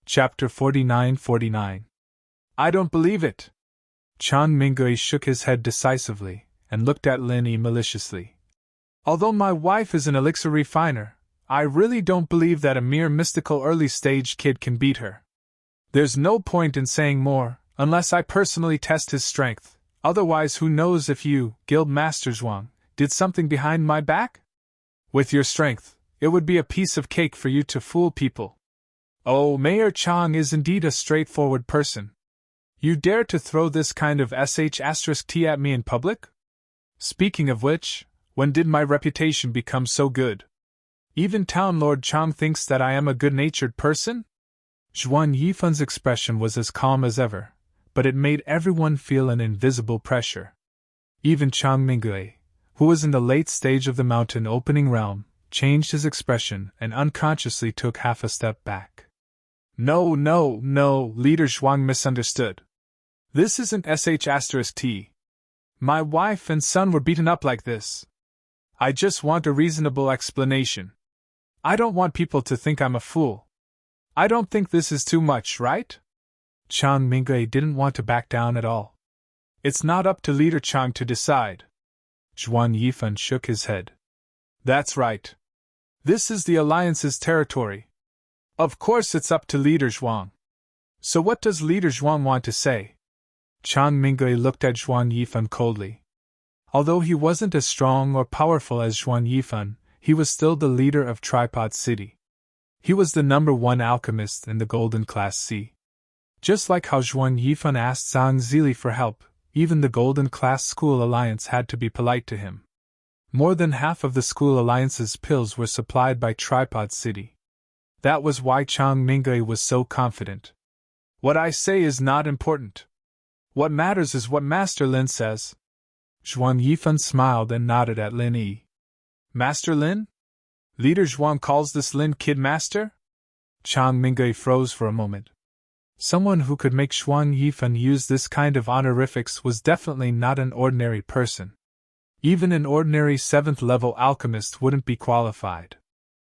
Chapter 49. I don't believe it. Chang Mingui shook his head decisively, and looked at Lin Yi maliciously. Although my wife is an elixir refiner, I really don't believe that a mere mystical early-stage kid can beat her. There's no point in saying more, unless I personally test his strength, otherwise who knows if you, Guild Master Zhuang, did something behind my back? With your strength, it would be a piece of cake for you to fool people. Oh, Mayor Chang is indeed a straightforward person. You dare to throw this kind of sh*t at me in public? Speaking of which, when did my reputation become so good? Even Town Lord Chang thinks that I am a good-natured person? Zhuan Yifan's expression was as calm as ever, but it made everyone feel an invisible pressure. Even Chang Mingui, who was in the late stage of the mountain opening realm, changed his expression and unconsciously took half a step back. No, Leader Zhuang misunderstood. This isn't sh*t. My wife and son were beaten up like this. I just want a reasonable explanation. I don't want people to think I'm a fool. I don't think this is too much, right? Chang Mingui didn't want to back down at all. It's not up to Leader Chang to decide. Zhuan Yifan shook his head. That's right. This is the Alliance's territory. Of course it's up to Leader Zhuang. So what does Leader Zhuang want to say? Chang Mingui looked at Zhuan Yifan coldly. Although he wasn't as strong or powerful as Zhuan Yifan, he was still the leader of Tripod City. He was the #1 alchemist in the Golden Class C. Just like how Zhuan Yifan asked Zhang Zili for help, even the Golden Class School Alliance had to be polite to him. More than half of the School Alliance's pills were supplied by Tripod City. That was why Chang Mingui was so confident. What I say is not important. What matters is what Master Lin says. Zhuan Yifan smiled and nodded at Lin Yi. Master Lin? Leader Zhuang calls this Lin Kid Master? Chang Mingui froze for a moment. Someone who could make Zhuan Yifan use this kind of honorifics was definitely not an ordinary person. Even an ordinary 7th-level alchemist wouldn't be qualified.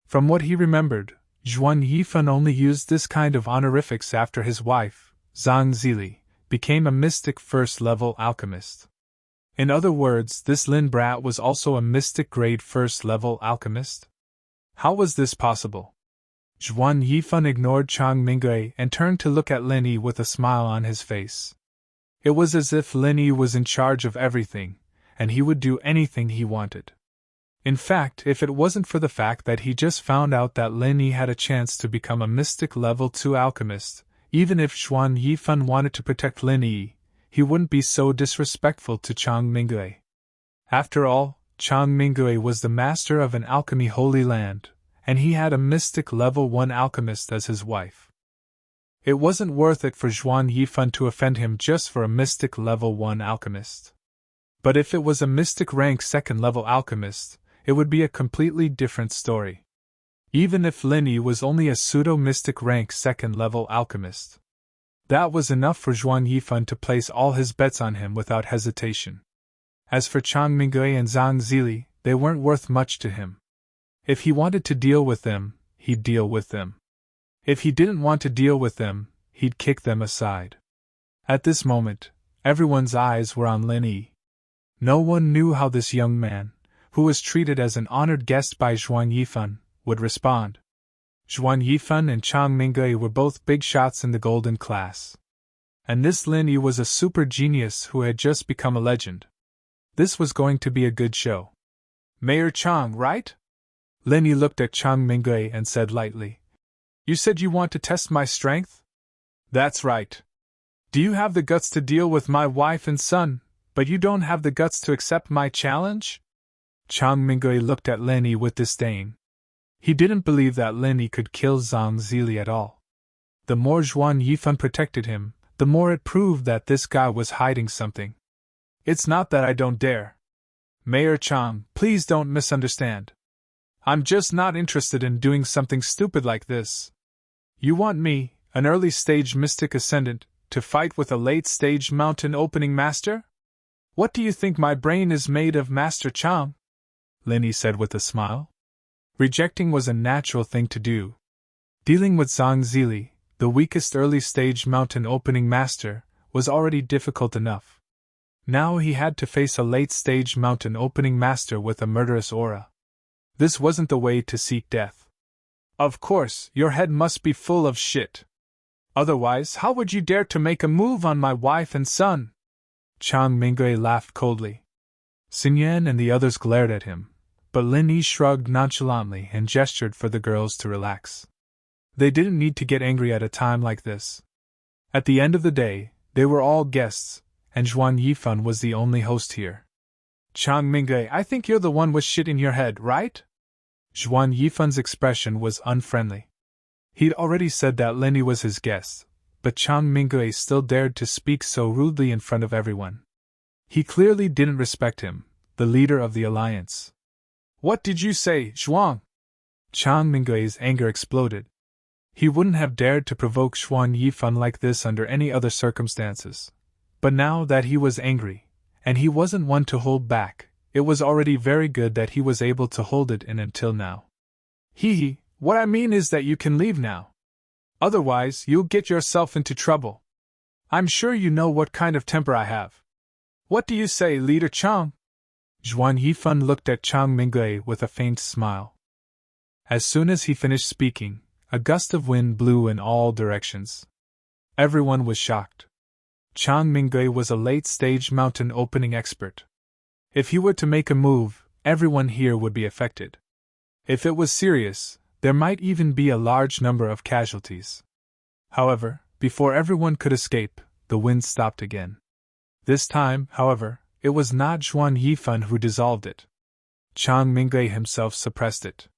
From what he remembered, Zhuan Yifan only used this kind of honorifics after his wife, Zhang Zili, became a mystic 1st-level alchemist. In other words, this Lin brat was also a mystic grade 1st-level alchemist? How was this possible? Zhuan Yifan ignored Chang Mingui and turned to look at Lin Yi with a smile on his face. It was as if Lin Yi was in charge of everything, and he would do anything he wanted. In fact, if it wasn't for the fact that he just found out that Lin Yi had a chance to become a mystic level 2 alchemist, even if Zhuan Yifan wanted to protect Lin Yi, he wouldn't be so disrespectful to Chang Mingui. After all, Chang Mingui was the master of an alchemy holy land, and he had a mystic level 1 alchemist as his wife. It wasn't worth it for Zhuan Yifan to offend him just for a mystic level 1 alchemist. But if it was a mystic rank 2nd level alchemist, it would be a completely different story. Even if Lin Yi was only a pseudo-mystic rank 2nd level alchemist. That was enough for Zhuan Yifan to place all his bets on him without hesitation. As for Chang Mingui and Zhang Zili, they weren't worth much to him. If he wanted to deal with them, he'd deal with them. If he didn't want to deal with them, he'd kick them aside. At this moment, everyone's eyes were on Lin Yi. No one knew how this young man, who was treated as an honored guest by Zhuan Yifan, would respond. Zhuan Yifan and Chang Mingui were both big shots in the golden class. And this Lin Yi was a super genius who had just become a legend. This was going to be a good show. Mayor Chang, right? Lin Yi looked at Chang Mingui and said lightly, You said you want to test my strength? That's right. Do you have the guts to deal with my wife and son, but you don't have the guts to accept my challenge? Chang Mingui looked at Lin Yi with disdain. He didn't believe that Lin Yi could kill Zhang Zili at all. The more Zhuan Yifan protected him, the more it proved that this guy was hiding something. It's not that I don't dare. Mayor Chang, please don't misunderstand. I'm just not interested in doing something stupid like this. You want me, an early-stage mystic ascendant, to fight with a late-stage mountain opening master? What do you think my brain is made of, Master Chang? Lin Yi said with a smile. Rejecting was a natural thing to do. Dealing with Zhang Zili, the weakest early-stage mountain opening master, was already difficult enough. Now he had to face a late-stage mountain opening master with a murderous aura. This wasn't the way to seek death. Of course, your head must be full of shit. Otherwise, how would you dare to make a move on my wife and son? Chang Mingwei laughed coldly. Xin Yan and the others glared at him, but Lin Yi shrugged nonchalantly and gestured for the girls to relax. They didn't need to get angry at a time like this. At the end of the day, they were all guests, and Zhuan Yifan was the only host here. Chang Mingwei, I think you're the one with shit in your head, right? Zhuan Yifan's expression was unfriendly. He'd already said that Lin Yi was his guest, but Chang Mingwei still dared to speak so rudely in front of everyone. He clearly didn't respect him, the leader of the alliance. What did you say, Zhuang? Chang Mingwei's anger exploded. He wouldn't have dared to provoke Zhuan Yifan like this under any other circumstances. But now that he was angry, and he wasn't one to hold back, it was already very good that he was able to hold it in until now. What I mean is that you can leave now. Otherwise, you'll get yourself into trouble. I'm sure you know what kind of temper I have. What do you say, Leader Chang? Zhuan Yifan looked at Chang Mingwei with a faint smile. As soon as he finished speaking, a gust of wind blew in all directions. Everyone was shocked. Chang Mingwei was a late-stage mountain opening expert. If he were to make a move, everyone here would be affected. If it was serious, there might even be a large number of casualties. However, before everyone could escape, the wind stopped again. This time, however, it was not Zhuan Yifan who dissolved it. Chang Mingwei himself suppressed it.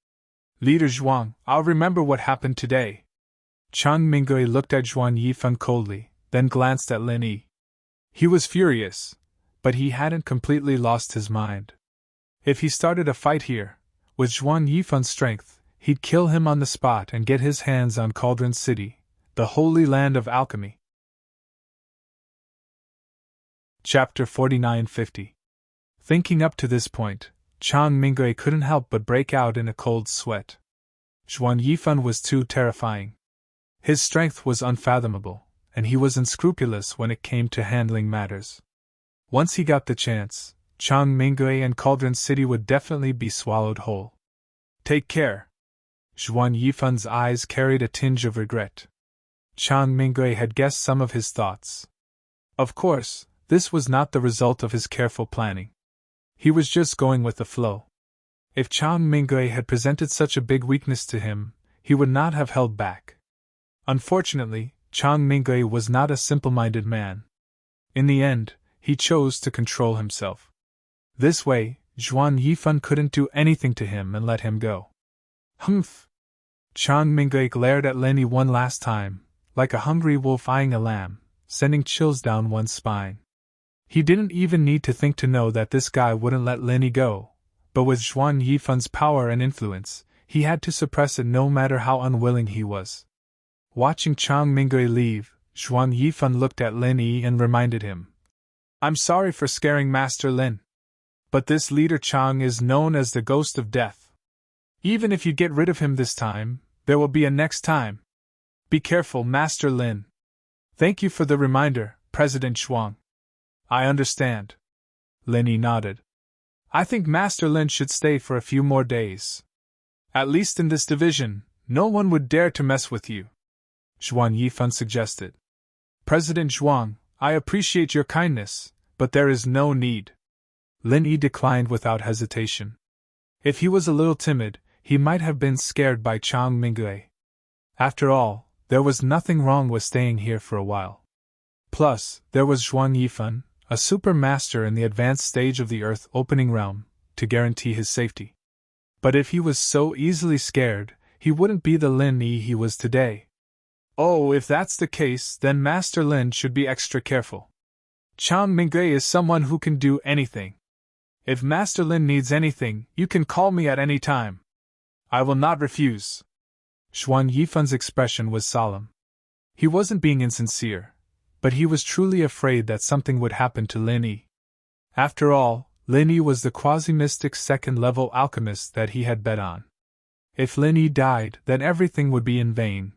Leader Zhuang, I'll remember what happened today. Chang Mingwei looked at Zhuan Yifan coldly, then glanced at Lin Yi. He was furious, but he hadn't completely lost his mind. If he started a fight here, with Zhuan Yifan's strength, he'd kill him on the spot and get his hands on Cauldron City, the holy land of alchemy. Chapter 49-50. Thinking up to this point, Chang Mingwei couldn't help but break out in a cold sweat. Zhuan Yifan was too terrifying. His strength was unfathomable, and he was unscrupulous when it came to handling matters. Once he got the chance, Chang Mingwei and Cauldron City would definitely be swallowed whole. Take care. Zhuan Yifan's eyes carried a tinge of regret. Chang Mingwei had guessed some of his thoughts. Of course, this was not the result of his careful planning. He was just going with the flow. If Chang Mingwei had presented such a big weakness to him, he would not have held back. Unfortunately, Chang Mingwei was not a simple-minded man. In the end, he chose to control himself. This way, Zhuan Yifan couldn't do anything to him and let him go. Humph! Chang Mingwei glared at Lin Yi one last time, like a hungry wolf eyeing a lamb, sending chills down one's spine. He didn't even need to think to know that this guy wouldn't let Lin Yi go, but with Zhuan Yifan's power and influence, he had to suppress it no matter how unwilling he was. Watching Chang Mingwei leave, Zhuan Yifan looked at Lin Yi and reminded him. I'm sorry for scaring Master Lin. But this leader Chang is known as the Ghost of Death. Even if you get rid of him this time, there will be a next time. Be careful, Master Lin. Thank you for the reminder, President Zhuang. I understand. Lin Yi nodded. I think Master Lin should stay for a few more days. At least in this division, no one would dare to mess with you. Zhuan Yifan suggested. President Zhuang, I appreciate your kindness, but there is no need. Lin Yi declined without hesitation. If he was a little timid, he might have been scared by Chang Mingwei. After all, there was nothing wrong with staying here for a while. Plus, there was Zhuan Yifan, a super master in the advanced stage of the Earth Opening Realm, to guarantee his safety. But if he was so easily scared, he wouldn't be the Lin Yi he was today. Oh, if that's the case, then Master Lin should be extra careful. Chang Mingwei is someone who can do anything. If Master Lin needs anything, you can call me at any time. I will not refuse. Zhuan Yifan's expression was solemn. He wasn't being insincere, but he was truly afraid that something would happen to Lin Yi. After all, Lin Yi was the quasi-mystic second-level alchemist that he had bet on. If Lin Yi died, then everything would be in vain.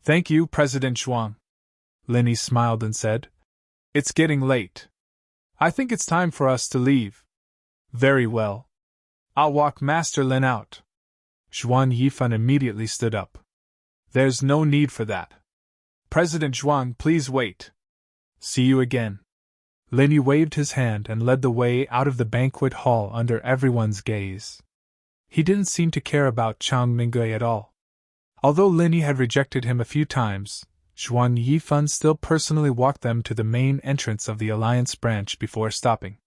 Thank you, President Zhuang. Lin Yi smiled and said, It's getting late. I think it's time for us to leave. Very well. I'll walk Master Lin out. Zhuang Yifan immediately stood up. There's no need for that. President Zhuang, please wait. See you again. Lin Yi waved his hand and led the way out of the banquet hall under everyone's gaze. He didn't seem to care about Chang Mingui at all. Although Lin Yi had rejected him a few times, Zhuang Yifan still personally walked them to the main entrance of the Alliance branch before stopping.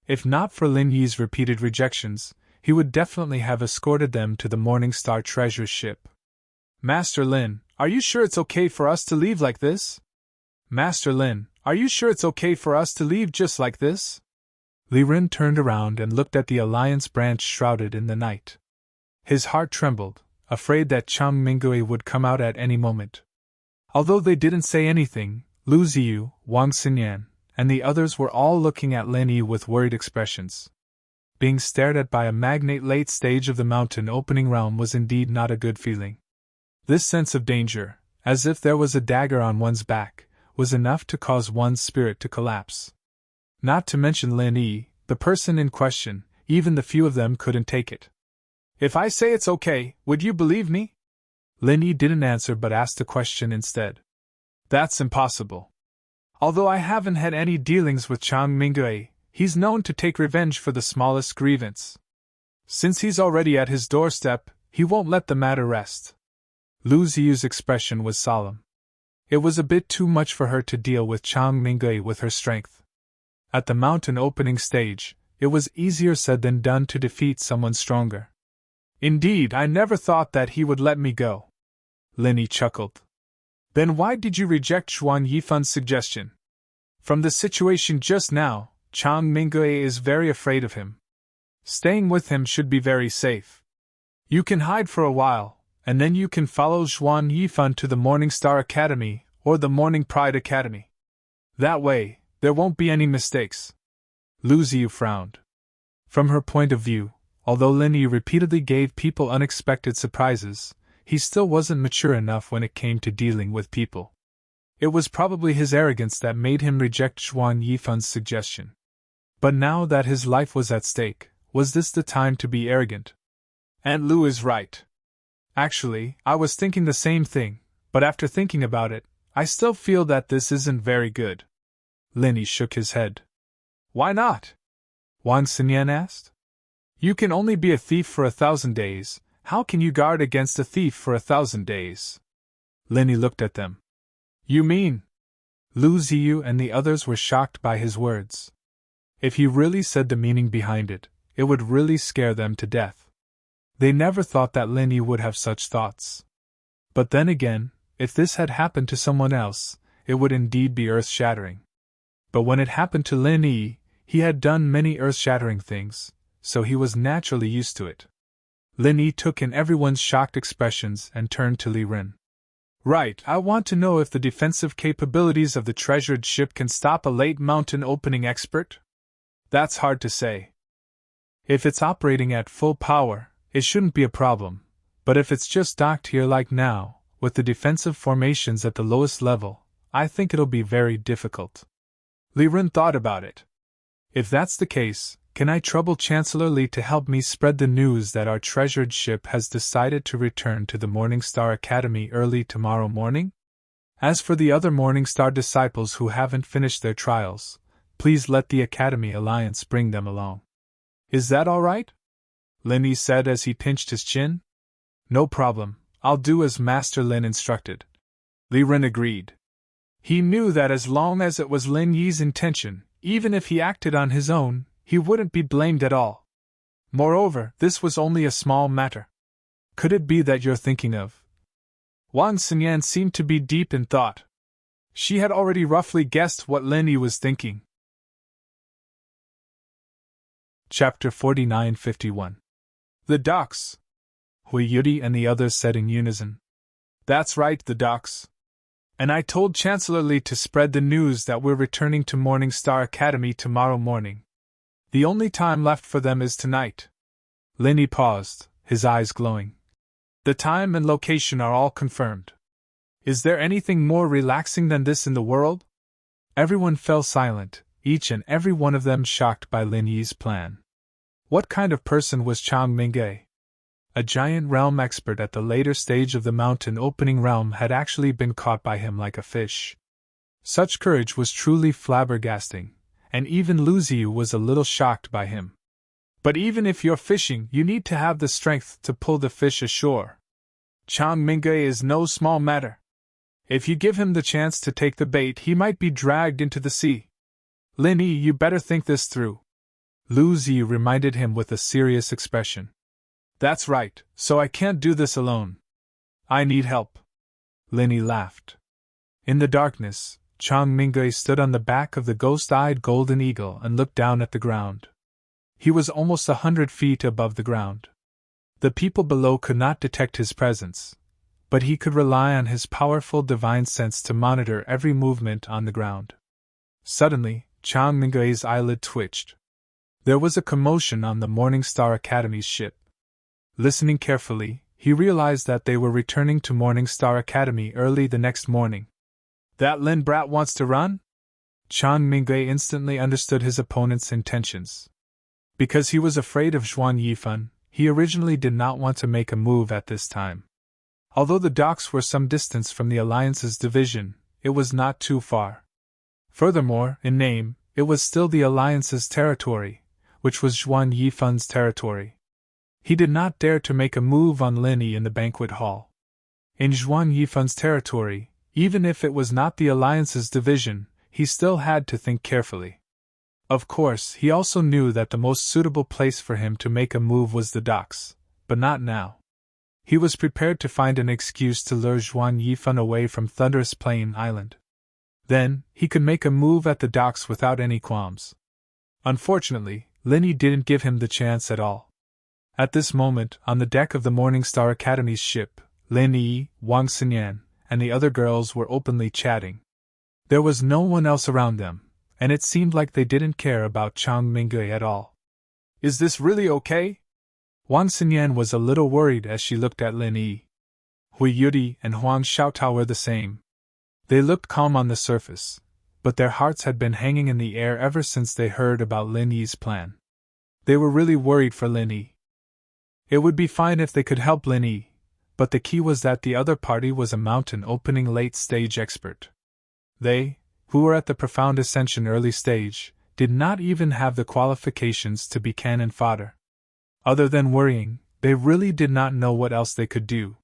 If not for Lin Yi's repeated rejections, he would definitely have escorted them to the Morning Star treasure ship. Master Lin, are you sure it's okay for us to leave like this? Master Lin, are you sure it's okay for us to leave just like this? Li Ren turned around and looked at the Alliance branch shrouded in the night. His heart trembled, afraid that Chang Mingui would come out at any moment. Although they didn't say anything, Lu Ziyu, Wang Xinyan, and the others were all looking at Lin Yi with worried expressions. Being stared at by a magnate late stage of the mountain opening realm was indeed not a good feeling. This sense of danger, as if there was a dagger on one's back, was enough to cause one's spirit to collapse. Not to mention Lin Yi, the person in question, even the few of them couldn't take it. If I say it's okay, would you believe me? Lin Yi didn't answer but asked a question instead. That's impossible. Although I haven't had any dealings with Chang Mingui, he's known to take revenge for the smallest grievance. Since he's already at his doorstep, he won't let the matter rest. Lu Ziyu's expression was solemn. It was a bit too much for her to deal with Chang Mingui with her strength. At the mountain opening stage, it was easier said than done to defeat someone stronger. Indeed, I never thought that he would let me go. Lin Yi chuckled. Then why did you reject Zhuang Yifan's suggestion? From the situation just now, Chang Mingui is very afraid of him. Staying with him should be very safe. You can hide for a while, and then you can follow Zhuang Yifan to the Morning Star Academy or the Morning Pride Academy. That way, there won't be any mistakes. Lu Ziyu frowned. From her point of view, although Lin Yi repeatedly gave people unexpected surprises, he still wasn't mature enough when it came to dealing with people. It was probably his arrogance that made him reject Zhuang Yifan's suggestion. But now that his life was at stake, was this the time to be arrogant? Aunt Lu is right. Actually, I was thinking the same thing, but after thinking about it, I still feel that this isn't very good. Lin Yi shook his head. Why not? Wang Xinyan asked. You can only be a thief for 1,000 days, how can you guard against a thief for 1,000 days? Lin Yi looked at them. You mean? Lu Ziyu and the others were shocked by his words. If he really said the meaning behind it, it would really scare them to death. They never thought that Lin Yi would have such thoughts. But then again, if this had happened to someone else, it would indeed be earth-shattering. But when it happened to Lin Yi, he had done many earth-shattering things, so he was naturally used to it. Lin Yi took in everyone's shocked expressions and turned to Li Ren. Right, I want to know if the defensive capabilities of the treasured ship can stop a late mountain opening expert? That's hard to say. If it's operating at full power, it shouldn't be a problem, but if it's just docked here like now, with the defensive formations at the lowest level, I think it'll be very difficult. Li Ren thought about it. If that's the case, can I trouble Chancellor Li to help me spread the news that our treasured ship has decided to return to the Morning Star Academy early tomorrow morning? As for the other Morning Star disciples who haven't finished their trials, please let the Academy Alliance bring them along. Is that all right? Lin Yi said as he pinched his chin. No problem, I'll do as Master Lin instructed. Li Ren agreed. He knew that as long as it was Lin Yi's intention, even if he acted on his own, he wouldn't be blamed at all. Moreover, this was only a small matter. Could it be that you're thinking of? Wang Xinyan seemed to be deep in thought. She had already roughly guessed what Lin Yi was thinking. Chapter 49-51. The docks. Hui Yudi and the others said in unison. That's right, the docks. And I told Chancellor Li to spread the news that we're returning to Morning Star Academy tomorrow morning. The only time left for them is tonight. Lin Yi paused, his eyes glowing. The time and location are all confirmed. Is there anything more relaxing than this in the world? Everyone fell silent, each and every one of them shocked by Lin Yi's plan. What kind of person was Chang Mingge? A giant realm expert at the later stage of the mountain opening realm had actually been caught by him like a fish. Such courage was truly flabbergasting, and even Lu Ziyu was a little shocked by him. But even if you're fishing, you need to have the strength to pull the fish ashore. Chang Mingge is no small matter. If you give him the chance to take the bait, he might be dragged into the sea. Lin Yi, you better think this through. Lu Ziyu reminded him with a serious expression. That's right, so I can't do this alone. I need help. Lin Yi laughed. In the darkness, Chang Mingge stood on the back of the ghost-eyed golden eagle and looked down at the ground. He was almost 100 feet above the ground. The people below could not detect his presence, but he could rely on his powerful divine sense to monitor every movement on the ground. Suddenly, Chang Mingge's eyelid twitched. There was a commotion on the Morning Star Academy's ship. Listening carefully, he realized that they were returning to Morning Star Academy early the next morning. That Lin brat wants to run? Chang Mingge instantly understood his opponent's intentions. Because he was afraid of Zhuan Yifan, he originally did not want to make a move at this time. Although the docks were some distance from the Alliance's division, it was not too far. Furthermore, in name, it was still the Alliance's territory, which was Zhuan Yifan's territory. He did not dare to make a move on Lin Yi in the banquet hall. In Zhuan Yifan's territory, even if it was not the Alliance's division, he still had to think carefully. Of course, he also knew that the most suitable place for him to make a move was the docks, but not now. He was prepared to find an excuse to lure Zhuan Yifan away from Thunderous Plain Island. Then, he could make a move at the docks without any qualms. Unfortunately, Lin Yi didn't give him the chance at all. At this moment, on the deck of the Morning Star Academy's ship, Lin Yi, Wang Xinyan, and the other girls were openly chatting. There was no one else around them, and it seemed like they didn't care about Chang Mingge at all. Is this really okay? Wang Xinyan was a little worried as she looked at Lin Yi. Hui Yudi and Huang Xiaotao were the same. They looked calm on the surface, but their hearts had been hanging in the air ever since they heard about Lin Yi's plan. They were really worried for Lin Yi. It would be fine if they could help Lin Yi, but the key was that the other party was a mountain opening late-stage expert. They, who were at the profound ascension early stage, did not even have the qualifications to be cannon fodder. Other than worrying, they really did not know what else they could do.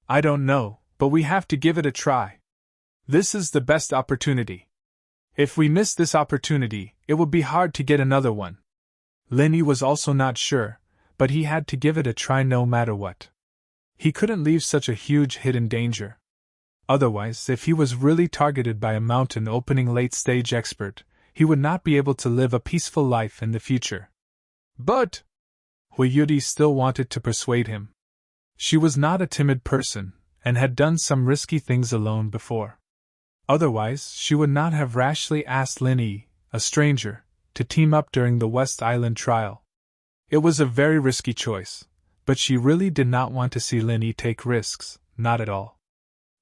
I don't know, but we have to give it a try. This is the best opportunity. If we miss this opportunity, it will be hard to get another one. Lin Yi was also not sure, but he had to give it a try no matter what. He couldn't leave such a huge hidden danger. Otherwise, if he was really targeted by a mountain opening late-stage expert, he would not be able to live a peaceful life in the future. But Hui Yudi still wanted to persuade him. She was not a timid person, and had done some risky things alone before. Otherwise, she would not have rashly asked Lin Yi, a stranger, to team up during the West Island trial. It was a very risky choice, but she really did not want to see Lin Yi take risks, not at all.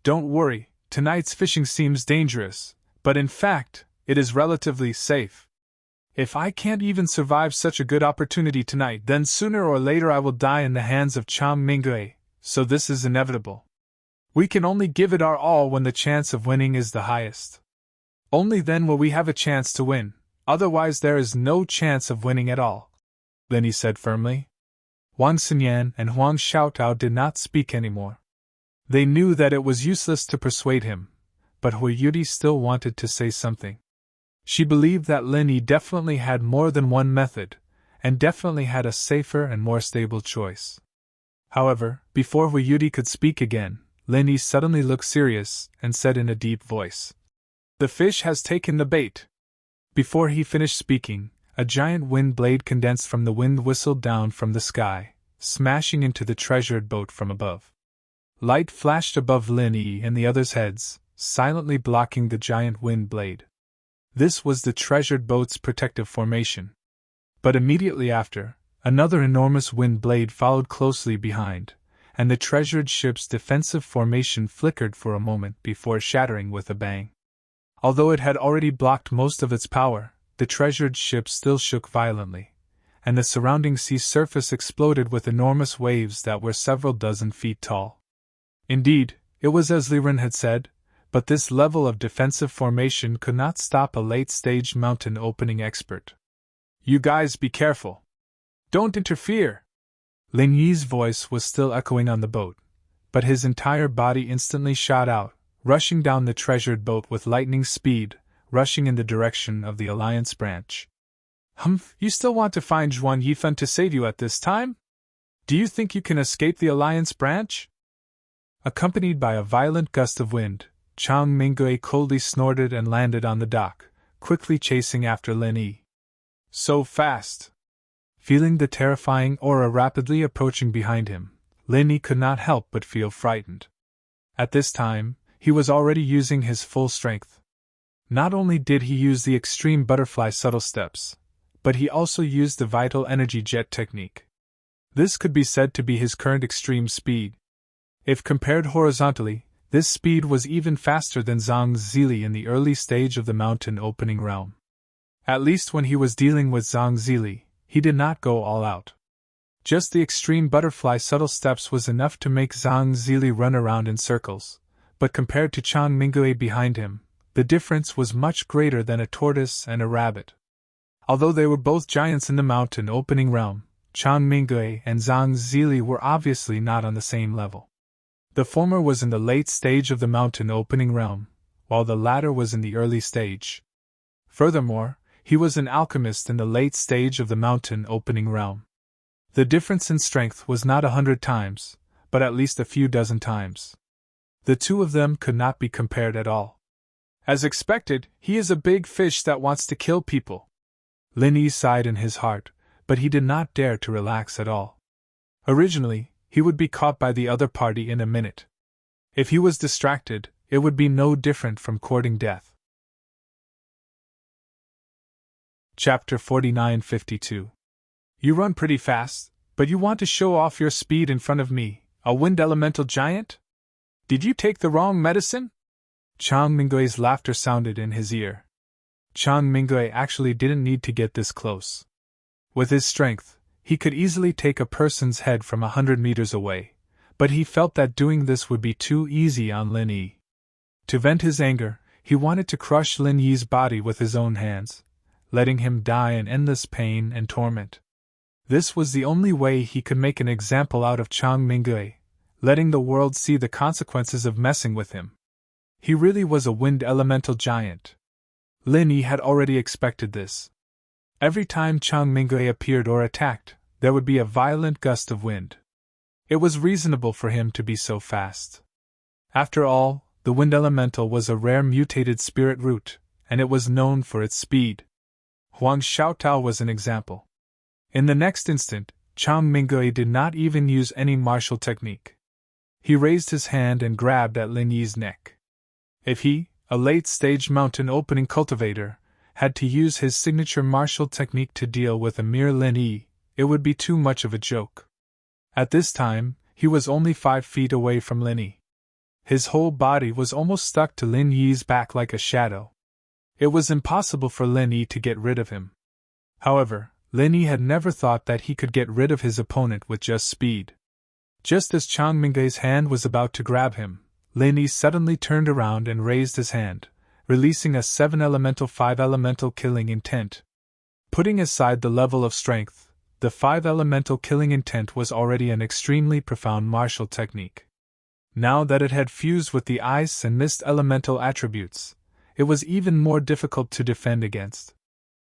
Don't worry, tonight's fishing seems dangerous, but in fact, it is relatively safe. If I can't even survive such a good opportunity tonight, then sooner or later I will die in the hands of Chang Mingge, so this is inevitable. We can only give it our all when the chance of winning is the highest. Only then will we have a chance to win, otherwise there is no chance of winning at all, Lin Yi said firmly. Wang Xinyan and Huang Xiaotao did not speak anymore. They knew that it was useless to persuade him, but Hui Yudi still wanted to say something. She believed that Lin Yi definitely had more than one method, and definitely had a safer and more stable choice. However, before Hui Yudi could speak again, Lin Yi suddenly looked serious and said in a deep voice, "The fish has taken the bait." Before he finished speaking, a giant wind blade condensed from the wind whistled down from the sky, smashing into the treasured boat from above. Light flashed above Lin Yi and the others' heads, silently blocking the giant wind blade. This was the treasured boat's protective formation. But immediately after, another enormous wind blade followed closely behind, and the treasured ship's defensive formation flickered for a moment before shattering with a bang. Although it had already blocked most of its power, the treasured ship still shook violently, and the surrounding sea surface exploded with enormous waves that were several dozen feet tall. Indeed, it was as Liren had said, but this level of defensive formation could not stop a late-stage mountain opening expert. "You guys be careful. Don't interfere!" Lin Yi's voice was still echoing on the boat, but his entire body instantly shot out, rushing down the treasured boat with lightning speed, rushing in the direction of the Alliance branch. "Humph, you still want to find Zhuan Yifan to save you at this time? Do you think you can escape the Alliance branch?" Accompanied by a violent gust of wind, Chang Mingui coldly snorted and landed on the dock, quickly chasing after Lin Yi. "So fast!" Feeling the terrifying aura rapidly approaching behind him, Lin Yi could not help but feel frightened. At this time, he was already using his full strength. Not only did he use the extreme butterfly subtle steps, but he also used the vital energy jet technique. This could be said to be his current extreme speed. If compared horizontally, this speed was even faster than Zhang Zili in the early stage of the mountain opening realm. At least when he was dealing with Zhang Zili, he did not go all out. Just the extreme butterfly subtle steps was enough to make Zhang Zili run around in circles, but compared to Chang Mingui behind him, the difference was much greater than a tortoise and a rabbit. Although they were both giants in the mountain opening realm, Chang Mingui and Zhang Zili were obviously not on the same level. The former was in the late stage of the mountain opening realm, while the latter was in the early stage. Furthermore, he was an alchemist in the late stage of the mountain opening realm. The difference in strength was not 100 times, but at least a few dozen times. The two of them could not be compared at all. "As expected, he is a big fish that wants to kill people." Lin Yi sighed in his heart, but he did not dare to relax at all. Originally, he would be caught by the other party in a minute. If he was distracted, it would be no different from courting death. Chapter 49-52. "You run pretty fast, but you want to show off your speed in front of me, a wind elemental giant? Did you take the wrong medicine?" Chang Mingui's laughter sounded in his ear. Chang Mingui actually didn't need to get this close. With his strength, he could easily take a person's head from 100 meters away, but he felt that doing this would be too easy on Lin Yi. To vent his anger, he wanted to crush Lin Yi's body with his own hands, letting him die in endless pain and torment. This was the only way he could make an example out of Chang Mingui, letting the world see the consequences of messing with him. He really was a wind elemental giant. Lin Yi had already expected this. Every time Chang Mingui appeared or attacked, there would be a violent gust of wind. It was reasonable for him to be so fast. After all, the wind elemental was a rare mutated spirit root, and it was known for its speed. Huang Xiaotao was an example. In the next instant, Chang Mingui did not even use any martial technique. He raised his hand and grabbed at Lin Yi's neck. If he, a late-stage mountain opening cultivator, had to use his signature martial technique to deal with a mere Lin Yi, it would be too much of a joke. At this time, he was only 5 feet away from Lin Yi. His whole body was almost stuck to Lin Yi's back like a shadow. It was impossible for Lin Yi to get rid of him. However, Lin Yi had never thought that he could get rid of his opponent with just speed. Just as Chang Mingui's hand was about to grab him, Lin Yi suddenly turned around and raised his hand, releasing a 7-elemental 5-elemental killing intent. Putting aside the level of strength, the 5-elemental killing intent was already an extremely profound martial technique. Now that it had fused with the ice and mist elemental attributes, it was even more difficult to defend against.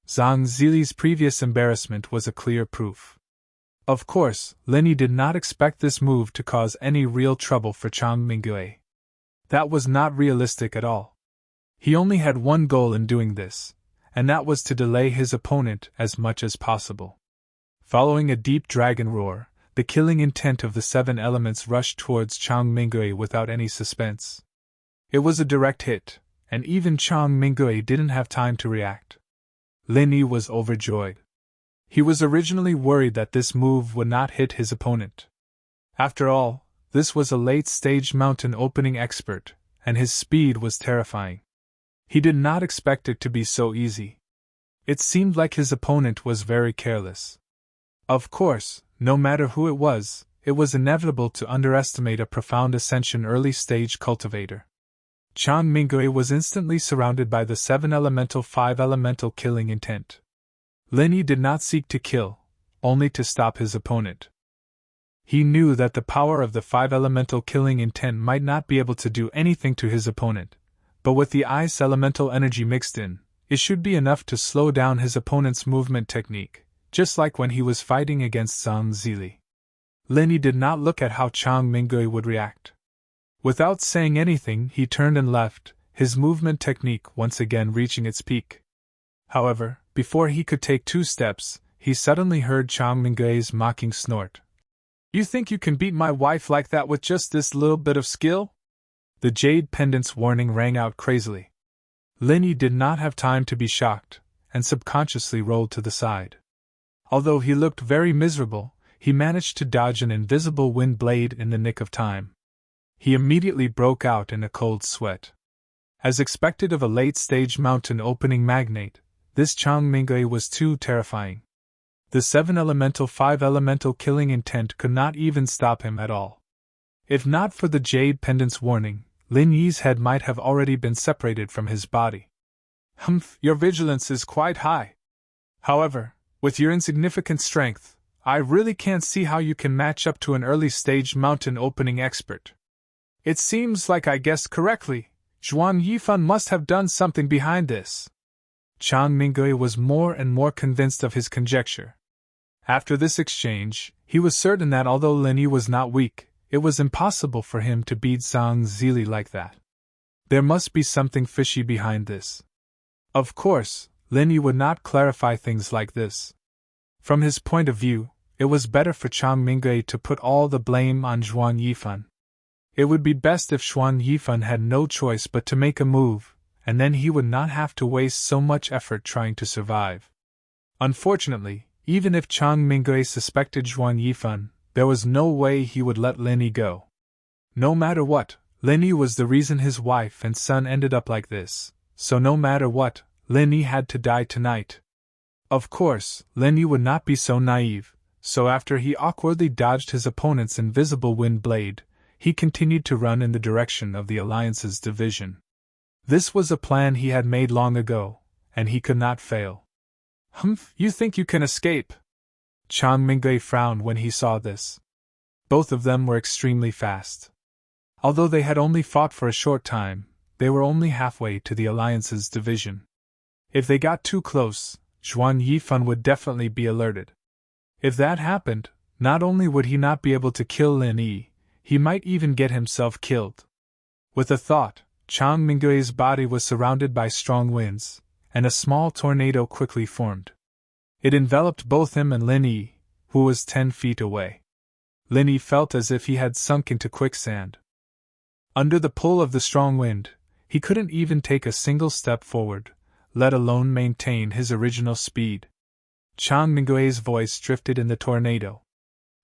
Zhang Zili's previous embarrassment was a clear proof. Of course, Lin Yi did not expect this move to cause any real trouble for Chang Mingui. That was not realistic at all. He only had one goal in doing this, and that was to delay his opponent as much as possible. Following a deep dragon roar, the killing intent of the 7 elements rushed towards Chang Mingui without any suspense. It was a direct hit, and even Chang Mingui didn't have time to react. Lin Yi was overjoyed. He was originally worried that this move would not hit his opponent. After all, This was a late-stage mountain opening expert, and his speed was terrifying. He did not expect it to be so easy. It seemed like his opponent was very careless. Of course, no matter who it was inevitable to underestimate a profound ascension early-stage cultivator. Chan Mingui was instantly surrounded by the 7-elemental 5-elemental killing intent. Lin Yi did not seek to kill, only to stop his opponent. He knew that the power of the 5-elemental killing intent might not be able to do anything to his opponent, but with the ice elemental energy mixed in, it should be enough to slow down his opponent's movement technique, just like when he was fighting against Zhang Zili. Lin Yi did not look at how Chan Mingui would react. Without saying anything, he turned and left, his movement technique once again reaching its peak. However, before he could take 2 steps, he suddenly heard Chan Mingui's mocking snort. "You think you can beat my wife like that with just this little bit of skill?" The jade pendant's warning rang out crazily. Lin Yi did not have time to be shocked, and subconsciously rolled to the side. Although he looked very miserable, he managed to dodge an invisible wind blade in the nick of time. He immediately broke out in a cold sweat. As expected of a late-stage mountain opening magnate, this Chan Mingui was too terrifying. The 7-elemental 5-elemental killing intent could not even stop him at all. If not for the jade pendant's warning, Lin Yi's head might have already been separated from his body. "Humph, your vigilance is quite high. However, with your insignificant strength, I really can't see how you can match up to an early-stage mountain opening expert. It seems like I guessed correctly. Zhuan Yifan must have done something behind this." Chan Mingui was more and more convinced of his conjecture. After this exchange, he was certain that although Lin Yi was not weak, it was impossible for him to beat Zhang Zili like that. There must be something fishy behind this. Of course, Lin Yi would not clarify things like this. From his point of view, it was better for Chan Mingui to put all the blame on Zhuan Yifan. It would be best if Zhuan Yifan had no choice but to make a move, and then he would not have to waste so much effort trying to survive. Unfortunately, even if Chan Mingui suspected Zhuan Yifan, there was no way he would let Lin Yi go. No matter what, Lin Yi was the reason his wife and son ended up like this, so no matter what, Lin Yi had to die tonight. Of course, Lin Yi would not be so naive, so after he awkwardly dodged his opponent's invisible wind blade, he continued to run in the direction of the Alliance's division. This was a plan he had made long ago, and he could not fail. "Humph, you think you can escape?" Chan Mingui frowned when he saw this. Both of them were extremely fast. Although they had only fought for a short time, they were only halfway to the Alliance's division. If they got too close, Zhuan Yifan would definitely be alerted. If that happened, not only would he not be able to kill Lin Yi, he might even get himself killed. With a thought, Chan Mingui's body was surrounded by strong winds, and a small tornado quickly formed. It enveloped both him and Lin Yi, who was 10 feet away. Lin Yi felt as if he had sunk into quicksand. Under the pull of the strong wind, he couldn't even take a single step forward, let alone maintain his original speed. Chan Mingui's voice drifted in the tornado.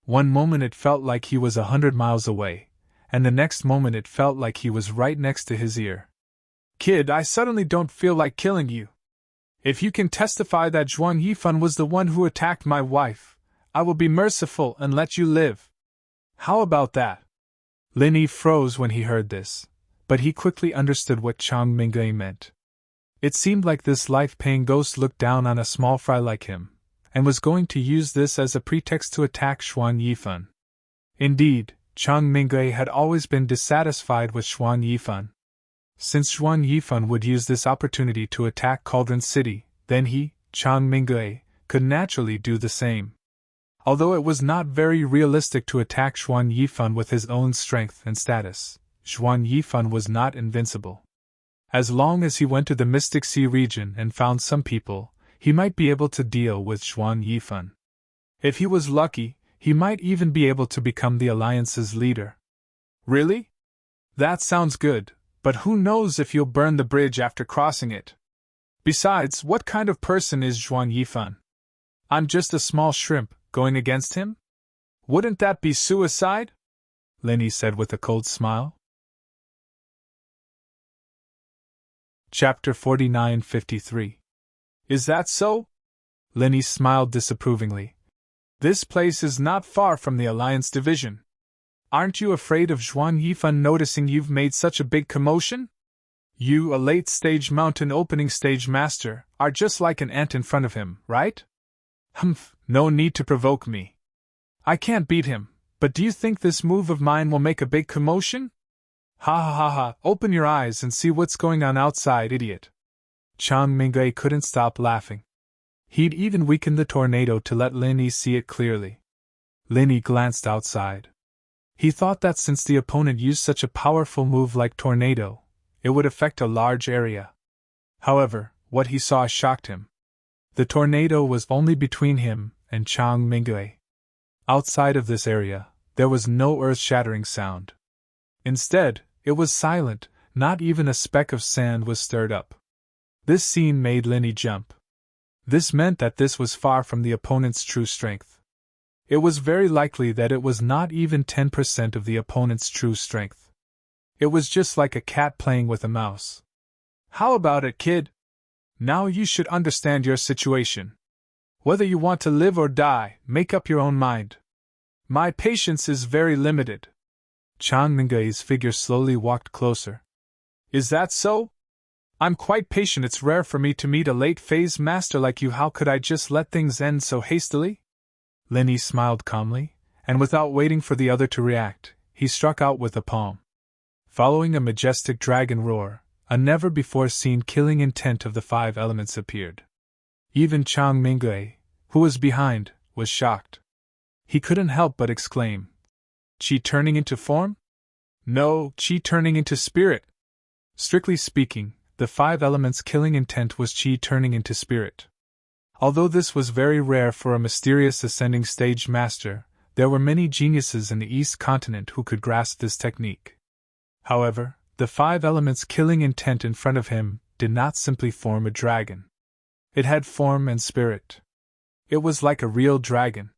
One moment it felt like he was 100 miles away, and the next moment it felt like he was right next to his ear. "Kid, I suddenly don't feel like killing you. If you can testify that Zhuan Yifan was the one who attacked my wife, I will be merciful and let you live. How about that?" Lin Yi froze when he heard this, but he quickly understood what Chan Mingui meant. It seemed like this life-paying ghost looked down on a small fry like him, and was going to use this as a pretext to attack Zhuan Yifan. Indeed, Chan Mingui had always been dissatisfied with Zhuan Yifan. Since Zhuan Yifan would use this opportunity to attack Cauldron City, then he, Chan Mingui, could naturally do the same. Although it was not very realistic to attack Zhuan Yifan with his own strength and status, Zhuan Yifan was not invincible. As long as he went to the Mystic Sea region and found some people, he might be able to deal with Zhuan Yifan. If he was lucky, he might even be able to become the Alliance's leader. Really? That sounds good, but who knows if you'll burn the bridge after crossing it? Besides, what kind of person is Zhuan Yifan? I'm just a small shrimp, going against him? Wouldn't that be suicide? Linny said with a cold smile. Chapter 49:53. Is that so? Linny smiled disapprovingly. This place is not far from the Alliance Division. Aren't you afraid of Zhuan Yifan noticing you've made such a big commotion? You, a late-stage mountain opening stage master, are just like an ant in front of him, right? Humph, no need to provoke me. I can't beat him, but do you think this move of mine will make a big commotion? Ha ha ha ha, open your eyes and see what's going on outside, idiot. Chang Mingwei couldn't stop laughing. He'd even weakened the tornado to let Linny see it clearly. Linny glanced outside. He thought that since the opponent used such a powerful move like tornado, it would affect a large area. However, what he saw shocked him. The tornado was only between him and Chang Mingwei. Outside of this area, there was no earth-shattering sound. Instead, it was silent, not even a speck of sand was stirred up. This scene made Linny jump. This meant that this was far from the opponent's true strength. It was very likely that it was not even 10% of the opponent's true strength. It was just like a cat playing with a mouse. How about it, kid? Now you should understand your situation. Whether you want to live or die, make up your own mind. My patience is very limited. Chang Mingwei's figure slowly walked closer. Is that so? I'm quite patient. It's rare for me to meet a late-phase master like you. How could I just let things end so hastily? Linny smiled calmly, and without waiting for the other to react, he struck out with a palm. Following a majestic dragon roar, a never-before-seen killing intent of the 5 elements appeared. Even Chang Mingwei, who was behind, was shocked. He couldn't help but exclaim, Qi turning into form? No, Qi turning into spirit. Strictly speaking, the 5 elements killing intent was Qi turning into spirit. Although this was very rare for a mysterious ascending stage master, there were many geniuses in the East Continent who could grasp this technique. However, the 5 elements killing intent in front of him did not simply form a dragon. It had form and spirit. It was like a real dragon.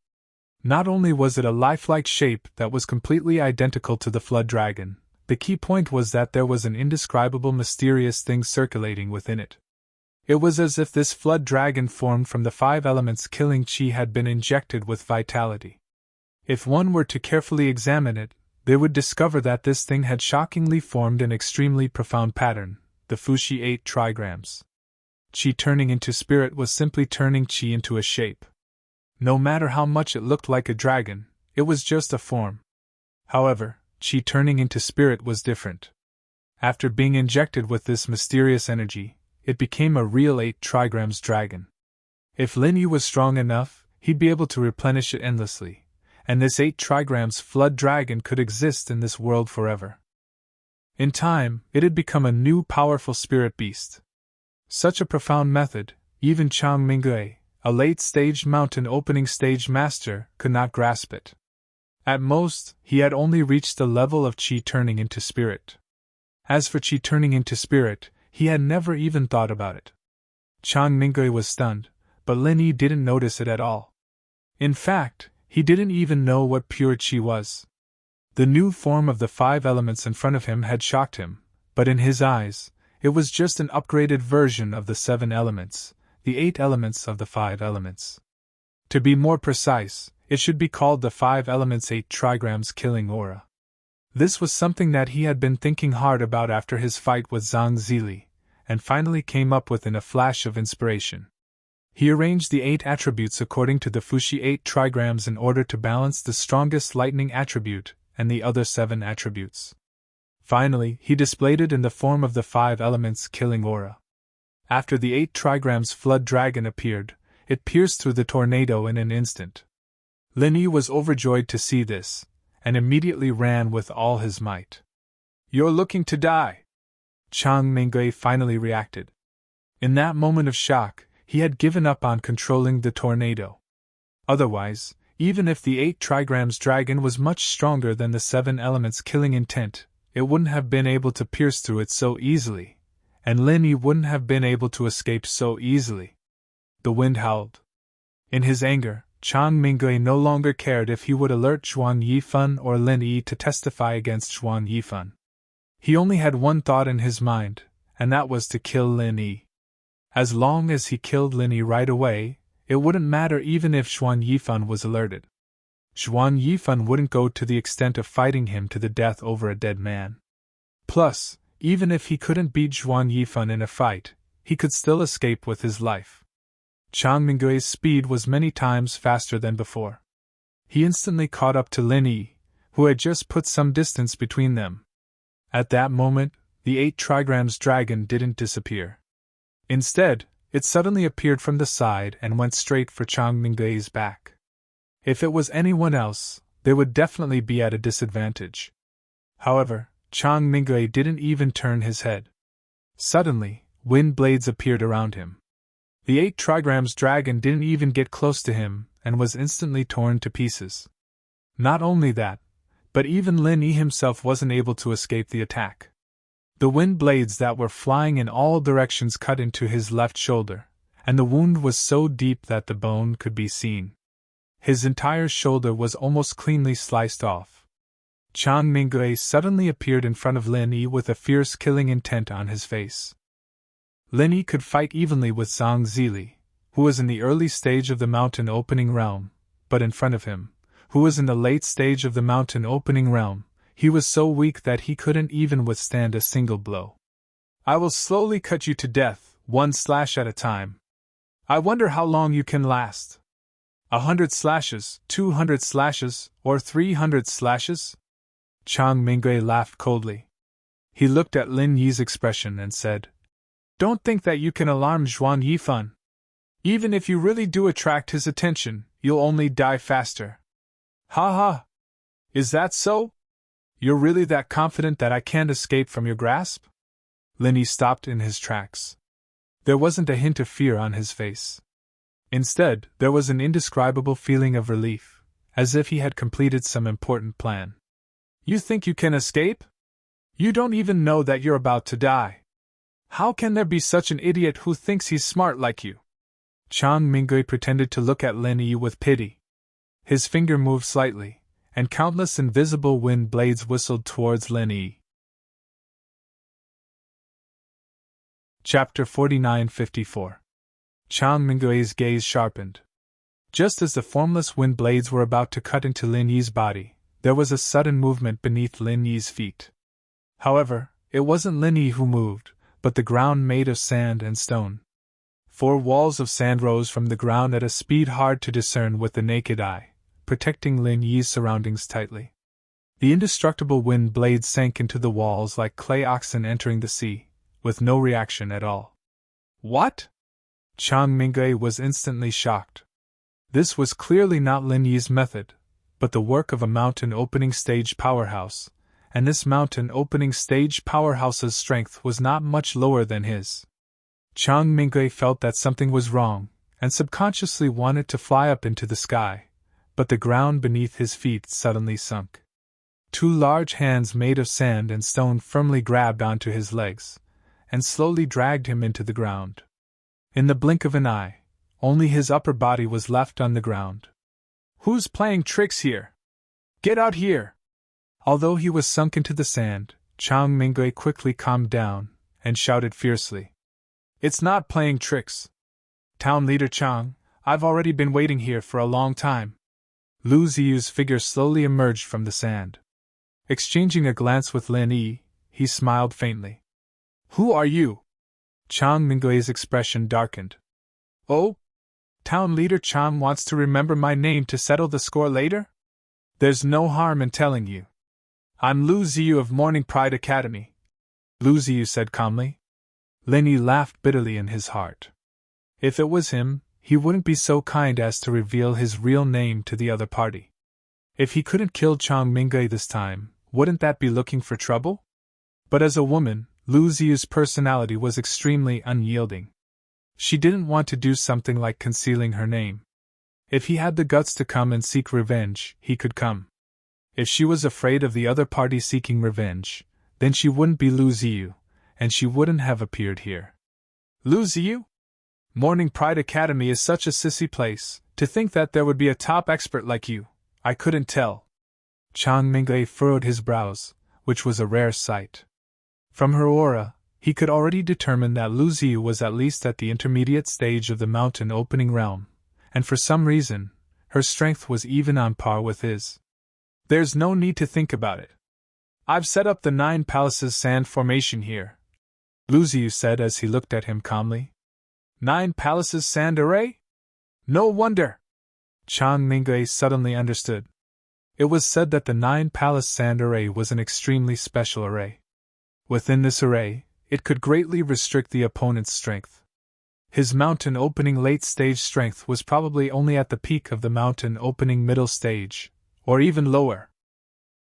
Not only was it a lifelike shape that was completely identical to the flood dragon, the key point was that there was an indescribable mysterious thing circulating within it. It was as if this flood dragon formed from the 5 elements killing Qi had been injected with vitality. If one were to carefully examine it, they would discover that this thing had shockingly formed an extremely profound pattern, the Fuxi 8 trigrams. Qi turning into spirit was simply turning Qi into a shape. No matter how much it looked like a dragon, it was just a form. However, Qi turning into spirit was different. After being injected with this mysterious energy, it became a real 8 trigrams dragon. If Lin Yu was strong enough, he'd be able to replenish it endlessly, and this 8 trigrams flood dragon could exist in this world forever. In time, it had become a new powerful spirit beast. Such a profound method, even Chang Mingwei, a late-stage mountain opening stage master, could not grasp it. At most, he had only reached the level of Qi turning into spirit. As for Qi turning into spirit, he had never even thought about it. Chang Mingwei was stunned, but Lin Yi didn't notice it at all. In fact, he didn't even know what pure Qi was. The new form of the 5 elements in front of him had shocked him, but in his eyes, it was just an upgraded version of the 7 elements, the 8 elements of the 5 elements. To be more precise, it should be called the 5 elements 8 trigrams killing aura. This was something that he had been thinking hard about after his fight with Zhang Zili, and finally came up with in a flash of inspiration. He arranged the 8 attributes according to the Fuxi 8 trigrams in order to balance the strongest lightning attribute and the other 7 attributes. Finally, he displayed it in the form of the 5 elements killing aura. After the 8 trigrams flood dragon appeared, it pierced through the tornado in an instant. Lin Yi was overjoyed to see this, and immediately ran with all his might. "You're looking to die!" Chang Mingwei finally reacted. In that moment of shock, he had given up on controlling the tornado. Otherwise, even if the 8 trigrams dragon was much stronger than the 7 elements killing intent, it wouldn't have been able to pierce through it so easily, and Lin Yi wouldn't have been able to escape so easily. The wind howled. In his anger, Chang Mingui no longer cared if he would alert Zhuan Yifan or Lin Yi to testify against Zhuan Yifan. He only had one thought in his mind, and that was to kill Lin Yi. As long as he killed Lin Yi right away, it wouldn't matter even if Zhuan Yifan was alerted. Zhuan Yifan wouldn't go to the extent of fighting him to the death over a dead man. Plus, even if he couldn't beat Zhuan Yifan in a fight, he could still escape with his life. Chang Mingui's speed was many times faster than before. He instantly caught up to Lin Yi, who had just put some distance between them. At that moment, the 8 trigrams dragon didn't disappear. Instead, it suddenly appeared from the side and went straight for Chang Mingui's back. If it was anyone else, they would definitely be at a disadvantage. However, Chang Mingui didn't even turn his head. Suddenly, wind blades appeared around him. The 8 trigrams dragon didn't even get close to him and was instantly torn to pieces. Not only that, but even Lin Yi himself wasn't able to escape the attack. The wind blades that were flying in all directions cut into his left shoulder, and the wound was so deep that the bone could be seen. His entire shoulder was almost cleanly sliced off. Chang Mingui suddenly appeared in front of Lin Yi with a fierce killing intent on his face. Lin Yi could fight evenly with Zhang Zili, who was in the early stage of the mountain opening realm, but in front of him, who was in the late stage of the mountain opening realm, he was so weak that he couldn't even withstand a single blow. I will slowly cut you to death, 1 slash at a time. I wonder how long you can last. 100 slashes, 200 slashes, or 300 slashes? Chang Mingui laughed coldly. He looked at Lin Yi's expression and said, Don't think that you can alarm Zhuan Yifan. Even if you really do attract his attention, you'll only die faster. Ha ha! Is that so? You're really that confident that I can't escape from your grasp? Lin Yi stopped in his tracks. There wasn't a hint of fear on his face. Instead, there was an indescribable feeling of relief, as if he had completed some important plan. You think you can escape? You don't even know that you're about to die. How can there be such an idiot who thinks he's smart like you? Chang Mingui pretended to look at Lin Yi with pity. His finger moved slightly, and countless invisible wind blades whistled towards Lin Yi. Chapter 49-54. Chang Mingui's gaze sharpened. Just as the formless wind blades were about to cut into Lin Yi's body, there was a sudden movement beneath Lin Yi's feet. However, it wasn't Lin Yi who moved, but the ground made of sand and stone. 4 walls of sand rose from the ground at a speed hard to discern with the naked eye, protecting Lin Yi's surroundings tightly. The indestructible wind blades sank into the walls like clay oxen entering the sea, with no reaction at all. What? Chang Mingui was instantly shocked. This was clearly not Lin Yi's method, but the work of a mountain opening stage powerhouse, and this mountain opening stage powerhouse's strength was not much lower than his. Chang Mingui felt that something was wrong, and subconsciously wanted to fly up into the sky, but the ground beneath his feet suddenly sunk. 2 large hands made of sand and stone firmly grabbed onto his legs, and slowly dragged him into the ground. In the blink of an eye, only his upper body was left on the ground. Who's playing tricks here? Get out here! Although he was sunk into the sand, Chang Mingui quickly calmed down, and shouted fiercely. It's not playing tricks. Town leader Chang, I've already been waiting here for a long time. Lu Ziyu's figure slowly emerged from the sand. Exchanging a glance with Lin Yi, he smiled faintly. Who are you? Chang Mingui's expression darkened. Oh? Town leader Chang wants to remember my name to settle the score later? There's no harm in telling you. I'm Lu Ziyu of Morning Pride Academy, Lu Ziyu said calmly. Lin Yi laughed bitterly in his heart. If it was him, he wouldn't be so kind as to reveal his real name to the other party. If he couldn't kill Chang Mingui this time, wouldn't that be looking for trouble? But as a woman, Lu Ziyu's personality was extremely unyielding. She didn't want to do something like concealing her name. If he had the guts to come and seek revenge, he could come. If she was afraid of the other party seeking revenge, then she wouldn't be Lu Ziyu, and she wouldn't have appeared here. Lu Ziyu? Morning Pride Academy is such a sissy place, To think that there would be a top expert like you, I couldn't tell. Chang Mingwei furrowed his brows, which was a rare sight. From her aura, he could already determine that Lu Ziyu was at least at the intermediate stage of the mountain opening realm, and for some reason, her strength was even on par with his. There's no need to think about it. I've set up the 9 palaces sand formation here, Lu Ziyu said as he looked at him calmly. 9 palaces sand array? No wonder! Chang Mingwei suddenly understood. It was said that the 9 palace sand array was an extremely special array. Within this array, it could greatly restrict the opponent's strength. His mountain opening late stage strength was probably only at the peak of the mountain opening middle stage, or even lower.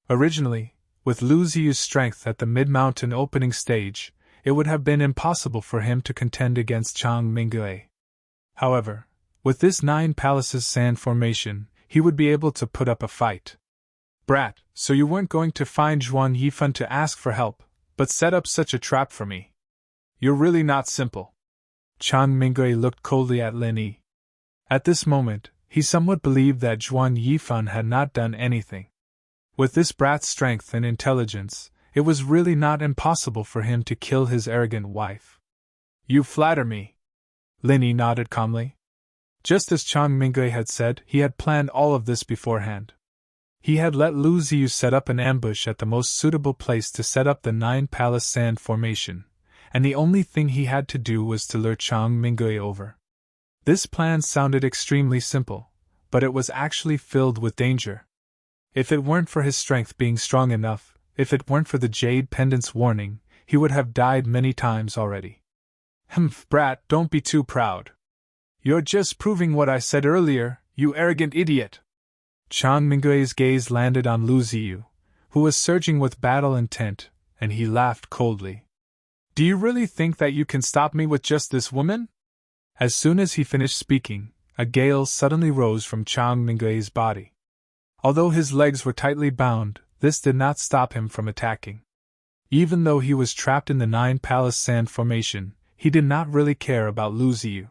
Originally, with Lu Ziyu's strength at the mid-mountain opening stage, it would have been impossible for him to contend against Chang Mingwei. However, with this 9 palaces sand formation, he would be able to put up a fight. Brat, so you weren't going to find Zhuan Yifan to ask for help, but set up such a trap for me. You're really not simple. Chang Mingwei looked coldly at Lin Yi. At this moment, he somewhat believed that Zhuan Yifan had not done anything. With this brat's strength and intelligence, it was really not impossible for him to kill his arrogant wife. You flatter me. Lin Yi nodded calmly. Just as Chang Mingwei had said, he had planned all of this beforehand. He had let Lu Ziyu set up an ambush at the most suitable place to set up the 9 palace sand formation, and the only thing he had to do was to lure Chang Mingwei over. This plan sounded extremely simple, but it was actually filled with danger. If it weren't for his strength being strong enough, if it weren't for the jade pendant's warning, he would have died many times already. Humph, brat, don't be too proud. You're just proving what I said earlier, you arrogant idiot. Chang Mingwei's gaze landed on Lu Ziyu, who was surging with battle intent, and he laughed coldly. Do you really think that you can stop me with just this woman? As soon as he finished speaking, a gale suddenly rose from Chang Mingwei's body. Although his legs were tightly bound, this did not stop him from attacking. Even though he was trapped in the 9 palace sand formation, he did not really care about Lu Ziyu.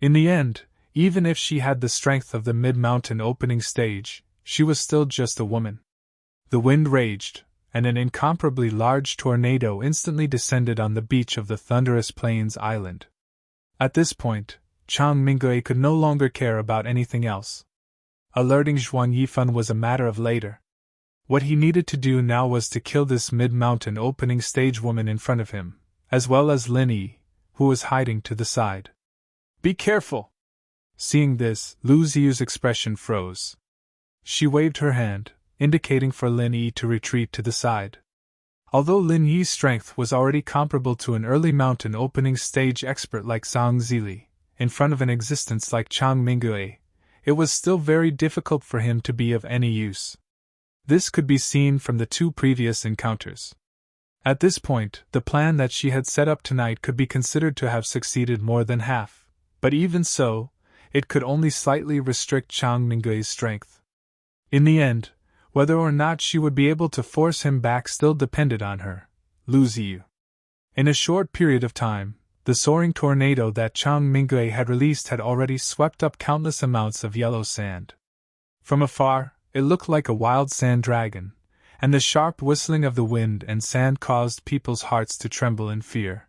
In the end, even if she had the strength of the mid-mountain opening stage, she was still just a woman. The wind raged, and an incomparably large tornado instantly descended on the beach of the thunderous plains island. At this point, Chang Mingwei could no longer care about anything else. Alerting Zhuan Yifan was a matter of later. What he needed to do now was to kill this mid-mountain opening stage woman in front of him, as well as Lin Yi, who was hiding to the side. Be careful! Seeing this, Lu Ziyu's expression froze. She waved her hand, indicating for Lin Yi to retreat to the side. Although Lin Yi's strength was already comparable to an early mountain opening stage expert like Zhang Zili, in front of an existence like Chang Mingwei, it was still very difficult for him to be of any use. This could be seen from the 2 previous encounters. At this point, the plan that she had set up tonight could be considered to have succeeded more than half, but even so, it could only slightly restrict Chang Mingwei's strength. In the end, whether or not she would be able to force him back still depended on her, Lu Ziyu. In a short period of time, the soaring tornado that Chang Mingwei had released had already swept up countless amounts of yellow sand. From afar, it looked like a wild sand dragon, and the sharp whistling of the wind and sand caused people's hearts to tremble in fear.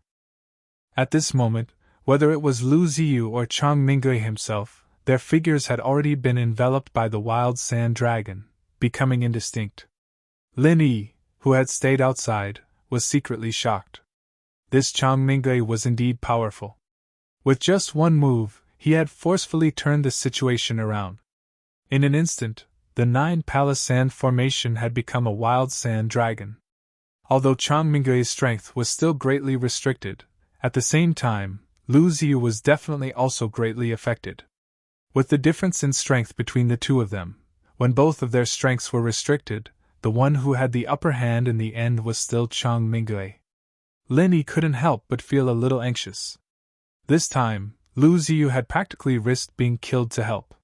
At this moment, whether it was Lu Ziyu or Chang Mingwei himself, their figures had already been enveloped by the wild sand dragon, becoming indistinct. Lin Yi, who had stayed outside, was secretly shocked. This Chang Mingwei was indeed powerful. With just one move, he had forcefully turned the situation around. In an instant, the 9 palace sand formation had become a wild sand dragon. Although Chang Mingwei's strength was still greatly restricted, at the same time, Lu Ziyu was definitely also greatly affected. With the difference in strength between the two of them, when both of their strengths were restricted, the one who had the upper hand in the end was still Chang Mingwei. Lin Yi couldn't help but feel a little anxious. This time, Lu Ziyu had practically risked being killed to help.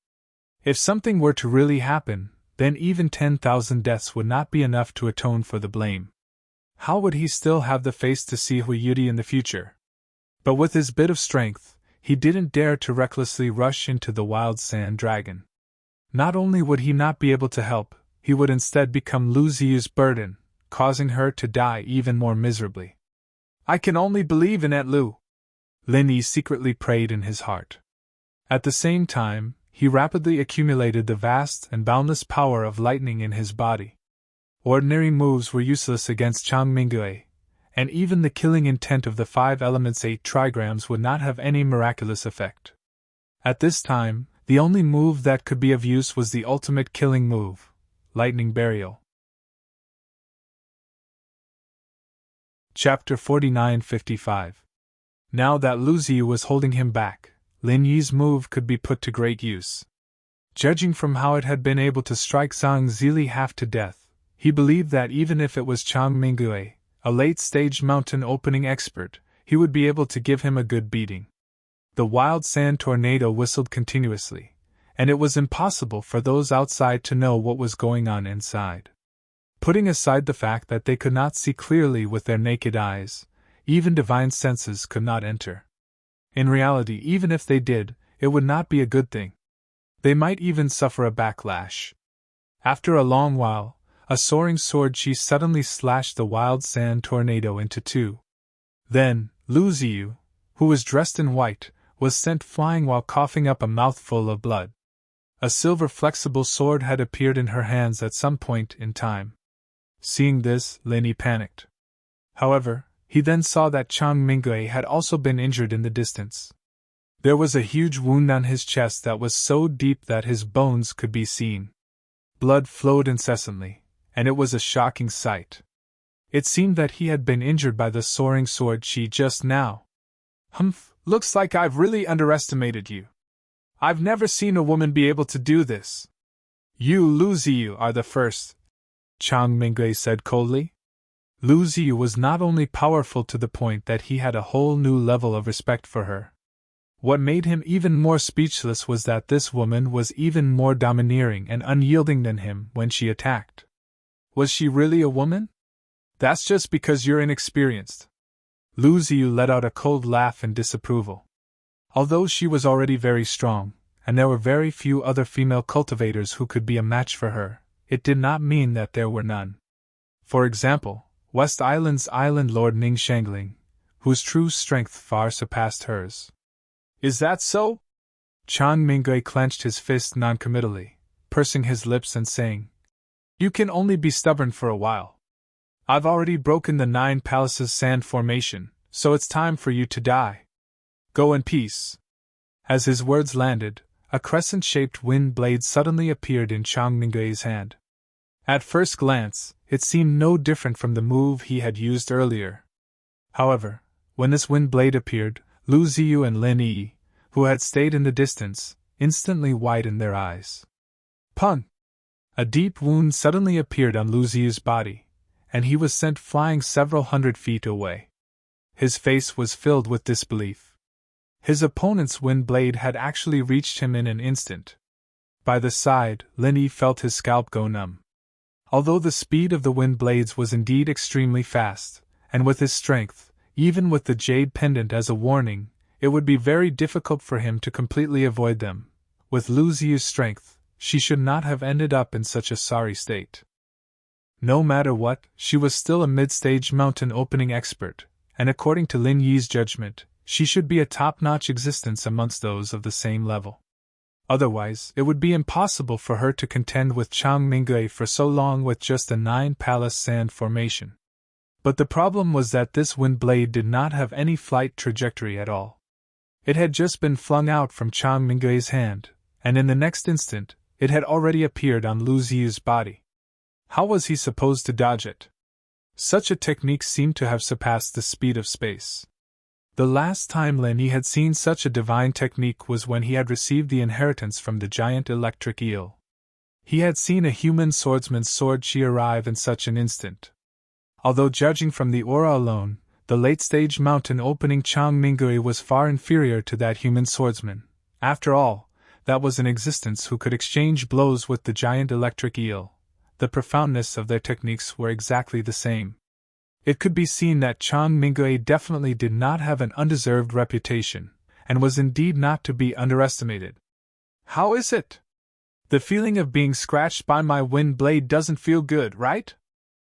If something were to really happen, then even 10,000 deaths would not be enough to atone for the blame. How would he still have the face to see Hui Yudi in the future? But with his bit of strength, he didn't dare to recklessly rush into the wild sand dragon. Not only would he not be able to help, he would instead become Lu Ziyu's burden, causing her to die even more miserably. I can only believe in Aunt Lu, Lin Yi secretly prayed in his heart. At the same time, he rapidly accumulated the vast and boundless power of lightning in his body. Ordinary moves were useless against Chang Minggui, and even the killing intent of the 5 elements 8 trigrams would not have any miraculous effect. At this time, the only move that could be of use was the ultimate killing move, lightning burial. Chapter 49-55. Now that Lu Ziyu was holding him back, Lin Yi's move could be put to great use. Judging from how it had been able to strike Zhang Zili half to death, he believed that even if it was Chang Minggui, a late-stage mountain opening expert, he would be able to give him a good beating. The wild sand tornado whistled continuously, and it was impossible for those outside to know what was going on inside. Putting aside the fact that they could not see clearly with their naked eyes, even divine senses could not enter. In reality, even if they did, it would not be a good thing. They might even suffer a backlash. After a long while, a soaring sword chi suddenly slashed the wild sand tornado into 2. Then, Lu Ziyu, who was dressed in white, was sent flying while coughing up a mouthful of blood. A silver flexible sword had appeared in her hands at some point in time. Seeing this, Lin Yi panicked. However, he then saw that Chang Minggui had also been injured in the distance. There was a huge wound on his chest that was so deep that his bones could be seen. Blood flowed incessantly, and it was a shocking sight. It seemed that he had been injured by the soaring sword chi just now. Humph, looks like I've really underestimated you. I've never seen a woman be able to do this. You, Lu Ziyu, are the first, Chang Minggui said coldly. Lu Ziyu was not only powerful to the point that he had a whole new level of respect for her. What made him even more speechless was that this woman was even more domineering and unyielding than him when she attacked. Was she really a woman? That's just because you're inexperienced. Lu Ziyu let out a cold laugh in disapproval. Although she was already very strong, and there were very few other female cultivators who could be a match for her, it did not mean that there were none. For example, West Island's Island Lord Ning Shangling, whose true strength far surpassed hers. Is that so? Chang Minggui clenched his fist noncommittally, pursing his lips and saying, You can only be stubborn for a while. I've already broken the 9 palaces sand formation, so it's time for you to die. Go in peace. As his words landed, a crescent-shaped wind blade suddenly appeared in Chang Minggui's hand. At first glance, it seemed no different from the move he had used earlier. However, when this wind blade appeared, Lu Ziyu and Lin Yi, who had stayed in the distance, instantly widened their eyes. Pun! A deep wound suddenly appeared on Lu Ziyu's body, and he was sent flying several hundred feet away. His face was filled with disbelief. His opponent's wind blade had actually reached him in an instant. By the side, Lin Yi felt his scalp go numb. Although the speed of the wind blades was indeed extremely fast, and with his strength, even with the jade pendant as a warning, it would be very difficult for him to completely avoid them. With Lu Ziyu's strength, she should not have ended up in such a sorry state. No matter what, she was still a mid-stage mountain opening expert, and according to Lin Yi's judgment, she should be a top-notch existence amongst those of the same level. Otherwise, it would be impossible for her to contend with Chang Minggui for so long with just a 9-palace sand formation. But the problem was that this wind blade did not have any flight trajectory at all. It had just been flung out from Chang Minggui's hand, and in the next instant, it had already appeared on Lu Ziyu's body. How was he supposed to dodge it? Such a technique seemed to have surpassed the speed of space. The last time Lin Yi had seen such a divine technique was when he had received the inheritance from the giant electric eel. He had seen a human swordsman's sword chi arrive in such an instant. Although judging from the aura alone, the late-stage mountain opening Chang Minggui was far inferior to that human swordsman. After all, that was an existence who could exchange blows with the giant electric eel. The profoundness of their techniques were exactly the same. It could be seen that Chang Minggui definitely did not have an undeserved reputation, and was indeed not to be underestimated. "How is it? The feeling of being scratched by my wind blade doesn't feel good, right?"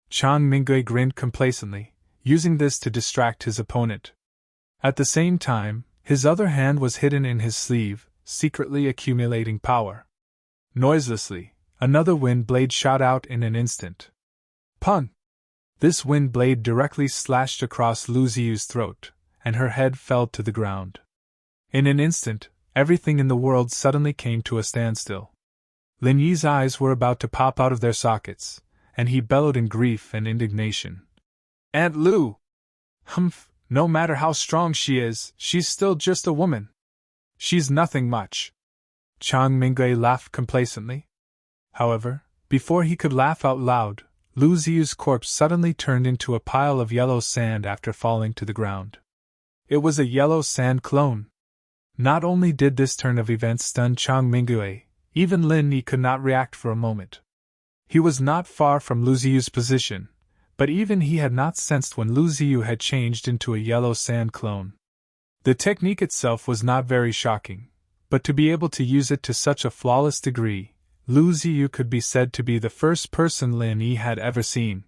Chang Mingui grinned complacently, using this to distract his opponent. At the same time, his other hand was hidden in his sleeve, secretly accumulating power. Noiselessly, another wind blade shot out in an instant. Pun! This wind blade directly slashed across Lu Ziyu's throat, and her head fell to the ground. In an instant, everything in the world suddenly came to a standstill. Lin Yi's eyes were about to pop out of their sockets, and he bellowed in grief and indignation. "Aunt Lu! Humph, no matter how strong she is, she's still just a woman. She's nothing much." Chang Mingui laughed complacently. However, before he could laugh out loud, Lu Ziyu's corpse suddenly turned into a pile of yellow sand after falling to the ground. It was a yellow sand clone. Not only did this turn of events stun Chang Mingui, even Lin Yi could not react for a moment. He was not far from Lu Ziyu's position, but even he had not sensed when Lu Ziyu had changed into a yellow sand clone. The technique itself was not very shocking, but to be able to use it to such a flawless degree, Lu Ziyu could be said to be the first person Lin Yi had ever seen.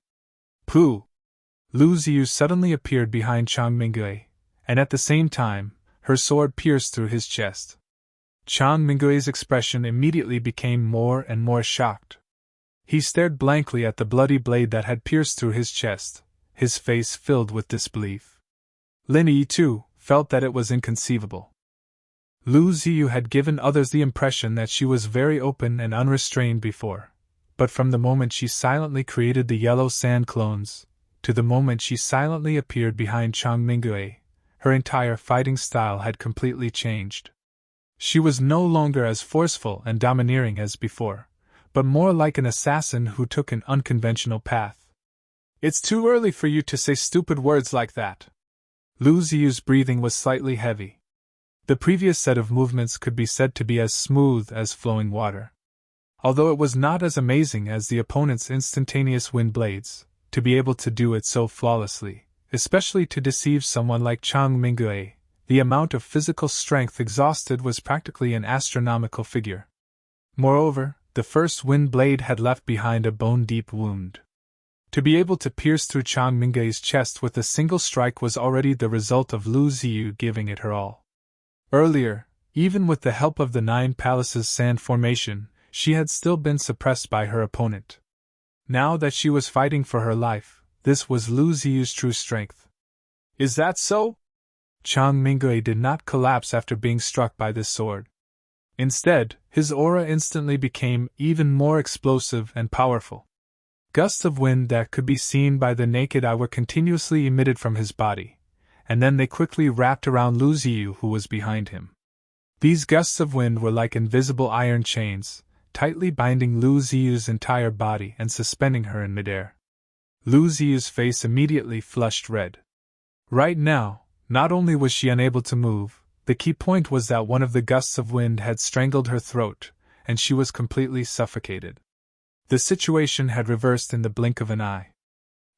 Pooh! Lu Ziyu suddenly appeared behind Chang Mingui, and at the same time, her sword pierced through his chest. Chang Mingui's expression immediately became more and more shocked. He stared blankly at the bloody blade that had pierced through his chest, his face filled with disbelief. Lin Yi, too, felt that it was inconceivable. Lu Ziyu had given others the impression that she was very open and unrestrained before, but from the moment she silently created the yellow sand clones, to the moment she silently appeared behind Chang Mingui, her entire fighting style had completely changed. She was no longer as forceful and domineering as before, but more like an assassin who took an unconventional path. "It's too early for you to say stupid words like that." Lu Ziyu's breathing was slightly heavy. The previous set of movements could be said to be as smooth as flowing water. Although it was not as amazing as the opponent's instantaneous wind blades, to be able to do it so flawlessly, especially to deceive someone like Chang Mingui, the amount of physical strength exhausted was practically an astronomical figure. Moreover, the first wind blade had left behind a bone-deep wound. To be able to pierce through Chang Mingui's chest with a single strike was already the result of Lu Ziyu giving it her all. Earlier, even with the help of the Nine Palaces sand formation, she had still been suppressed by her opponent. Now that she was fighting for her life, this was Lu Ziyu's true strength. "Is that so?" Chang Mingui did not collapse after being struck by this sword. Instead, his aura instantly became even more explosive and powerful. Gusts of wind that could be seen by the naked eye were continuously emitted from his body, and then they quickly wrapped around Lu Ziyu, who was behind him. These gusts of wind were like invisible iron chains, tightly binding Lu Ziyu's entire body and suspending her in midair. Lu Ziyu's face immediately flushed red. Right now, not only was she unable to move, the key point was that one of the gusts of wind had strangled her throat, and she was completely suffocated. The situation had reversed in the blink of an eye.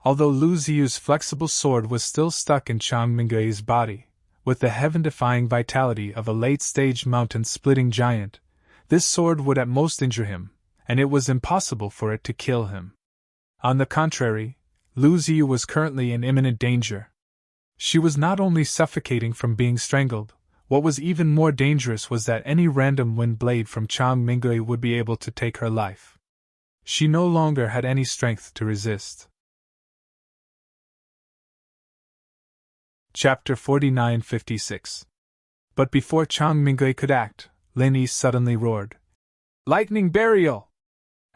Although Lu Ziyu's flexible sword was still stuck in Chang Mingui's body, with the heaven-defying vitality of a late-stage mountain-splitting giant, this sword would at most injure him, and it was impossible for it to kill him. On the contrary, Lu Ziyu was currently in imminent danger. She was not only suffocating from being strangled, what was even more dangerous was that any random wind blade from Chang Mingui would be able to take her life. She no longer had any strength to resist. Chapter 49-56. But before Chang Mingui could act, Lin Yi suddenly roared, "Lightning burial!"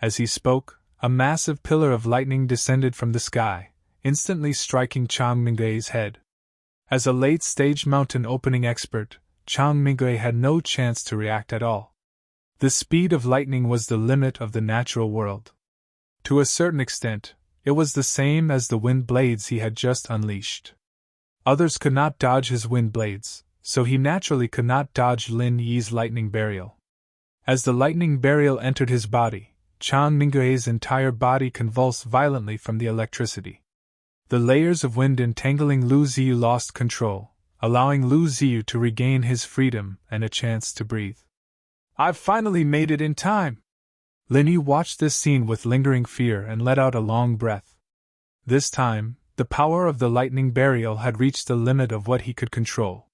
As he spoke, a massive pillar of lightning descended from the sky, instantly striking Chang Mingui's head. As a late-stage mountain opening expert, Chang Mingui had no chance to react at all. The speed of lightning was the limit of the natural world. To a certain extent, it was the same as the wind blades he had just unleashed. Others could not dodge his wind blades, so he naturally could not dodge Lin Yi's lightning burial. As the lightning burial entered his body, Chang Mingui's entire body convulsed violently from the electricity. The layers of wind entangling Lu Ziyu lost control, allowing Lu Ziyu to regain his freedom and a chance to breathe. I've finally made it in time! Lin Yi watched this scene with lingering fear and let out a long breath. This time, the power of the lightning barrier had reached the limit of what he could control.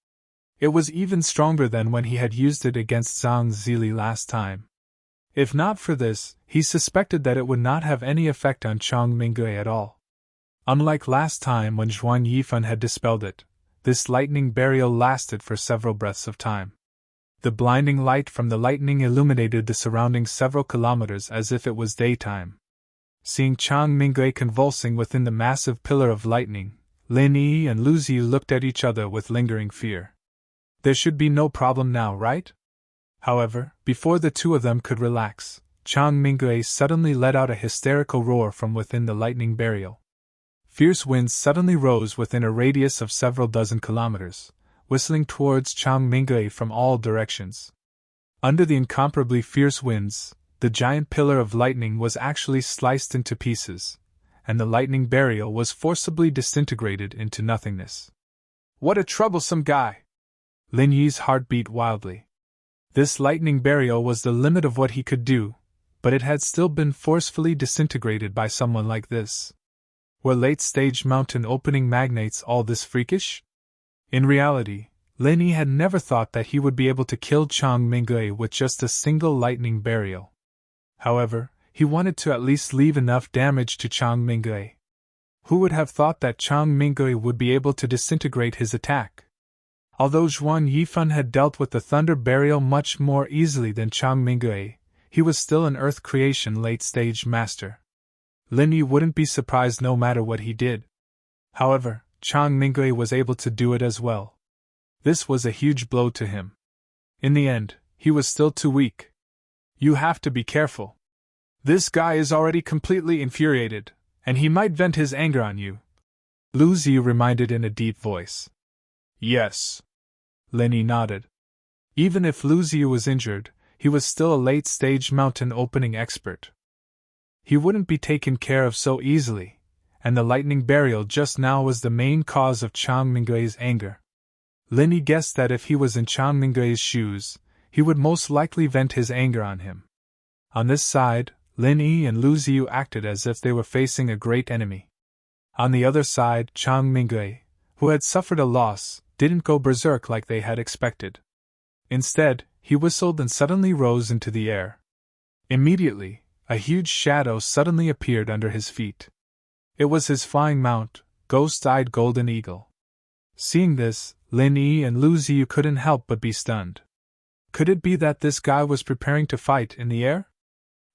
It was even stronger than when he had used it against Zhang Zili last time. If not for this, he suspected that it would not have any effect on Chang Minggui at all. Unlike last time when Zhuan Yifan had dispelled it, this lightning barrier lasted for several breaths of time. The blinding light from the lightning illuminated the surroundings several kilometers as if it was daytime. Seeing Chang Minggui convulsing within the massive pillar of lightning, Lin Yi and Lu Ziyu looked at each other with lingering fear. There should be no problem now, right? However, before the two of them could relax, Chang Minggui suddenly let out a hysterical roar from within the lightning barrier. Fierce winds suddenly rose within a radius of several dozen kilometers, whistling towards Chang Minggui from all directions. Under the incomparably fierce winds, the giant pillar of lightning was actually sliced into pieces, and the lightning barrier was forcibly disintegrated into nothingness. What a troublesome guy! Lin Yi's heart beat wildly. This lightning barrier was the limit of what he could do, but it had still been forcefully disintegrated by someone like this. Were late-stage mountain opening magnates all this freakish? In reality, Lin Yi had never thought that he would be able to kill Chang Minggui with just a single lightning barrier. However, he wanted to at least leave enough damage to Chang Minggui. Who would have thought that Chang Minggui would be able to disintegrate his attack? Although Zhuan Yifan had dealt with the thunder barrier much more easily than Chang Minggui, he was still an earth creation late-stage master. Lin Yi wouldn't be surprised no matter what he did. However, Chang Minggui was able to do it as well. This was a huge blow to him. In the end, he was still too weak. You have to be careful. This guy is already completely infuriated, and he might vent his anger on you. Lu Ziyu reminded in a deep voice. Yes. Lin Yi nodded. Even if Lu Ziyu was injured, he was still a late-stage mountain opening expert. He wouldn't be taken care of so easily, and the lightning barrier just now was the main cause of Chang Minggui's anger. Lin Yi guessed that if he was in Chang Minggui's shoes, he would most likely vent his anger on him. On this side, Lin Yi and Lu Ziyu acted as if they were facing a great enemy. On the other side, Chang Minggui, who had suffered a loss, didn't go berserk like they had expected. Instead, he whistled and suddenly rose into the air. Immediately, a huge shadow suddenly appeared under his feet. It was his flying mount, ghost-eyed golden eagle. Seeing this, Lin Yi and Lu Ziyu couldn't help but be stunned. Could it be that this guy was preparing to fight in the air?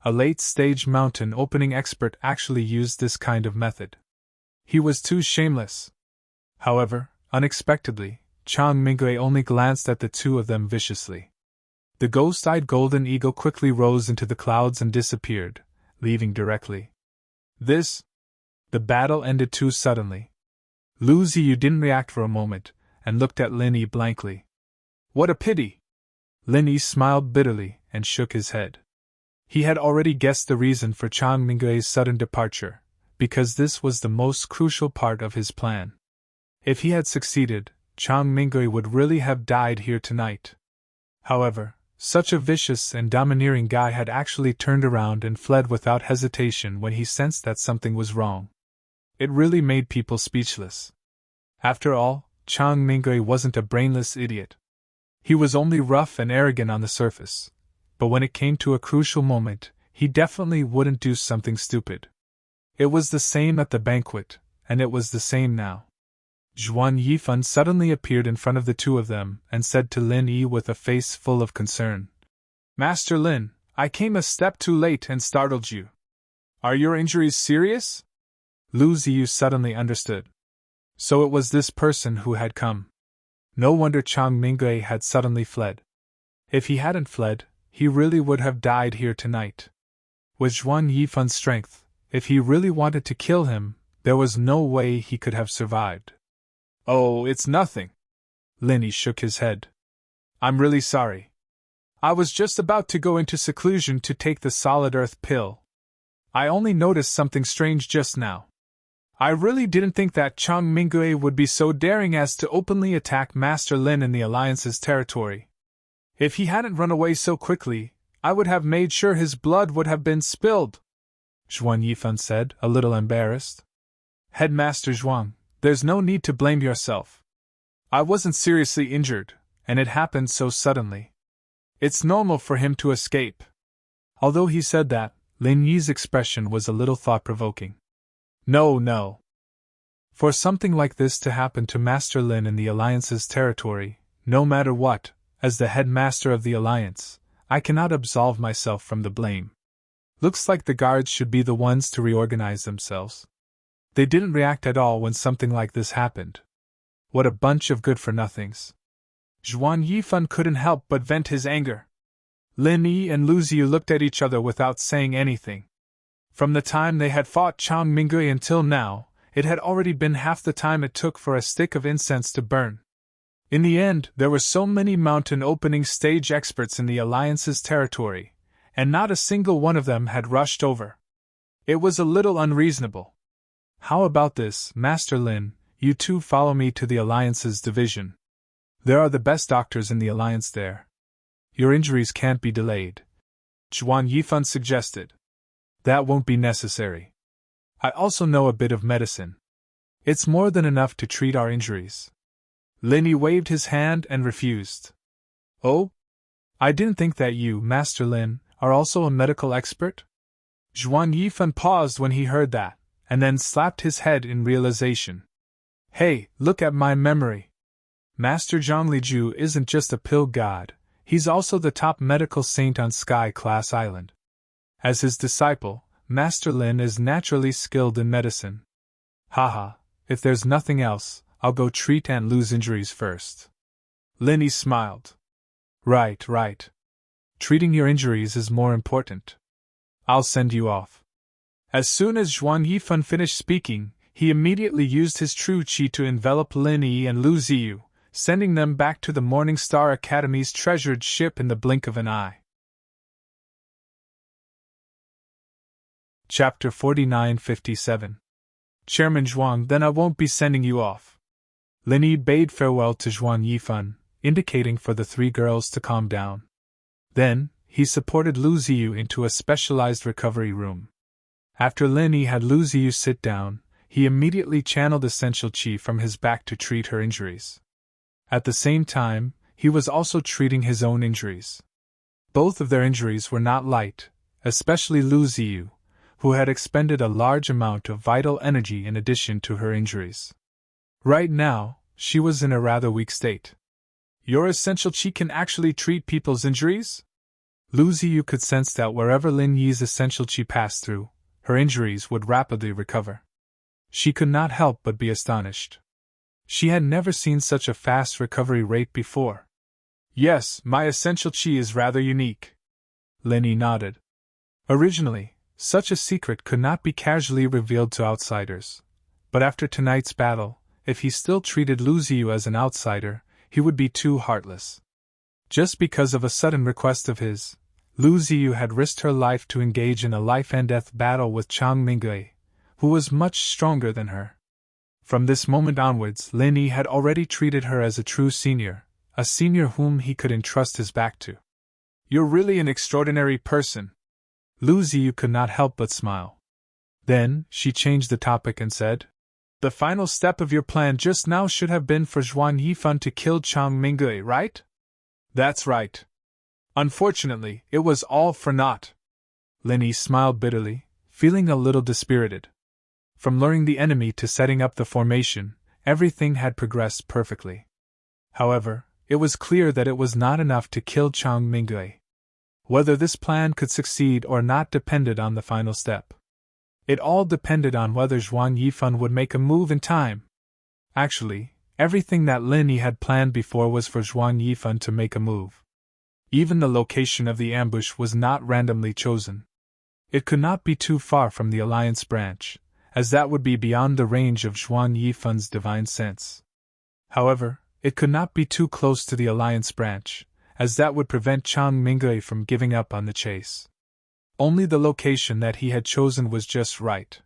A late-stage mountain opening expert actually used this kind of method. He was too shameless. However, unexpectedly, Chang Minggui only glanced at the two of them viciously. The ghost-eyed golden eagle quickly rose into the clouds and disappeared, leaving directly. The battle ended too suddenly. Lu Ziyu didn't react for a moment, and looked at Lin Yi blankly. What a pity! Lin Yi smiled bitterly and shook his head. He had already guessed the reason for Chang Minggui's sudden departure, because this was the most crucial part of his plan. If he had succeeded, Chang Minggui would really have died here tonight. However, such a vicious and domineering guy had actually turned around and fled without hesitation when he sensed that something was wrong. It really made people speechless. After all, Chang Minggui wasn't a brainless idiot. He was only rough and arrogant on the surface, but when it came to a crucial moment, he definitely wouldn't do something stupid. It was the same at the banquet, and it was the same now. Zhuan Yifan suddenly appeared in front of the two of them and said to Lin Yi with a face full of concern. Master Lin, I came a step too late and startled you. Are your injuries serious? Lu Ziyu suddenly understood. So it was this person who had come. No wonder Chang Minggui had suddenly fled. If he hadn't fled, he really would have died here tonight. With Zhuan Yifan's strength, if he really wanted to kill him, there was no way he could have survived. Oh, it's nothing. Lin Yi shook his head. I'm really sorry. I was just about to go into seclusion to take the solid earth pill. I only noticed something strange just now. I really didn't think that Chang Mingui would be so daring as to openly attack Master Lin in the Alliance's territory. If he hadn't run away so quickly, I would have made sure his blood would have been spilled, Zhuan Yifan said, a little embarrassed. Headmaster Zhuang, there's no need to blame yourself. I wasn't seriously injured, and it happened so suddenly. It's normal for him to escape. Although he said that, Lin Yi's expression was a little thought-provoking. No. For something like this to happen to Master Lin in the Alliance's territory, no matter what, as the headmaster of the Alliance, I cannot absolve myself from the blame. Looks like the guards should be the ones to reorganize themselves. They didn't react at all when something like this happened. What a bunch of good-for-nothings. Zhuan Yifan couldn't help but vent his anger. Lin Yi and Lu Ziyu looked at each other without saying anything. From the time they had fought Chang Mingui until now, it had already been half the time it took for a stick of incense to burn. In the end, there were so many mountain opening stage experts in the Alliance's territory, and not a single one of them had rushed over. It was a little unreasonable. How about this, Master Lin, you two follow me to the Alliance's division. There are the best doctors in the Alliance there. Your injuries can't be delayed, Zhuan Yifan suggested. That won't be necessary. I also know a bit of medicine. It's more than enough to treat our injuries. Lin Yi waved his hand and refused. Oh? I didn't think that you, Master Lin, are also a medical expert? Zhuan Yifan paused when he heard that, and then slapped his head in realization. Hey, look at my memory. Master Zhongliju isn't just a pill god, he's also the top medical saint on Sky Class Island. As his disciple, Master Lin is naturally skilled in medicine. Haha, if there's nothing else, I'll go treat Aunt Lu's injuries first. Lin Yi smiled. Right. Treating your injuries is more important. I'll send you off. As soon as Zhuan Yifan finished speaking, he immediately used his true qi to envelop Lin Yi and Lu Ziyu, sending them back to the Morning Star Academy's treasured ship in the blink of an eye. Chapter 49-57. Chairman Zhuang, then I won't be sending you off. Lin Yi bade farewell to Zhuan Yifan, indicating for the three girls to calm down. Then, he supported Lu Ziyu into a specialized recovery room. After Lin Yi had Lu Ziyu sit down, he immediately channeled essential qi from his back to treat her injuries. At the same time, he was also treating his own injuries. Both of their injuries were not light, especially Lu Ziyu, who had expended a large amount of vital energy in addition to her injuries. Right now, she was in a rather weak state. Your essential qi can actually treat people's injuries? Lu Ziyu could sense that wherever Lin Yi's essential qi passed through, her injuries would rapidly recover. She could not help but be astonished. She had never seen such a fast recovery rate before. Yes, my essential qi is rather unique. Lin Yi nodded. Originally, such a secret could not be casually revealed to outsiders. But after tonight's battle, if he still treated Lu Ziyu as an outsider, he would be too heartless. Just because of a sudden request of his, Lu Ziyu had risked her life to engage in a life-and-death battle with Chang Mingui, who was much stronger than her. From this moment onwards, Lin Yi had already treated her as a true senior, a senior whom he could entrust his back to. You're really an extraordinary person. Lu Ziyu could not help but smile. Then, she changed the topic and said, the final step of your plan just now should have been for Zhuan Yifan to kill Chang Mingui, right? That's right. Unfortunately, it was all for naught. Lin Yi smiled bitterly, feeling a little dispirited. From luring the enemy to setting up the formation, everything had progressed perfectly. However, it was clear that it was not enough to kill Chang Mingui. Whether this plan could succeed or not depended on the final step. It all depended on whether Zhuan Yifan would make a move in time. Actually, everything that Lin Yi had planned before was for Zhuan Yifan to make a move. Even the location of the ambush was not randomly chosen. It could not be too far from the Alliance branch, as that would be beyond the range of Zhuan Yifan's divine sense. However, it could not be too close to the Alliance branch, as that would prevent Chang Mingui from giving up on the chase. Only the location that he had chosen was just right.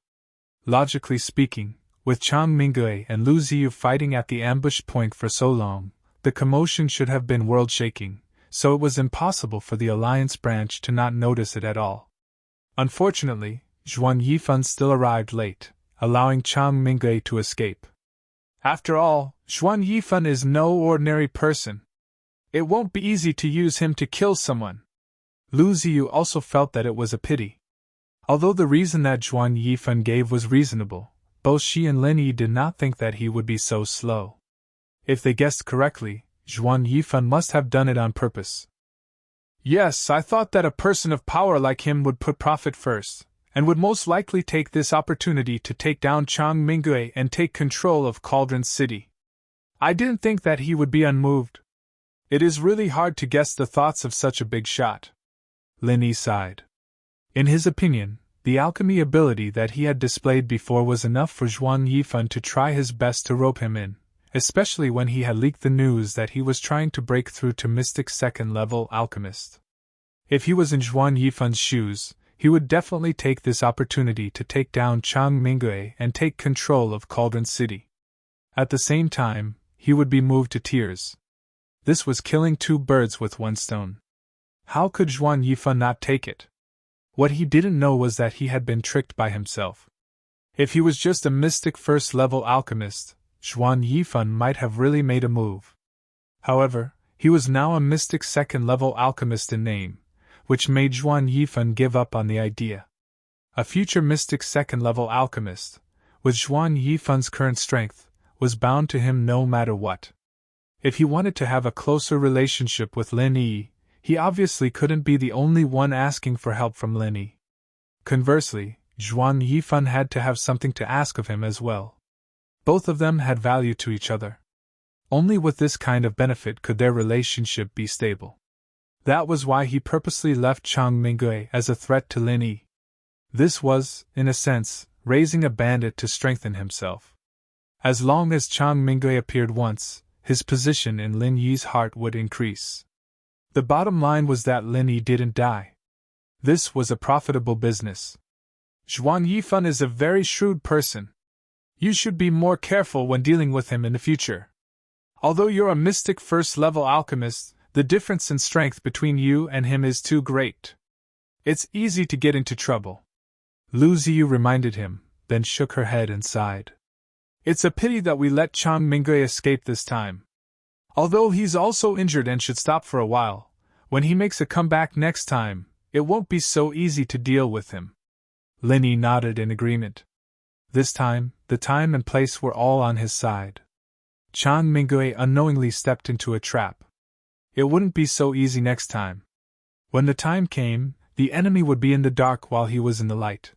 Logically speaking, With Chang Mingui and Lu Ziyu fighting at the ambush point for so long, the commotion should have been world-shaking, so it was impossible for the Alliance branch to not notice it at all. Unfortunately, Zhuan Yifan still arrived late, allowing Chang Mingui to escape. After all, Zhuan Yifan is no ordinary person. It won't be easy to use him to kill someone. Lu Ziyu also felt that it was a pity. Although the reason that Zhuan Yifan gave was reasonable, both she and Lin Yi did not think that he would be so slow. If they guessed correctly, Zhuan Yifan must have done it on purpose. Yes, I thought that a person of power like him would put profit first, and would most likely take this opportunity to take down Chang Mingui and take control of Cauldron City. I didn't think that he would be unmoved. It is really hard to guess the thoughts of such a big shot. Lin Yi sighed. In his opinion, the alchemy ability that he had displayed before was enough for Zhuan Yifan to try his best to rope him in, especially when he had leaked the news that he was trying to break through to Mystic Second-Level Alchemist. If he was in Zhuan Yifan's shoes, he would definitely take this opportunity to take down Chang Mingui and take control of Cauldron City. At the same time, he would be moved to tears. This was killing two birds with one stone. How could Zhuan Yifan not take it? What he didn't know was that he had been tricked by himself. If he was just a mystic first-level alchemist, Zhuan Yifan might have really made a move. However, he was now a mystic second-level alchemist in name, which made Zhuan Yifan give up on the idea. A future mystic second-level alchemist, with Zhuan Yifan's current strength, was bound to him no matter what. If he wanted to have a closer relationship with Lin Yi, he obviously couldn't be the only one asking for help from Lin Yi. Conversely, Zhuan Yifan had to have something to ask of him as well. Both of them had value to each other. Only with this kind of benefit could their relationship be stable. That was why he purposely left Chang Mingui as a threat to Lin Yi. This was, in a sense, raising a bandit to strengthen himself. As long as Chang Mingui appeared once, his position in Lin Yi's heart would increase. The bottom line was that Lin Yi didn't die. This was a profitable business. Zhuan Yifan is a very shrewd person. You should be more careful when dealing with him in the future. Although you're a mystic first-level alchemist, the difference in strength between you and him is too great. It's easy to get into trouble. Lu Ziyu reminded him, then shook her head and sighed. It's a pity that we let Chang Mingui escape this time. Although he's also injured and should stop for a while, when he makes a comeback next time, it won't be so easy to deal with him. Lin Yi nodded in agreement. This time, the time and place were all on his side. Chang Mingui unknowingly stepped into a trap. It wouldn't be so easy next time. When the time came, the enemy would be in the dark while he was in the light.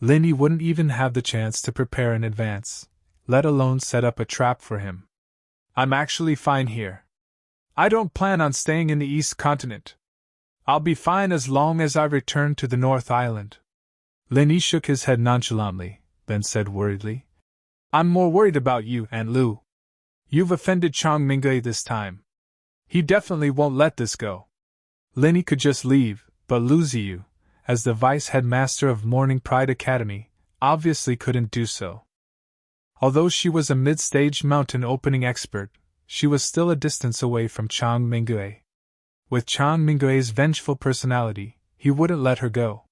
Lin Yi wouldn't even have the chance to prepare in advance, let alone set up a trap for him. I'm actually fine here. I don't plan on staying in the East Continent. I'll be fine as long as I return to the North Island. Lin Yi shook his head nonchalantly, then said worriedly, I'm more worried about you, Aunt Lu. You've offended Chang Mingui this time. He definitely won't let this go. Lin Yi could just leave, but Lu Ziyu, as the vice headmaster of Morning Pride Academy, obviously couldn't do so. Although she was a mid-stage mountain opening expert, she was still a distance away from Chang Mingui. With Chang Mingui's vengeful personality, he wouldn't let her go.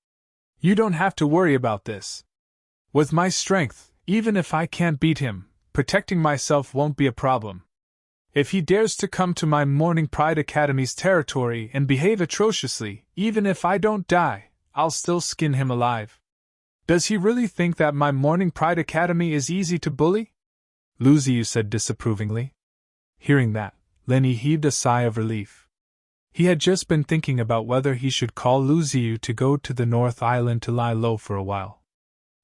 You don't have to worry about this. With my strength, even if I can't beat him, protecting myself won't be a problem. If he dares to come to my Morning Pride Academy's territory and behave atrociously, even if I don't die, I'll still skin him alive. Does he really think that my Morning Pride Academy is easy to bully? Lu Ziyu said disapprovingly. Hearing that, Lin Yi heaved a sigh of relief. He had just been thinking about whether he should call Lu Ziyu to go to the North Island to lie low for a while.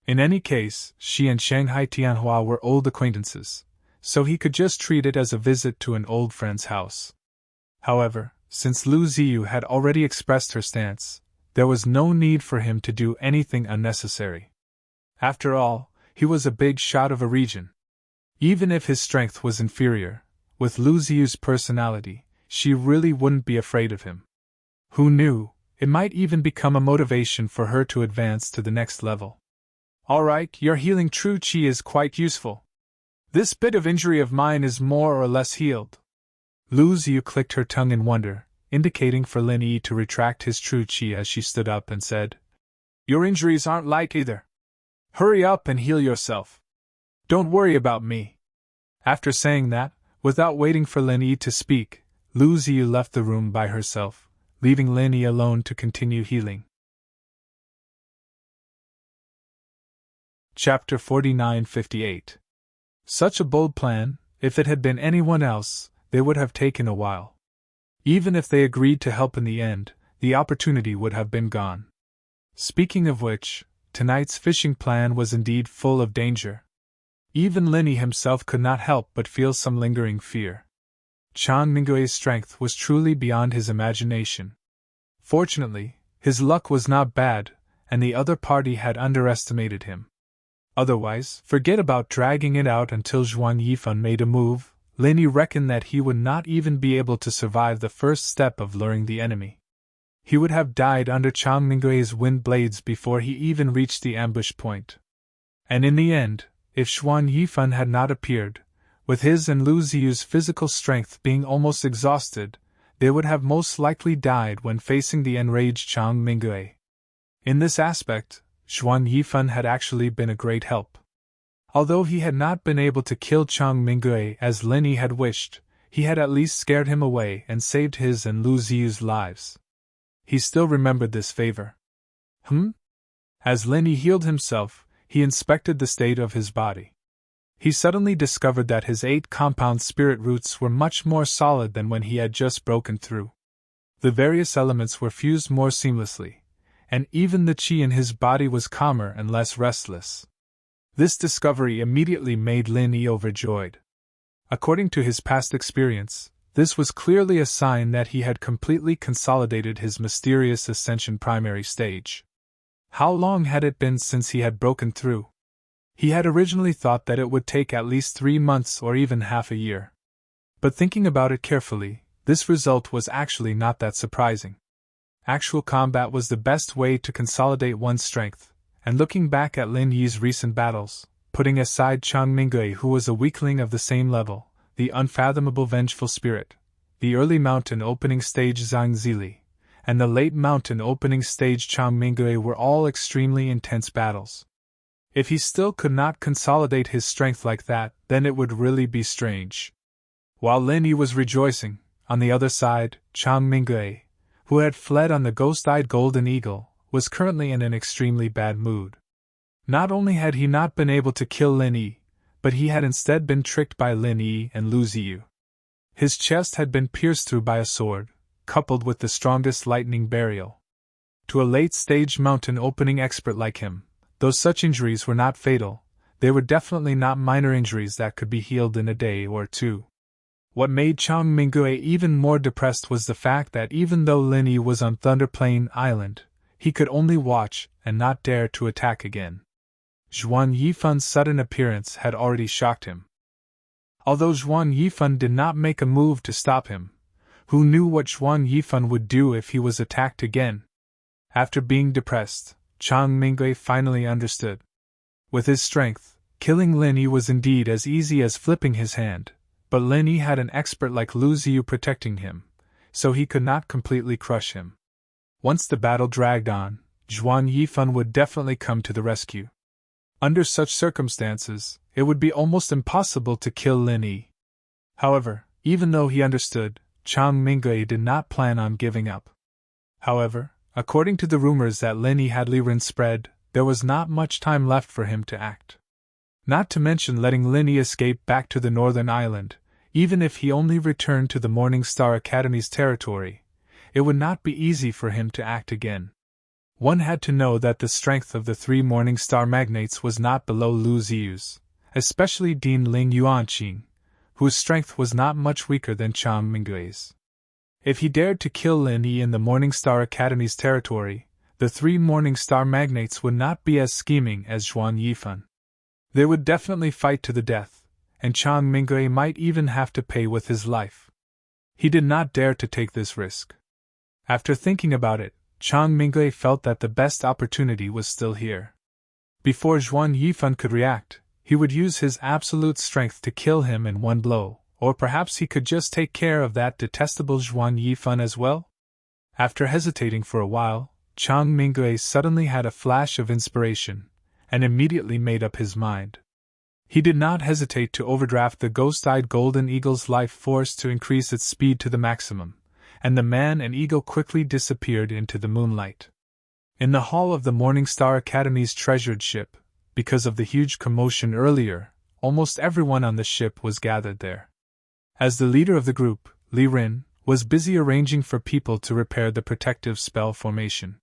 In any case, she and Shanghai Tianhua were old acquaintances, so he could just treat it as a visit to an old friend's house. However, since Lu Ziyu had already expressed her stance, there was no need for him to do anything unnecessary. After all, he was a big shot of a regent. Even if his strength was inferior, with Lu Ziyu's personality, she really wouldn't be afraid of him. Who knew, it might even become a motivation for her to advance to the next level. All right, your healing true chi is quite useful. This bit of injury of mine is more or less healed. Lu Ziyu clicked her tongue in wonder, indicating for Lin Yi to retract his true chi as she stood up and said, Your injuries aren't light either. Hurry up and heal yourself. Don't worry about me. After saying that, without waiting for Lin Yi to speak, Lu Ziyu left the room by herself, leaving Lin Yi alone to continue healing. Chapter 49-58. Such a bold plan, if it had been anyone else, they would have taken a while. Even if they agreed to help in the end, the opportunity would have been gone. Speaking of which, tonight's fishing plan was indeed full of danger. Even Lin Yi himself could not help but feel some lingering fear. Chang Minggui's strength was truly beyond his imagination. Fortunately, his luck was not bad, and the other party had underestimated him. Otherwise, forget about dragging it out until Zhuan Yifan made a move. Lin Yi reckoned that he would not even be able to survive the first step of luring the enemy. He would have died under Chang Minggui's wind blades before he even reached the ambush point. And in the end, if Zhuan Yifan had not appeared, with his and Lu Ziyu's physical strength being almost exhausted, they would have most likely died when facing the enraged Chang Minggui. In this aspect, Zhuan Yifan had actually been a great help. Although he had not been able to kill Chang Minggui as Lin Yi had wished, he had at least scared him away and saved his and Lu Ziyu's lives. He still remembered this favor. As Lin Yi healed himself, he inspected the state of his body. He suddenly discovered that his 8 compound spirit roots were much more solid than when he had just broken through. The various elements were fused more seamlessly, and even the chi in his body was calmer and less restless. This discovery immediately made Lin Yi overjoyed. According to his past experience, this was clearly a sign that he had completely consolidated his mysterious ascension primary stage. How long had it been since he had broken through? He had originally thought that it would take at least 3 months or even half a year. But thinking about it carefully, this result was actually not that surprising. Actual combat was the best way to consolidate one's strength, and looking back at Lin Yi's recent battles, putting aside Chang Minggui who was a weakling of the same level, the unfathomable vengeful spirit, the early mountain opening stage Zhang Zili, and the late mountain opening stage Chang Minggui were all extremely intense battles. If he still could not consolidate his strength like that, then it would really be strange. While Lin Yi was rejoicing, on the other side, Chang Minggui, who had fled on the ghost-eyed golden eagle, was currently in an extremely bad mood. Not only had he not been able to kill Lin Yi, but he had instead been tricked by Lin Yi and Lu Ziyu. His chest had been pierced through by a sword, coupled with the strongest lightning burial. To a late-stage mountain opening expert like him, though such injuries were not fatal, they were definitely not minor injuries that could be healed in a day or two. What made Chang Minggui even more depressed was the fact that even though Lin Yi was on Thunder Plain Island, he could only watch and not dare to attack again. Zhuan Yifan's sudden appearance had already shocked him. Although Zhuan Yifan did not make a move to stop him, who knew what Zhuan Yifan would do if he was attacked again? After being depressed, Chang Minggui finally understood. With his strength, killing Lin Yi was indeed as easy as flipping his hand. But Lin Yi had an expert like Lu Ziyu protecting him, so he could not completely crush him. Once the battle dragged on, Zhuan Yifan would definitely come to the rescue. Under such circumstances, it would be almost impossible to kill Lin Yi. However, even though he understood, Chang Minggui did not plan on giving up. However, according to the rumors that Lin Yi had Liren spread, there was not much time left for him to act. Not to mention letting Lin Yi escape back to the northern island, even if he only returned to the Morning Star Academy's territory, it would not be easy for him to act again. One had to know that the strength of the 3 Morning Star magnates was not below Lu Ziyu's, especially Dean Ling Yuanqing, whose strength was not much weaker than Chang Minggui's. If he dared to kill Lin Yi in the Morning Star Academy's territory, the 3 Morning Star magnates would not be as scheming as Zhuan Yifan. They would definitely fight to the death, and Chang Minggui might even have to pay with his life. He did not dare to take this risk. After thinking about it, Chang Minggui felt that the best opportunity was still here. Before Zhuan Yifan could react, he would use his absolute strength to kill him in one blow, or perhaps he could just take care of that detestable Zhuan Yifan as well? After hesitating for a while, Chang Mingwei suddenly had a flash of inspiration, and immediately made up his mind. He did not hesitate to overdraft the ghost-eyed golden eagle's life force to increase its speed to the maximum, and the man and eagle quickly disappeared into the moonlight. In the hall of the Morning Star Academy's treasured ship, because of the huge commotion earlier, almost everyone on the ship was gathered there. As the leader of the group, Li Rin, was busy arranging for people to repair the protective spell formation.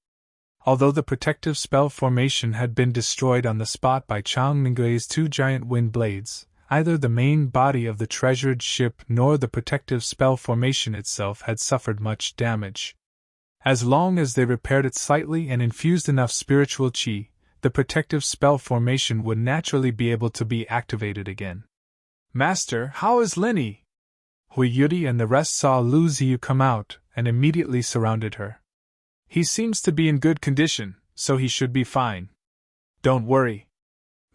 Although the protective spell formation had been destroyed on the spot by Chang Mingwei's two giant wind blades, either the main body of the treasured ship nor the protective spell formation itself had suffered much damage. As long as they repaired it slightly and infused enough spiritual qi, the protective spell formation would naturally be able to be activated again. "Master, how is Linny?" Hui Yudi and the rest saw Lu Ziyu come out and immediately surrounded her. "He seems to be in good condition, so he should be fine. Don't worry."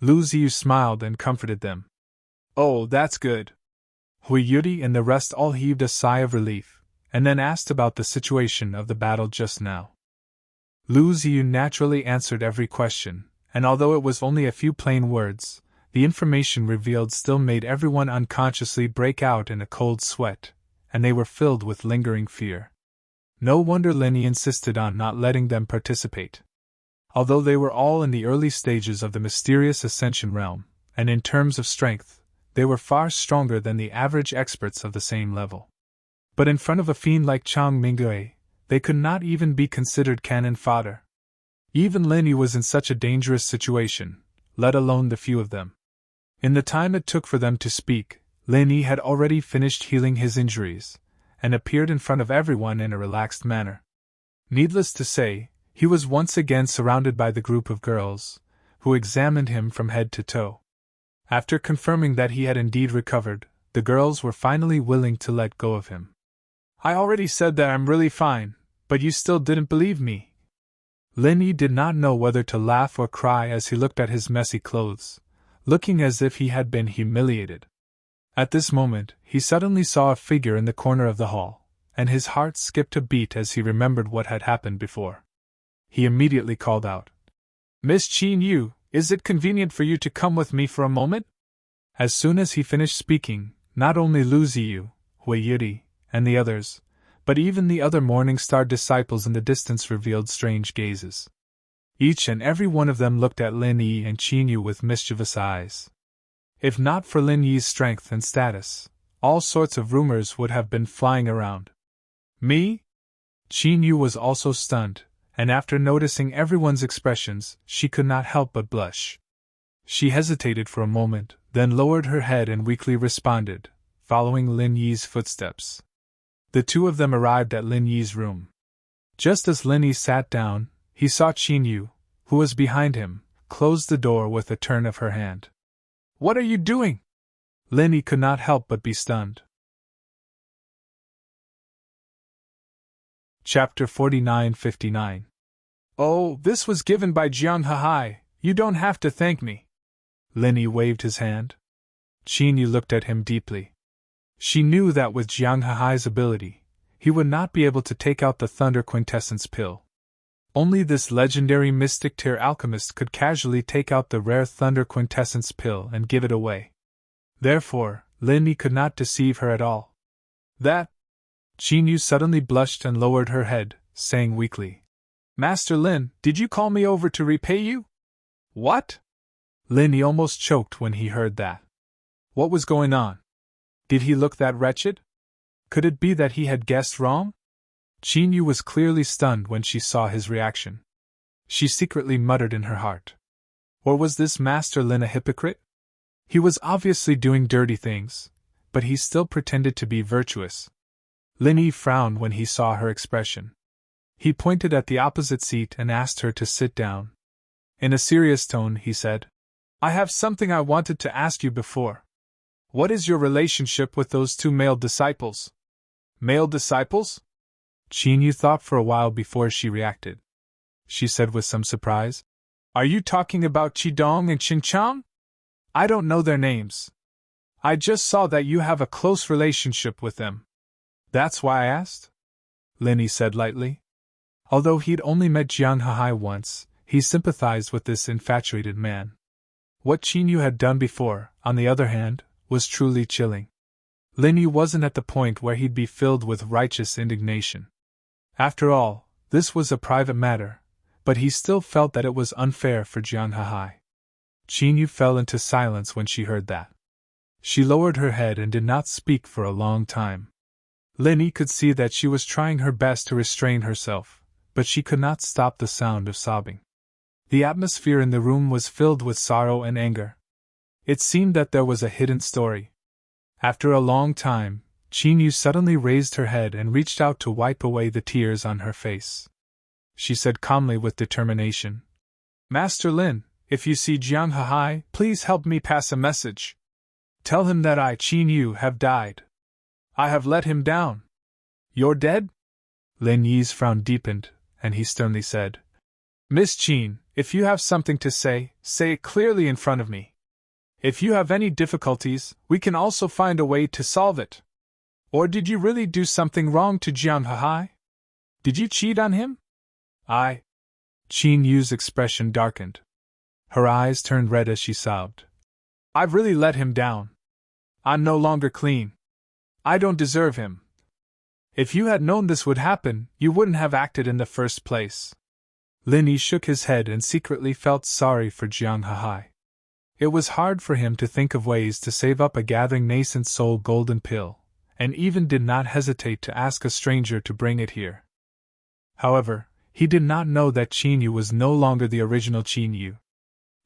Lu Ziyu smiled and comforted them. "Oh, that's good." Hui Yudi and the rest all heaved a sigh of relief, and then asked about the situation of the battle just now. Lu Ziyu naturally answered every question, and although it was only a few plain words, the information revealed still made everyone unconsciously break out in a cold sweat, and they were filled with lingering fear. No wonder Linny insisted on not letting them participate. Although they were all in the early stages of the mysterious ascension realm, and in terms of strength, they were far stronger than the average experts of the same level. But in front of a fiend like Chang Mingwei, they could not even be considered cannon fodder. Even Linny was in such a dangerous situation, let alone the few of them. In the time it took for them to speak, Linny had already finished healing his injuries, and appeared in front of everyone in a relaxed manner. Needless to say, he was once again surrounded by the group of girls, who examined him from head to toe. After confirming that he had indeed recovered, the girls were finally willing to let go of him. "I already said that I'm really fine, but you still didn't believe me." Linny did not know whether to laugh or cry as he looked at his messy clothes, looking as if he had been humiliated. At this moment, he suddenly saw a figure in the corner of the hall, and his heart skipped a beat as he remembered what had happened before. He immediately called out, "Miss Qin Yu, is it convenient for you to come with me for a moment?" As soon as he finished speaking, not only Lu Ziyu, Hui Yudi, and the others, but even the other Morning Star disciples in the distance revealed strange gazes. Each and every one of them looked at Lin Yi and Qin Yu with mischievous eyes. If not for Lin Yi's strength and status, all sorts of rumors would have been flying around. "Me?" Qin Yu was also stunned, and after noticing everyone's expressions, she could not help but blush. She hesitated for a moment, then lowered her head and weakly responded, following Lin Yi's footsteps. The two of them arrived at Lin Yi's room. Just as Lin Yi sat down, he saw Qin Yu, who was behind him, close the door with a turn of her hand. "What are you doing?" Lin Yi could not help but be stunned. Chapter 49-59. "Oh, this was given by Jiang Hahai, you don't have to thank me." Lin Yi waved his hand. Qin Yu looked at him deeply. She knew that with Jiang Hahai's ability, he would not be able to take out the Thunder Quintessence pill. Only this legendary mystic tier alchemist could casually take out the rare Thunder Quintessence pill and give it away. Therefore, Lin Yi could not deceive her at all. "That..." Qin Yu suddenly blushed and lowered her head, saying weakly, "Master Lin, did you call me over to repay you?" "What?" Lin Yi almost choked when he heard that. What was going on? Did he look that wretched? Could it be that he had guessed wrong? Qin Yu was clearly stunned when she saw his reaction. She secretly muttered in her heart. Or was this Master Lin a hypocrite? He was obviously doing dirty things, but he still pretended to be virtuous. Lin Yi frowned when he saw her expression. He pointed at the opposite seat and asked her to sit down. In a serious tone, he said, "I have something I wanted to ask you before. What is your relationship with those two male disciples?" "Male disciples?" Qin Yu thought for a while before she reacted. She said with some surprise, Are you talking about Qidong and Xingqiang? I don't know their names. I just saw that you have a close relationship with them. That's why I asked? Linny said lightly. Although he'd only met Jiang Hahai once, he sympathized with this infatuated man. What Qin Yu had done before, on the other hand, was truly chilling. Linny wasn't at the point where he'd be filled with righteous indignation. After all, this was a private matter, but he still felt that it was unfair for Jiang Hahai. Qin Yu fell into silence when she heard that. She lowered her head and did not speak for a long time. Linny could see that she was trying her best to restrain herself, but she could not stop the sound of sobbing. The atmosphere in the room was filled with sorrow and anger. It seemed that there was a hidden story. After a long time, Qin Yu suddenly raised her head and reached out to wipe away the tears on her face. She said calmly with determination, "Master Lin, if you see Jiang Hahai, please help me pass a message. Tell him that I, Qin Yu, have died. I have let him down." "You're dead?" Lin Yi's frown deepened, and he sternly said, "Miss Qin, if you have something to say, say it clearly in front of me. If you have any difficulties, we can also find a way to solve it. Or did you really do something wrong to Jiang Hahai? Did you cheat on him?" Qin Yu's expression darkened. Her eyes turned red as she sobbed. "I've really let him down. I'm no longer clean. I don't deserve him. If you had known this would happen, you wouldn't have acted in the first place." Lin Yi shook his head and secretly felt sorry for Jiang Hahai. It was hard for him to think of ways to save up a gathering nascent soul golden pill, and even did not hesitate to ask a stranger to bring it here. However, he did not know that Qin Yu was no longer the original Qin Yu.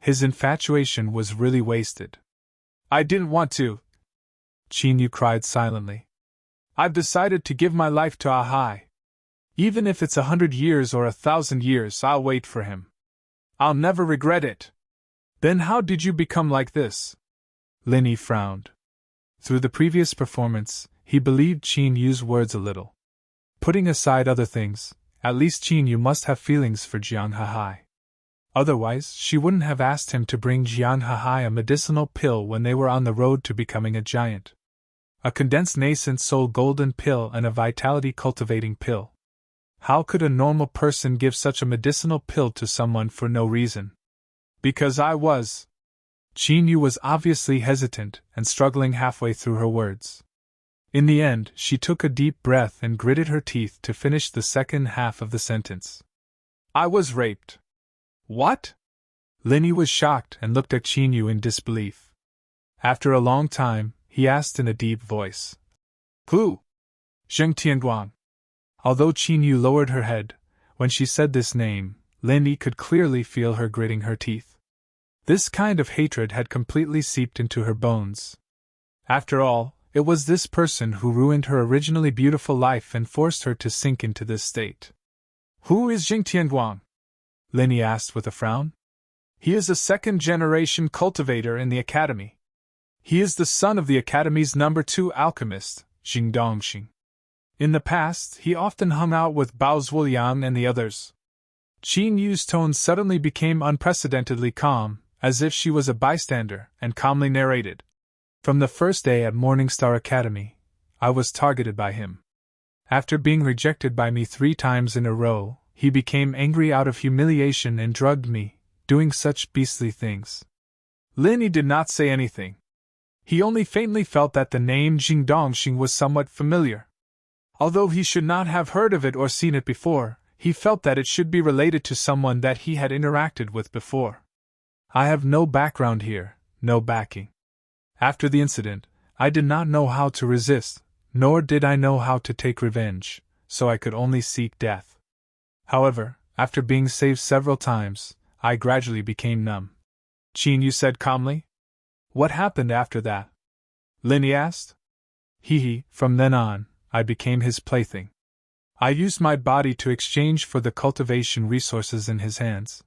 His infatuation was really wasted. "I didn't want to," Qin Yu cried silently. "I've decided to give my life to Ahai. Even if it's 100 years or 1,000 years, I'll wait for him. I'll never regret it." "Then how did you become like this?" Lin Yi frowned. Through the previous performance, he believed Qin Yu's words a little. Putting aside other things, at least Qin Yu must have feelings for Jiang Hahai. Otherwise, she wouldn't have asked him to bring Jiang Hahai a medicinal pill when they were on the road to becoming a giant. A condensed nascent soul golden pill and a vitality cultivating pill. How could a normal person give such a medicinal pill to someone for no reason? "Because I was." Qin Yu was obviously hesitant and struggling halfway through her words. In the end, she took a deep breath and gritted her teeth to finish the second half of the sentence. "I was raped." "What?" Lin Yi was shocked and looked at Qin Yu in disbelief. After a long time, he asked in a deep voice, "Who?" "Zheng Tianguang." Although Qin Yu lowered her head, when she said this name, Lin Yi could clearly feel her gritting her teeth. This kind of hatred had completely seeped into her bones. After all, it was this person who ruined her originally beautiful life and forced her to sink into this state. "Who is Zheng Tianguang?" Lin Yi asked with a frown. "He is a second-generation cultivator in the academy. He is the son of the academy's number 2 alchemist, Xing Dongxing. In the past, he often hung out with Bao Zuoliang and the others." Qin Yu's tone suddenly became unprecedentedly calm, as if she was a bystander, and calmly narrated. "From the first day at Morningstar Academy, I was targeted by him. After being rejected by me 3 times in a row, he became angry out of humiliation and drugged me, doing such beastly things." Lin Yi did not say anything. He only faintly felt that the name Xing Dongxing was somewhat familiar. Although he should not have heard of it or seen it before, he felt that it should be related to someone that he had interacted with before. "I have no background here, no backing. After the incident, I did not know how to resist, nor did I know how to take revenge, so I could only seek death. However, after being saved several times, I gradually became numb." Qin Yu said calmly. "What happened after that?" Lin Yi asked. From then on, I became his plaything. I used my body to exchange for the cultivation resources in his hands."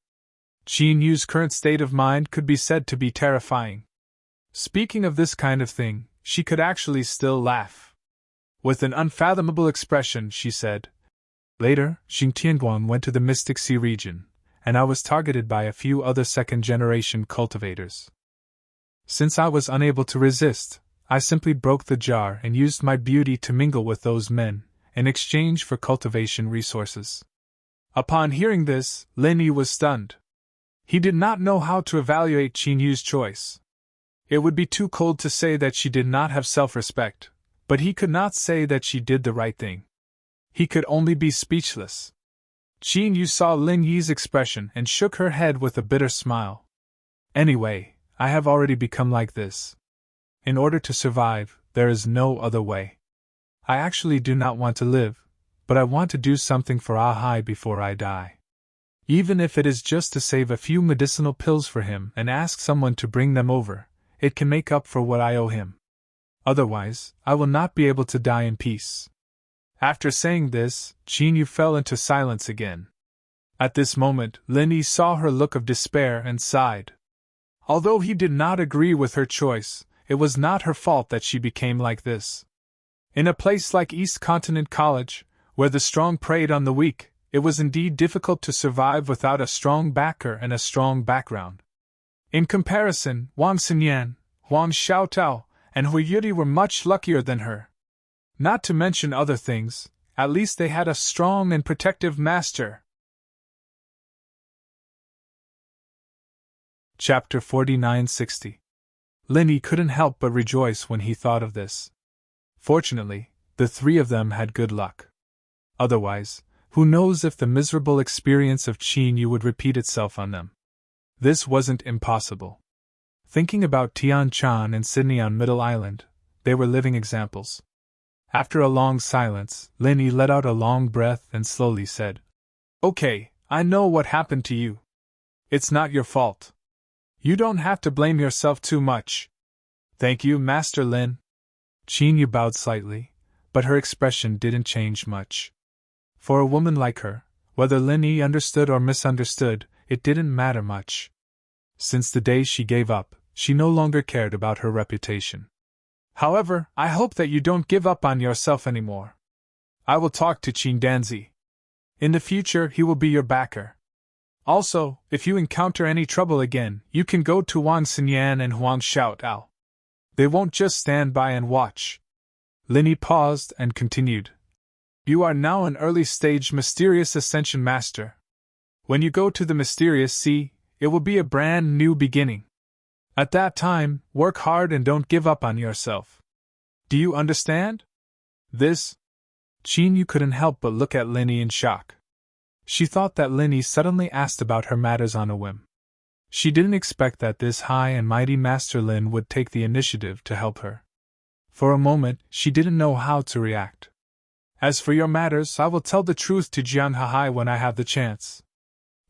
Qin Yu's current state of mind could be said to be terrifying. Speaking of this kind of thing, she could actually still laugh. With an unfathomable expression, she said, "Later, Xing Tianguang went to the Mystic Sea region, and I was targeted by a few other second-generation cultivators. Since I was unable to resist, I simply broke the jar and used my beauty to mingle with those men, in exchange for cultivation resources. Upon hearing this, Lin Yi was stunned. He did not know how to evaluate Qin Yu's choice. It would be too cold to say that she did not have self-respect, but he could not say that she did the right thing. He could only be speechless. Qin Yu saw Lin Yi's expression and shook her head with a bitter smile. Anyway, I have already become like this. In order to survive, there is no other way. I actually do not want to live, but I want to do something for Ahai before I die. Even if it is just to save a few medicinal pills for him and ask someone to bring them over, it can make up for what I owe him. Otherwise, I will not be able to die in peace. After saying this, Qin Yu fell into silence again. At this moment, Lin Yi saw her look of despair and sighed. Although he did not agree with her choice, it was not her fault that she became like this. In a place like East Continent College, where the strong preyed on the weak, it was indeed difficult to survive without a strong backer and a strong background. In comparison, Wang Xinyan, Huang Xiaotao, and Hu Yudi were much luckier than her. Not to mention other things, at least they had a strong and protective master. Chapter 4960. Lin Yi couldn't help but rejoice when he thought of this. Fortunately, the three of them had good luck. Otherwise, who knows if the miserable experience of Qin Yu would repeat itself on them. This wasn't impossible. Thinking about Tian Chan and Sydney on Middle Island, they were living examples. After a long silence, Lin Yi let out a long breath and slowly said, "Okay, I know what happened to you. It's not your fault. You don't have to blame yourself too much." "Thank you, Master Lin." Qin Yu bowed slightly, but her expression didn't change much. For a woman like her, whether Lin Yi understood or misunderstood, it didn't matter much. Since the day she gave up, she no longer cared about her reputation. "However, I hope that you don't give up on yourself anymore. I will talk to Qin Danzi. In the future, he will be your backer. Also, if you encounter any trouble again, you can go to Wang Xinyan and Huang Xiaotao. They won't just stand by and watch." Lin Yi paused and continued. "You are now an early-stage mysterious ascension master. When you go to the mysterious sea, it will be a brand new beginning. At that time, work hard and don't give up on yourself. Do you understand?" This? Qin Yu couldn't help but look at Lin Yi in shock. She thought that Lin Yi suddenly asked about her matters on a whim. She didn't expect that this high and mighty Master Lin would take the initiative to help her. For a moment, she didn't know how to react. "As for your matters, I will tell the truth to Jiang Hahai when I have the chance.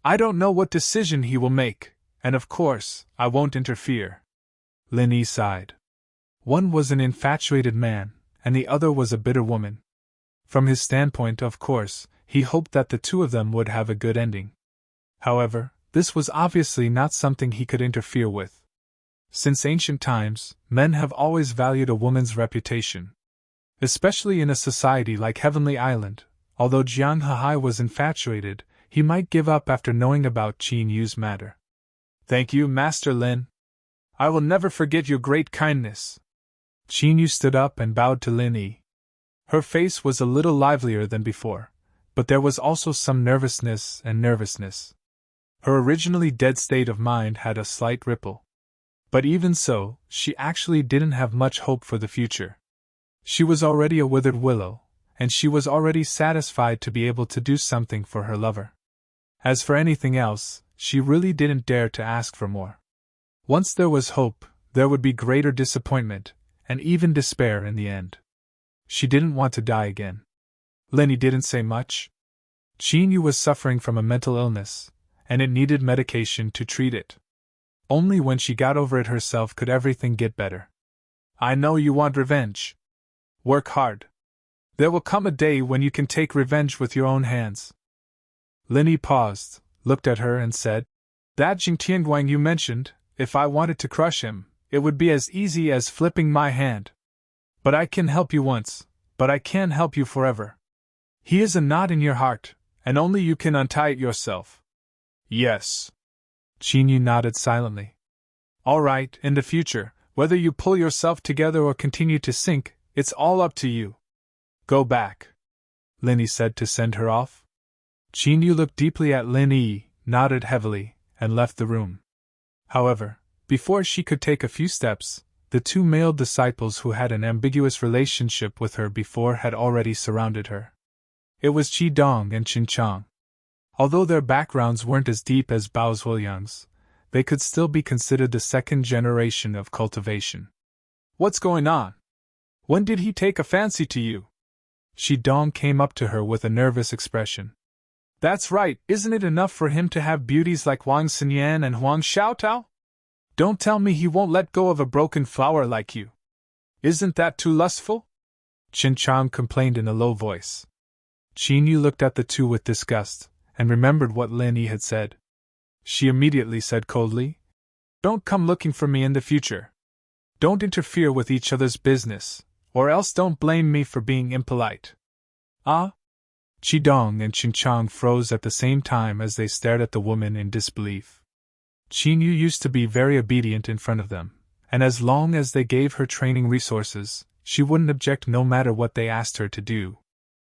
I don't know what decision he will make, and of course, I won't interfere." Lin Yi sighed. One was an infatuated man, and the other was a bitter woman. From his standpoint, of course, he hoped that the two of them would have a good ending. However, this was obviously not something he could interfere with. Since ancient times, men have always valued a woman's reputation. Especially in a society like Heavenly Island, although Jiang Hahai was infatuated, he might give up after knowing about Qin Yu's matter. "Thank you, Master Lin. I will never forget your great kindness." Qin Yu stood up and bowed to Lin Yi. Her face was a little livelier than before, but there was also some nervousness. Her originally dead state of mind had a slight ripple. But even so, she actually didn't have much hope for the future. She was already a withered willow, and she was already satisfied to be able to do something for her lover. As for anything else, she really didn't dare to ask for more. Once there was hope, there would be greater disappointment, and even despair in the end. She didn't want to die again. Lin Yi didn't say much. Qin Yu was suffering from a mental illness, and it needed medication to treat it. Only when she got over it herself could everything get better. "I know you want revenge. Work hard. There will come a day when you can take revenge with your own hands." Lin Yi paused, looked at her and said, "That Jing Tianguang you mentioned, if I wanted to crush him, it would be as easy as flipping my hand. But I can help you once, but I can't help you forever. He is a knot in your heart, and only you can untie it yourself. Yes. Qin Yu nodded silently. All right, in the future, whether you pull yourself together or continue to sink, it's all up to you. Go back, Lin Yi said to send her off. Qin Yu looked deeply at Lin Yi, nodded heavily, and left the room. However, before she could take a few steps, the two male disciples who had an ambiguous relationship with her before had already surrounded her. It was Qi Dong and Qin Chang. Although their backgrounds weren't as deep as Bao Zuoyang's, they could still be considered the second generation of cultivation. What's going on? When did he take a fancy to you? Qi Dong came up to her with a nervous expression. That's right, isn't it enough for him to have beauties like Wang Xinyan and Huang Xiaotao? Don't tell me he won't let go of a broken flower like you. Isn't that too lustful? Qin Chang complained in a low voice. Qin Yu looked at the two with disgust, and remembered what Lin Yi had said. She immediately said coldly, Don't come looking for me in the future. Don't interfere with each other's business, or else don't blame me for being impolite. Ah? Qi Dong and Qin Chang froze at the same time as they stared at the woman in disbelief. Qin Yu used to be very obedient in front of them, and as long as they gave her training resources, she wouldn't object no matter what they asked her to do.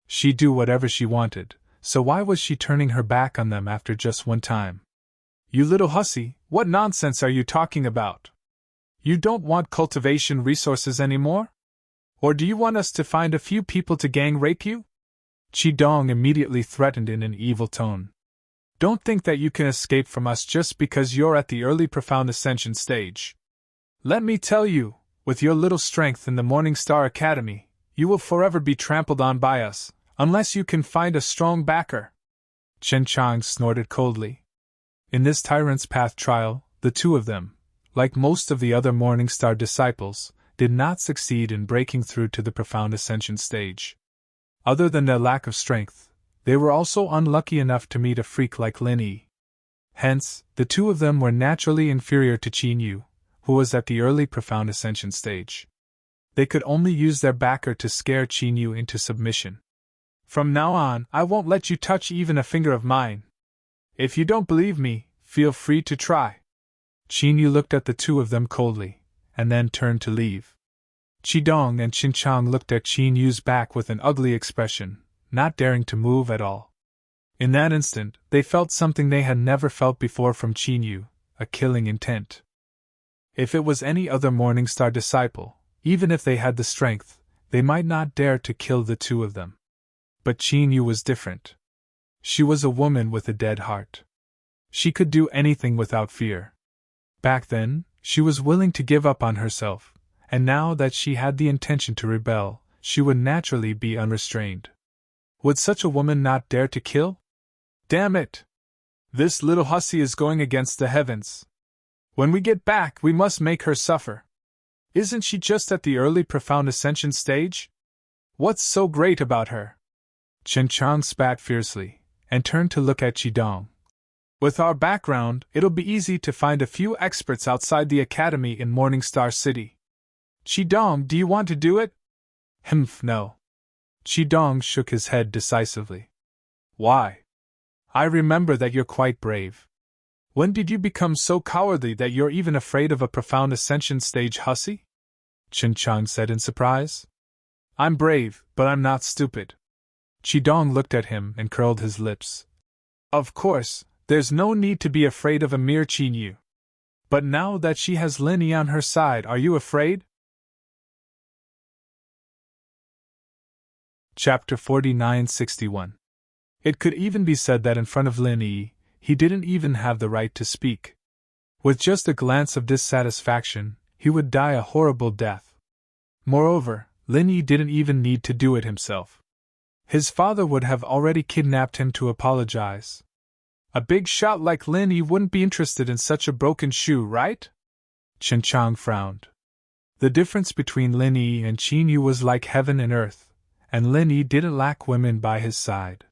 She'd do whatever she wanted, so why was she turning her back on them after just one time? You little hussy, what nonsense are you talking about? You don't want cultivation resources anymore? Or do you want us to find a few people to gang rape you? Qi Dong immediately threatened in an evil tone. Don't think that you can escape from us just because you're at the early profound ascension stage. Let me tell you, with your little strength in the Morning Star Academy, you will forever be trampled on by us, unless you can find a strong backer. Qin Chang snorted coldly. In this Tyrant's Path trial, the two of them, like most of the other Morning Star disciples, did not succeed in breaking through to the profound ascension stage. Other than their lack of strength, they were also unlucky enough to meet a freak like Lin Yi. Hence, the two of them were naturally inferior to Qin Yu, who was at the early profound ascension stage. They could only use their backer to scare Qin Yu into submission. From now on, I won't let you touch even a finger of mine. If you don't believe me, feel free to try. Qin Yu looked at the two of them coldly, and then turned to leave. Qi Dong and Qin Chang looked at Qin Yu's back with an ugly expression, not daring to move at all. In that instant, they felt something they had never felt before from Qin Yu, a killing intent. If it was any other Morning Star disciple, even if they had the strength, they might not dare to kill the two of them. But Qin Yu was different. She was a woman with a dead heart. She could do anything without fear. Back then, she was willing to give up on herself, and now that she had the intention to rebel, she would naturally be unrestrained. Would such a woman not dare to kill? Damn it! This little hussy is going against the heavens. When we get back, we must make her suffer. Isn't she just at the early profound ascension stage? What's so great about her? Qin Chang spat fiercely, and turned to look at Qi Dong. With our background, it'll be easy to find a few experts outside the academy in Morning Star City. Qi Dong, do you want to do it? No. Qi Dong shook his head decisively. Why? I remember that you're quite brave. When did you become so cowardly that you're even afraid of a profound ascension stage hussy? Qin Chang said in surprise. I'm brave, but I'm not stupid. Qi Dong looked at him and curled his lips. Of course, there's no need to be afraid of a mere Qin Yu. But now that she has Lin Yi on her side, are you afraid? Chapter 49-61. It could even be said that in front of Lin Yi, he didn't even have the right to speak. With just a glance of dissatisfaction, he would die a horrible death. Moreover, Lin Yi didn't even need to do it himself. His father would have already kidnapped him to apologize. A big shot like Lin Yi wouldn't be interested in such a broken shoe, right? Qin Chang frowned. The difference between Lin Yi and Qin Yu was like heaven and earth, and Lin Yi didn't lack women by his side.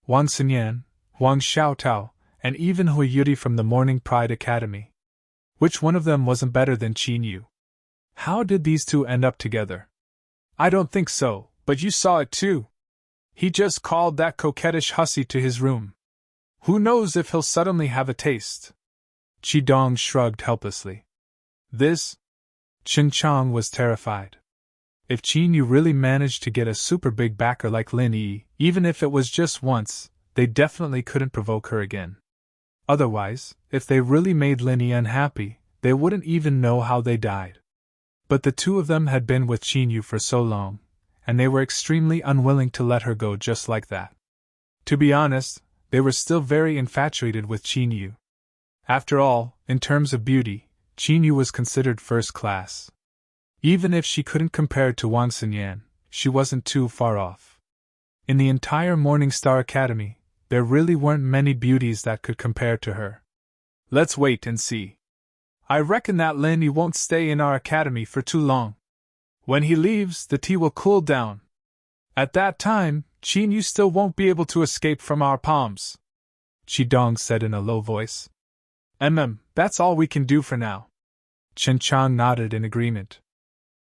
Wang Xinyan, Huang Xiaotao, and even Hui Yuri from the Morning Pride Academy. Which one of them wasn't better than Qin Yu? How did these two end up together? I don't think so, but you saw it too. He just called that coquettish hussy to his room. Who knows if he'll suddenly have a taste? Qidong shrugged helplessly. This? Chen Chang was terrified. If Qin Yu really managed to get a super big backer like Lin Yi, even if it was just once, they definitely couldn't provoke her again. Otherwise, if they really made Lin Yi unhappy, they wouldn't even know how they died. But the two of them had been with Qin Yu for so long, and they were extremely unwilling to let her go just like that. To be honest, they were still very infatuated with Qin Yu. After all, in terms of beauty, Qin Yu was considered first class. Even if she couldn't compare to Wang Xinyan, she wasn't too far off. In the entire Morning Star Academy, there really weren't many beauties that could compare to her. Let's wait and see. I reckon that Lin Yi won't stay in our academy for too long. When he leaves, the tea will cool down. At that time, Qin Yu still won't be able to escape from our palms. Qidong said in a low voice. That's all we can do for now. Chen Chang nodded in agreement.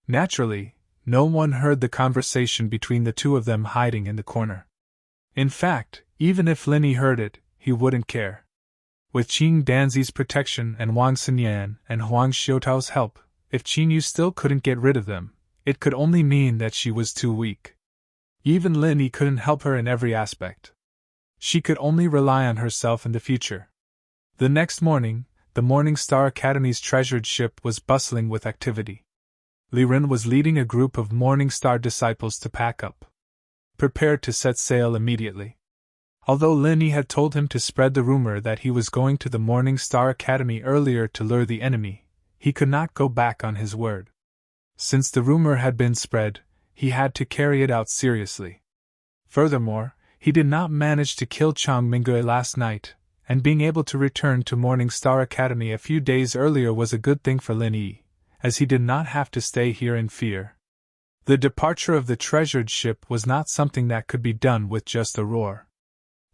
Naturally, no one heard the conversation between the two of them hiding in the corner. In fact, even if Lin Yi heard it, he wouldn't care. With Qing Danzi's protection and Wang Xinyan and Huang Xiutao's help, if Qin Yu still couldn't get rid of them, it could only mean that she was too weak. Even Lin Yi couldn't help her in every aspect. She could only rely on herself in the future. The next morning, the Morning Star Academy's treasured ship was bustling with activity. Li Ren was leading a group of Morning Star disciples to pack up, prepared to set sail immediately. Although Lin Yi had told him to spread the rumor that he was going to the Morning Star Academy earlier to lure the enemy, he could not go back on his word. Since the rumor had been spread, he had to carry it out seriously. Furthermore, he did not manage to kill Chang Mingui last night, and being able to return to Morning Star Academy a few days earlier was a good thing for Lin Yi, as he did not have to stay here in fear. The departure of the treasured ship was not something that could be done with just a roar.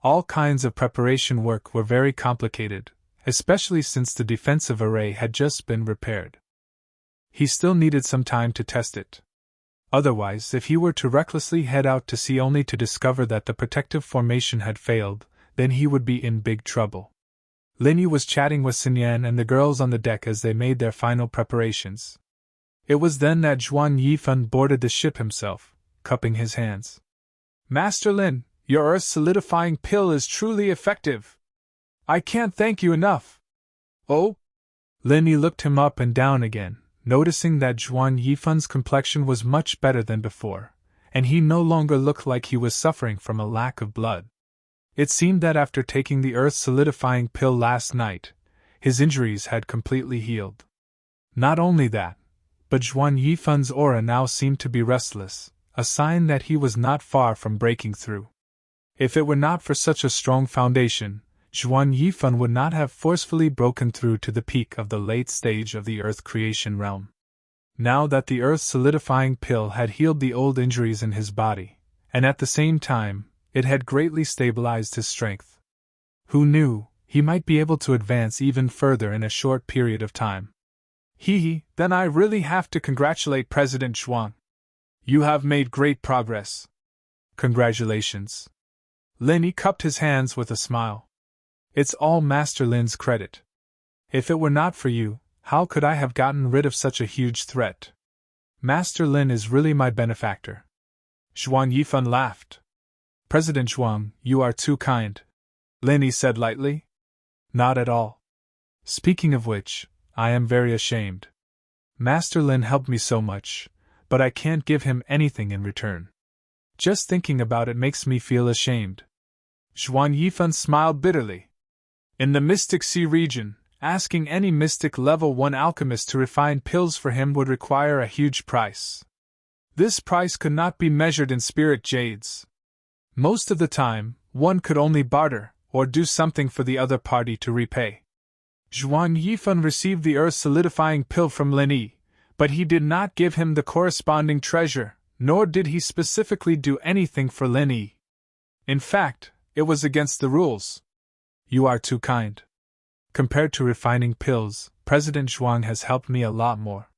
All kinds of preparation work were very complicated, especially since the defensive array had just been repaired. He still needed some time to test it. Otherwise, if he were to recklessly head out to sea only to discover that the protective formation had failed, then he would be in big trouble. Lin Yi was chatting with Xinyan and the girls on the deck as they made their final preparations. It was then that Zhuan Yifan boarded the ship himself, cupping his hands. Master Lin, your earth-solidifying pill is truly effective. I can't thank you enough. Oh? Lin Yi looked him up and down again, noticing that Zhuan Yifan's complexion was much better than before, and he no longer looked like he was suffering from a lack of blood. It seemed that after taking the earth-solidifying pill last night, his injuries had completely healed. Not only that, but Zhuan Yifan's aura now seemed to be restless, a sign that he was not far from breaking through. If it were not for such a strong foundation, Zhuan Yifan would not have forcefully broken through to the peak of the late stage of the earth creation realm. Now that the earth-solidifying pill had healed the old injuries in his body, and at the same time, it had greatly stabilized his strength. Who knew, he might be able to advance even further in a short period of time. Then I really have to congratulate President Zhuang. You have made great progress. Congratulations. Lin Yi cupped his hands with a smile. It's all Master Lin's credit. If it were not for you, how could I have gotten rid of such a huge threat? Master Lin is really my benefactor. Zhuan Yifan laughed. President Zhuang, you are too kind, Lin Yi said lightly. Not at all. Speaking of which, I am very ashamed. Master Lin helped me so much, but I can't give him anything in return. Just thinking about it makes me feel ashamed. Zhuan Yifan smiled bitterly. In the Mystic Sea region, asking any Mystic Level 1 alchemist to refine pills for him would require a huge price. This price could not be measured in spirit jades. Most of the time, one could only barter, or do something for the other party to repay. Zhuan Yifan received the earth-solidifying pill from Lin Yi, but he did not give him the corresponding treasure, nor did he specifically do anything for Lin Yi. In fact, it was against the rules. You are too kind. Compared to refining pills, President Zhuang has helped me a lot more.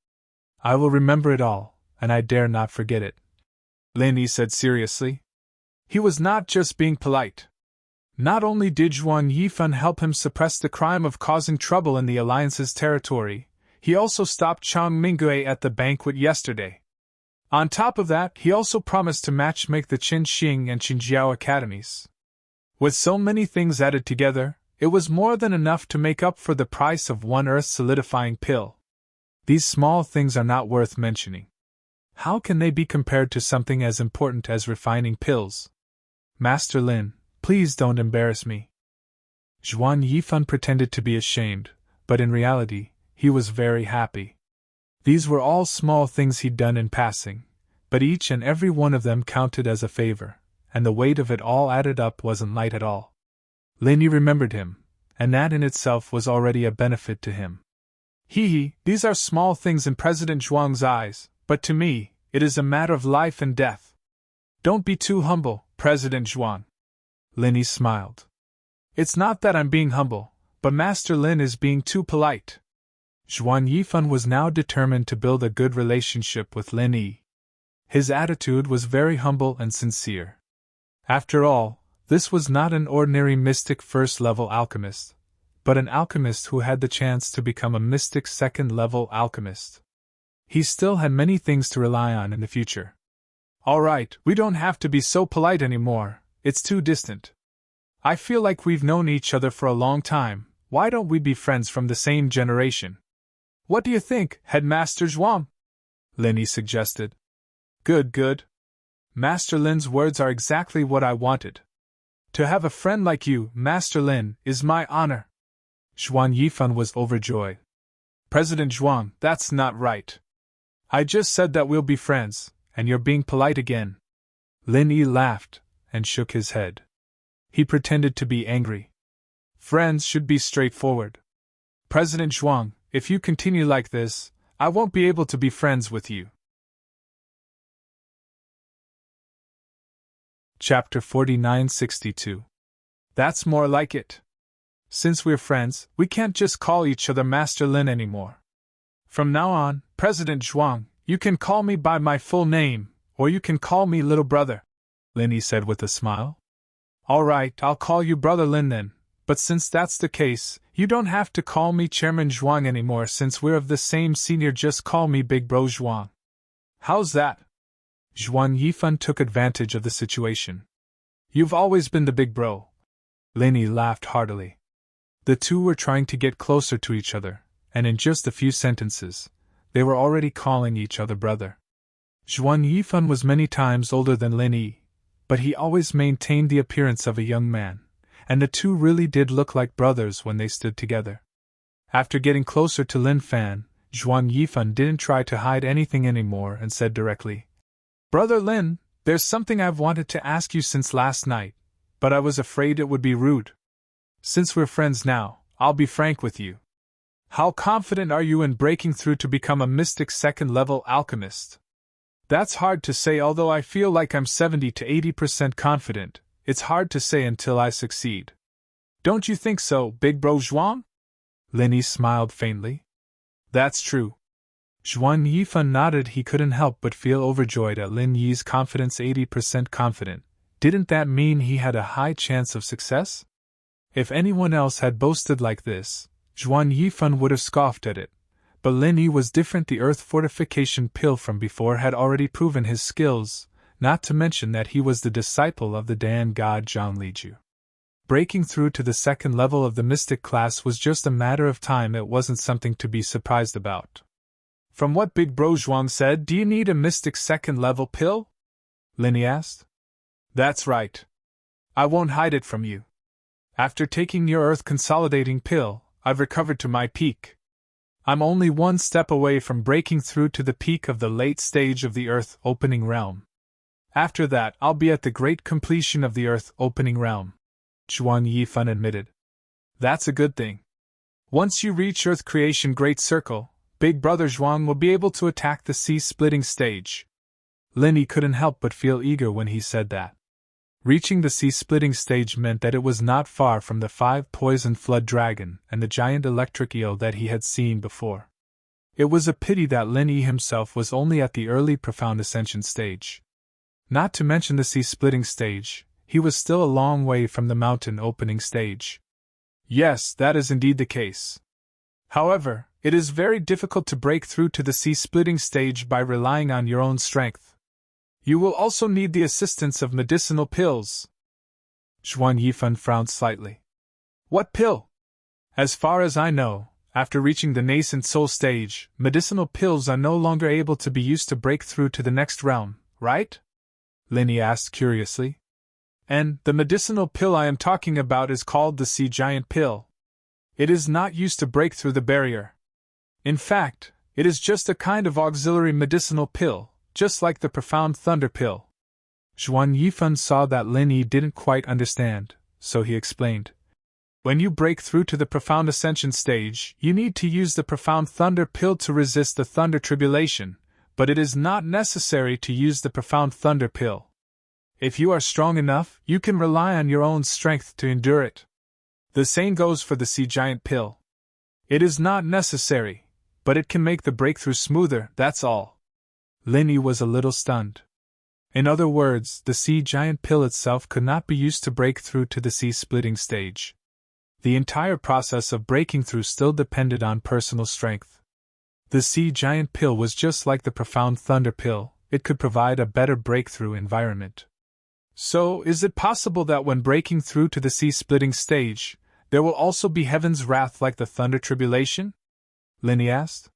I will remember it all, and I dare not forget it, Lin Yi said seriously. He was not just being polite. Not only did Zhuan Yifan help him suppress the crime of causing trouble in the Alliance's territory, he also stopped Chang Minggui at the banquet yesterday. On top of that, he also promised to matchmake the Qinxing and Qinjiao academies. With so many things added together, it was more than enough to make up for the price of one earth-solidifying pill. These small things are not worth mentioning. How can they be compared to something as important as refining pills? Master Lin, please don't embarrass me. Zhuan Yifan pretended to be ashamed, but in reality, he was very happy. These were all small things he'd done in passing, but each and every one of them counted as a favor, and the weight of it all added up wasn't light at all. Lin Yi remembered him, and that in itself was already a benefit to him. These are small things in President Zhuang's eyes, but to me, it is a matter of life and death. Don't be too humble, President Zhuang. Lin Yi smiled. It's not that I'm being humble, but Master Lin is being too polite. Zhuan Yifan was now determined to build a good relationship with Lin Yi. His attitude was very humble and sincere. After all, this was not an ordinary mystic first-level alchemist, but an alchemist who had the chance to become a mystic second-level alchemist. He still had many things to rely on in the future. All right, we don't have to be so polite anymore, it's too distant. I feel like we've known each other for a long time, why don't we be friends from the same generation? What do you think, Headmaster Zhuang? Lin Yi suggested. Good. Master Lin's words are exactly what I wanted. To have a friend like you, Master Lin, is my honor. Zhuan Yifan was overjoyed. President Zhuang, that's not right. I just said that we'll be friends, and you're being polite again. Lin Yi laughed and shook his head. He pretended to be angry. Friends should be straightforward. President Zhuang, if you continue like this, I won't be able to be friends with you. Chapter 4962. That's more like it. Since we're friends, we can't just call each other Master Lin anymore. From now on, President Zhuang, you can call me by my full name, or you can call me Little Brother, Lin Yi said with a smile. All right, I'll call you Brother Lin then, but since that's the case, you don't have to call me Chairman Zhuang anymore since we're of the same senior, just call me Big Bro Zhuang. How's that? Zhuan Yifan took advantage of the situation. You've always been the big bro. Lin Yi laughed heartily. The two were trying to get closer to each other, and in just a few sentences, they were already calling each other brother. Zhuan Yifan was many times older than Lin Yi, but he always maintained the appearance of a young man, and the two really did look like brothers when they stood together. After getting closer to Lin Fan, Zhuan Yifan didn't try to hide anything anymore and said directly, Brother Lin, there's something I've wanted to ask you since last night, but I was afraid it would be rude. Since we're friends now, I'll be frank with you. How confident are you in breaking through to become a mystic second-level alchemist? That's hard to say, although I feel like I'm 70 to 80% confident. It's hard to say until I succeed. Don't you think so, Big Bro Zhuang? Lin Yi smiled faintly. That's true. Zhuan Yifan nodded. He couldn't help but feel overjoyed at Lin Yi's confidence. 80% confident. Didn't that mean he had a high chance of success? If anyone else had boasted like this, Zhuan Yifan would have scoffed at it. But Lin Yi was different. The earth fortification pill from before had already proven his skills, not to mention that he was the disciple of the Dan god Zhang Liju. Breaking through to the second level of the mystic class was just a matter of time. It wasn't something to be surprised about. From what Big Bro Zhuang said, do you need a mystic second-level pill? Lin Yi asked. That's right. I won't hide it from you. After taking your earth consolidating pill, I've recovered to my peak. I'm only one step away from breaking through to the peak of the late stage of the earth opening realm. After that, I'll be at the great completion of the earth opening realm, Zhuan Yifan admitted. That's a good thing. Once you reach Earth Creation Great Circle, Big Brother Zhuang will be able to attack the sea-splitting stage. Lin Yi couldn't help but feel eager when he said that. Reaching the sea-splitting stage meant that it was not far from the 5-poison flood dragon and the giant electric eel that he had seen before. It was a pity that Lin Yi himself was only at the early profound ascension stage. Not to mention the sea-splitting stage, he was still a long way from the mountain opening stage. Yes, that is indeed the case. However, it is very difficult to break through to the sea-splitting stage by relying on your own strength. You will also need the assistance of medicinal pills. Zhuang Yifan frowned slightly. What pill? As far as I know, after reaching the nascent soul stage, medicinal pills are no longer able to be used to break through to the next realm, right? Linny asked curiously. And the medicinal pill I am talking about is called the Sea Giant Pill. It is not used to break through the barrier. In fact, it is just a kind of auxiliary medicinal pill, just like the Profound Thunder Pill. Zhuang Yifan saw that Lin Yi didn't quite understand, so he explained. When you break through to the Profound Ascension stage, you need to use the Profound Thunder Pill to resist the Thunder Tribulation, but it is not necessary to use the Profound Thunder Pill. If you are strong enough, you can rely on your own strength to endure it. The same goes for the Sea Giant Pill. It is not necessary, but it can make the breakthrough smoother, that's all. Lin Yi was a little stunned. In other words, the Sea Giant Pill itself could not be used to break through to the sea-splitting stage. The entire process of breaking through still depended on personal strength. The Sea Giant Pill was just like the Profound Thunder Pill, it could provide a better breakthrough environment. So, is it possible that when breaking through to the sea-splitting stage, there will also be heaven's wrath like the Thunder Tribulation? Lin Yi asked.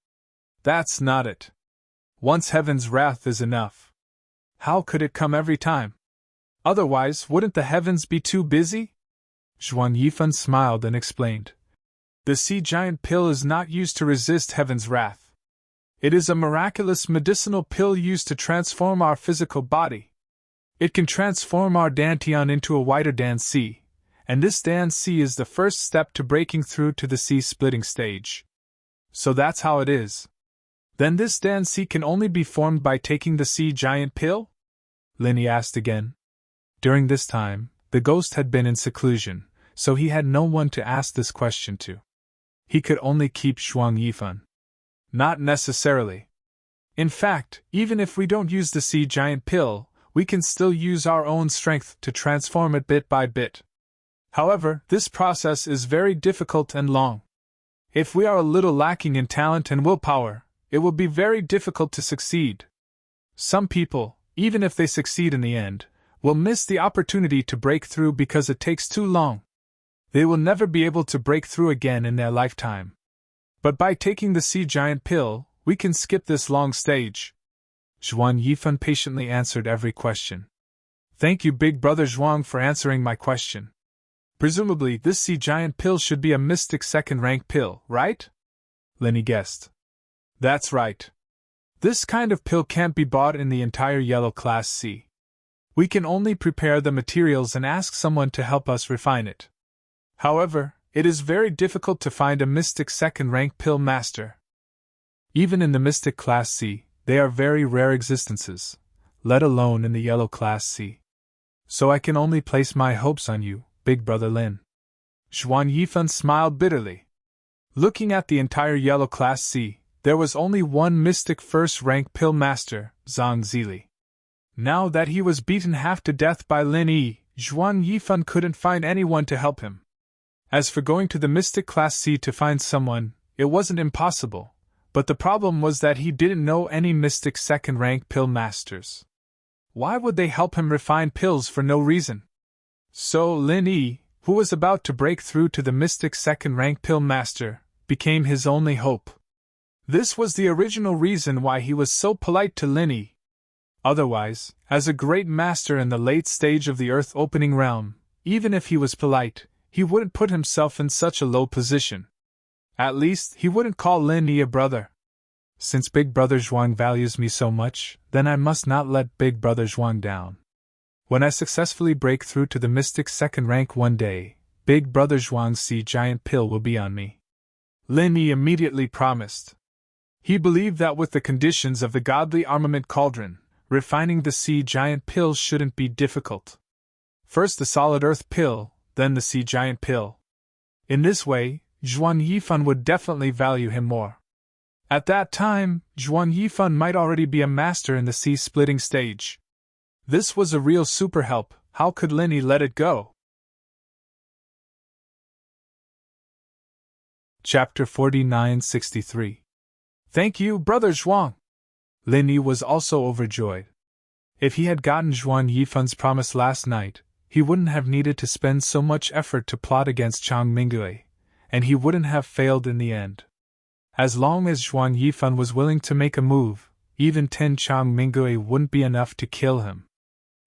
That's not it. Once heaven's wrath is enough. How could it come every time? Otherwise, wouldn't the heavens be too busy? Zhuang Yifan smiled and explained. The Sea Giant Pill is not used to resist heaven's wrath. It is a miraculous medicinal pill used to transform our physical body. It can transform our dantian into a whiter Dan-Si, and this Dan-Si is the first step to breaking through to the sea-splitting stage. So that's how it is. Then this Dan-Si can only be formed by taking the Sea Giant Pill? Lin Yi asked again. During this time, the ghost had been in seclusion, so he had no one to ask this question to. He could only keep Zhuang Yifan. Not necessarily. In fact, even if we don't use the Sea Giant Pill, we can still use our own strength to transform it bit by bit. However, this process is very difficult and long. If we are a little lacking in talent and willpower, it will be very difficult to succeed. Some people, even if they succeed in the end, will miss the opportunity to break through because it takes too long. They will never be able to break through again in their lifetime. But by taking the Sea Giant Pill, we can skip this long stage. Zhuang Yifan patiently answered every question. Thank you, Big Brother Zhuang, for answering my question. Presumably, this Sea Giant Pill should be a mystic second-rank pill, right? Lin Yi guessed. That's right. This kind of pill can't be bought in the entire Yellow Class C. We can only prepare the materials and ask someone to help us refine it. However, it is very difficult to find a mystic second-rank pill master. Even in the Mystic Class C, they are very rare existences, let alone in the Yellow Class C. So I can only place my hopes on you, Big Brother Lin. Zhuang Yifan smiled bitterly. Looking at the entire Yellow Class C, there was only one mystic first-rank pill master, Zhang Zili. Now that he was beaten half to death by Lin Yi, Zhuang Yifan couldn't find anyone to help him. As for going to the Mystic Class C to find someone, it wasn't impossible, but the problem was that he didn't know any mystic second-rank pill masters. Why would they help him refine pills for no reason? So Lin Yi, who was about to break through to the mystic second-rank pill master, became his only hope. This was the original reason why he was so polite to Lin Yi. Otherwise, as a great master in the late stage of the earth-opening realm, even if he was polite, he wouldn't put himself in such a low position. At least, he wouldn't call Lin Yi a brother. Since Big Brother Zhuang values me so much, then I must not let Big Brother Zhuang down. When I successfully break through to the mystic second rank one day, Big Brother Zhuang's Sea Giant Pill will be on me. Lin Yi immediately promised. He believed that with the conditions of the godly armament cauldron, refining the Sea Giant Pill shouldn't be difficult. First the solid earth pill, then the Sea Giant Pill. In this way, Zhuang Yifan would definitely value him more. At that time, Zhuang Yifan might already be a master in the sea-splitting stage. This was a real super help, How could Linny let it go? Chapter 4963. Thank you, Brother Zhuang. Linny was also overjoyed. If he had gotten Zhuan Yifan's promise last night, he wouldn't have needed to spend so much effort to plot against Chang Mingui, and he wouldn't have failed in the end. As long as Zhuan Yifan was willing to make a move, even 10 Chang Mingui wouldn't be enough to kill him.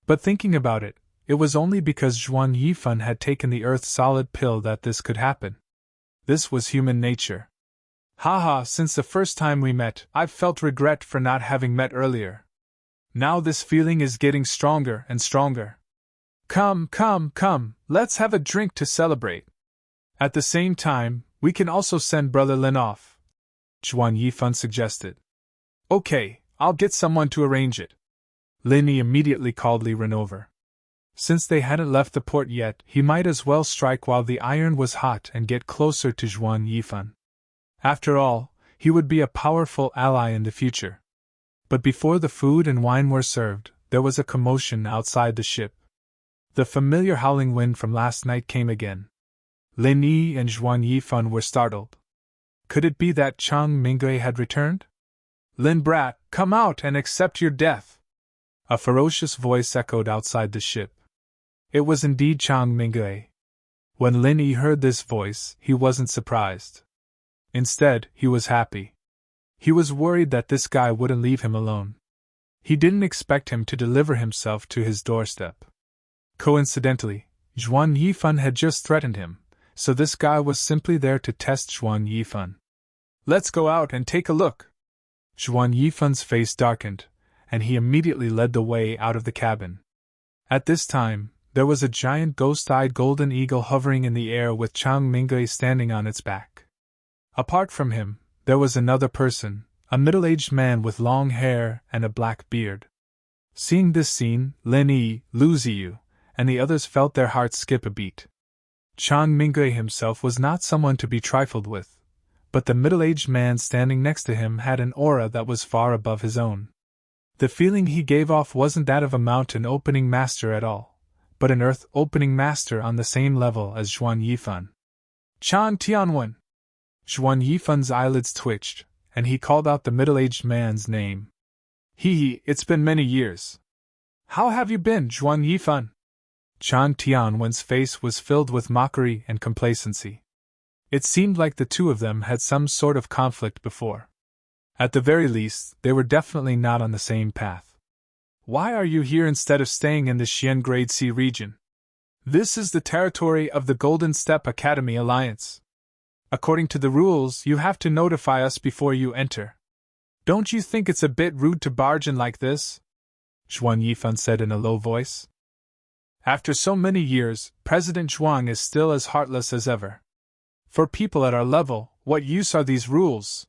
But thinking about it, it was only because Zhuan Yifan had taken the earth-solid pill that this could happen. This was human nature. Haha, since the first time we met, I've felt regret for not having met earlier. Now this feeling is getting stronger and stronger. Come, let's have a drink to celebrate. At the same time, we can also send Brother Lin off, Zhuan Yifan suggested. Okay, I'll get someone to arrange it. Linny immediately called Li Ren over. Since they hadn't left the port yet, he might as well strike while the iron was hot and get closer to Zhuan Yifan. After all, he would be a powerful ally in the future. But before the food and wine were served, there was a commotion outside the ship. The familiar howling wind from last night came again. Lin Yi and Zhuan Yifan were startled. Could it be that Chang Mingui had returned? Lin brat, come out and accept your death! A ferocious voice echoed outside the ship. It was indeed Chang Mingui. When Lin Yi heard this voice, he wasn't surprised. Instead, he was happy. He was worried that this guy wouldn't leave him alone. He didn't expect him to deliver himself to his doorstep. Coincidentally, Zhuan Yifan had just threatened him, so this guy was simply there to test Zhuan Yifan. Let's go out and take a look. Zhuan Yifan's face darkened, and he immediately led the way out of the cabin. At this time, there was a giant ghost-eyed golden eagle hovering in the air with Chang Mingui standing on its back. Apart from him, there was another person, a middle-aged man with long hair and a black beard. Seeing this scene, Lin Yi, Lu Ziyu, and the others felt their hearts skip a beat. Chang Mingui himself was not someone to be trifled with, but the middle-aged man standing next to him had an aura that was far above his own. The feeling he gave off wasn't that of a mountain opening master at all, but an earth opening master on the same level as Zhuan Yifan. Chan Tianwen! Zhuan Yifan's eyelids twitched, and he called out the middle-aged man's name. It's been many years. How have you been, Zhuan Yifan? Chan Tianwen's face was filled with mockery and complacency. It seemed like the two of them had some sort of conflict before. At the very least, they were definitely not on the same path. Why are you here instead of staying in the Xian Grade C region? This is the territory of the Golden Steppe Academy Alliance. According to the rules, you have to notify us before you enter. Don't you think it's a bit rude to barge in like this? Zhuan Yifan said in a low voice. After so many years, President Zhuang is still as heartless as ever. For people at our level, what use are these rules?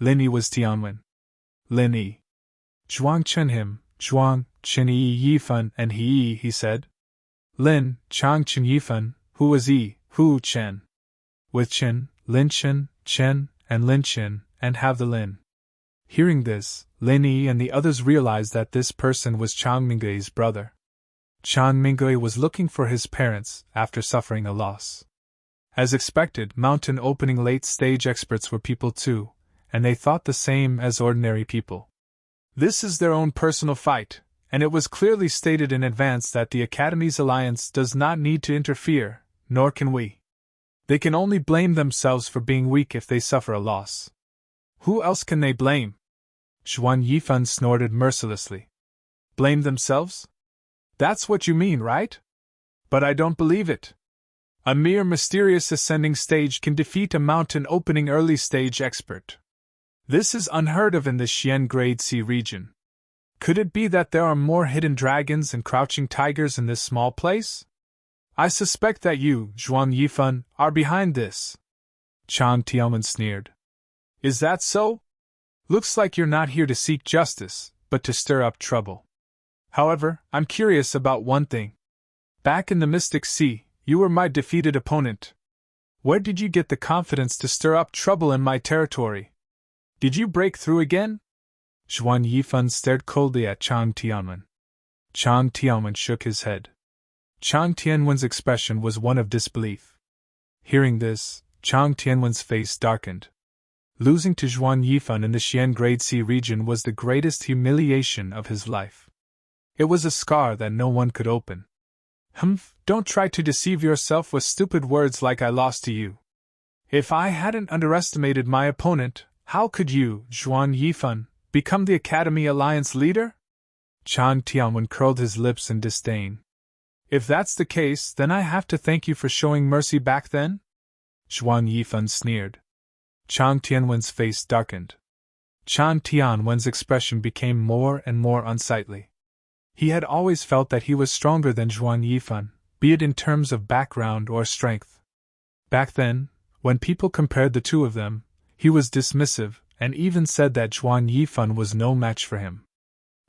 Lin Yi was Tianwen. Lin Yi. Zhuang Chen him, Zhuang, Chen Yi Yifan and he said. Lin, Chang Chen Yifan, who was Yi, Hu Chen. With Chen, Lin Chen, Chen, and Lin Chen, and have the Lin. Hearing this, Lin Yi and the others realized that this person was Chang Mingui's brother. Chang Mingui was looking for his parents after suffering a loss. As expected, mountain opening late-stage experts were people too, and they thought the same as ordinary people. This is their own personal fight, and it was clearly stated in advance that the Academy's alliance does not need to interfere, nor can we. They can only blame themselves for being weak if they suffer a loss. Who else can they blame? Zhuan Yifan snorted mercilessly. Blame themselves? That's what you mean, right? But I don't believe it. A mere mysterious ascending stage can defeat a mountain opening early stage expert. This is unheard of in the Xian Grade C region. Could it be that there are more hidden dragons and crouching tigers in this small place? I suspect that you, Zhuan Yifan, are behind this. Chan Tianwen sneered. Is that so? Looks like you're not here to seek justice, but to stir up trouble. However, I'm curious about one thing. Back in the Mystic Sea, you were my defeated opponent. Where did you get the confidence to stir up trouble in my territory? Did you break through again? Zhuan Yifan stared coldly at Chan Tianwen. Chan Tianwen shook his head. Chang Tianwen's expression was one of disbelief. Hearing this, Chang Tianwen's face darkened. Losing to Zhuan Yifan in the Xian Grade C region was the greatest humiliation of his life. It was a scar that no one could open. Don't try to deceive yourself with stupid words like I lost to you. If I hadn't underestimated my opponent, how could you, Zhuan Yifan, become the Academy Alliance leader? Chang Tianwen curled his lips in disdain. If that's the case, then I have to thank you for showing mercy back then? Zhuan Yifan sneered. Chang Tianwen's face darkened. Chang Tianwen's expression became more and more unsightly. He had always felt that he was stronger than Zhuan Yifan, be it in terms of background or strength. Back then, when people compared the two of them, he was dismissive and even said that Zhuan Yifan was no match for him.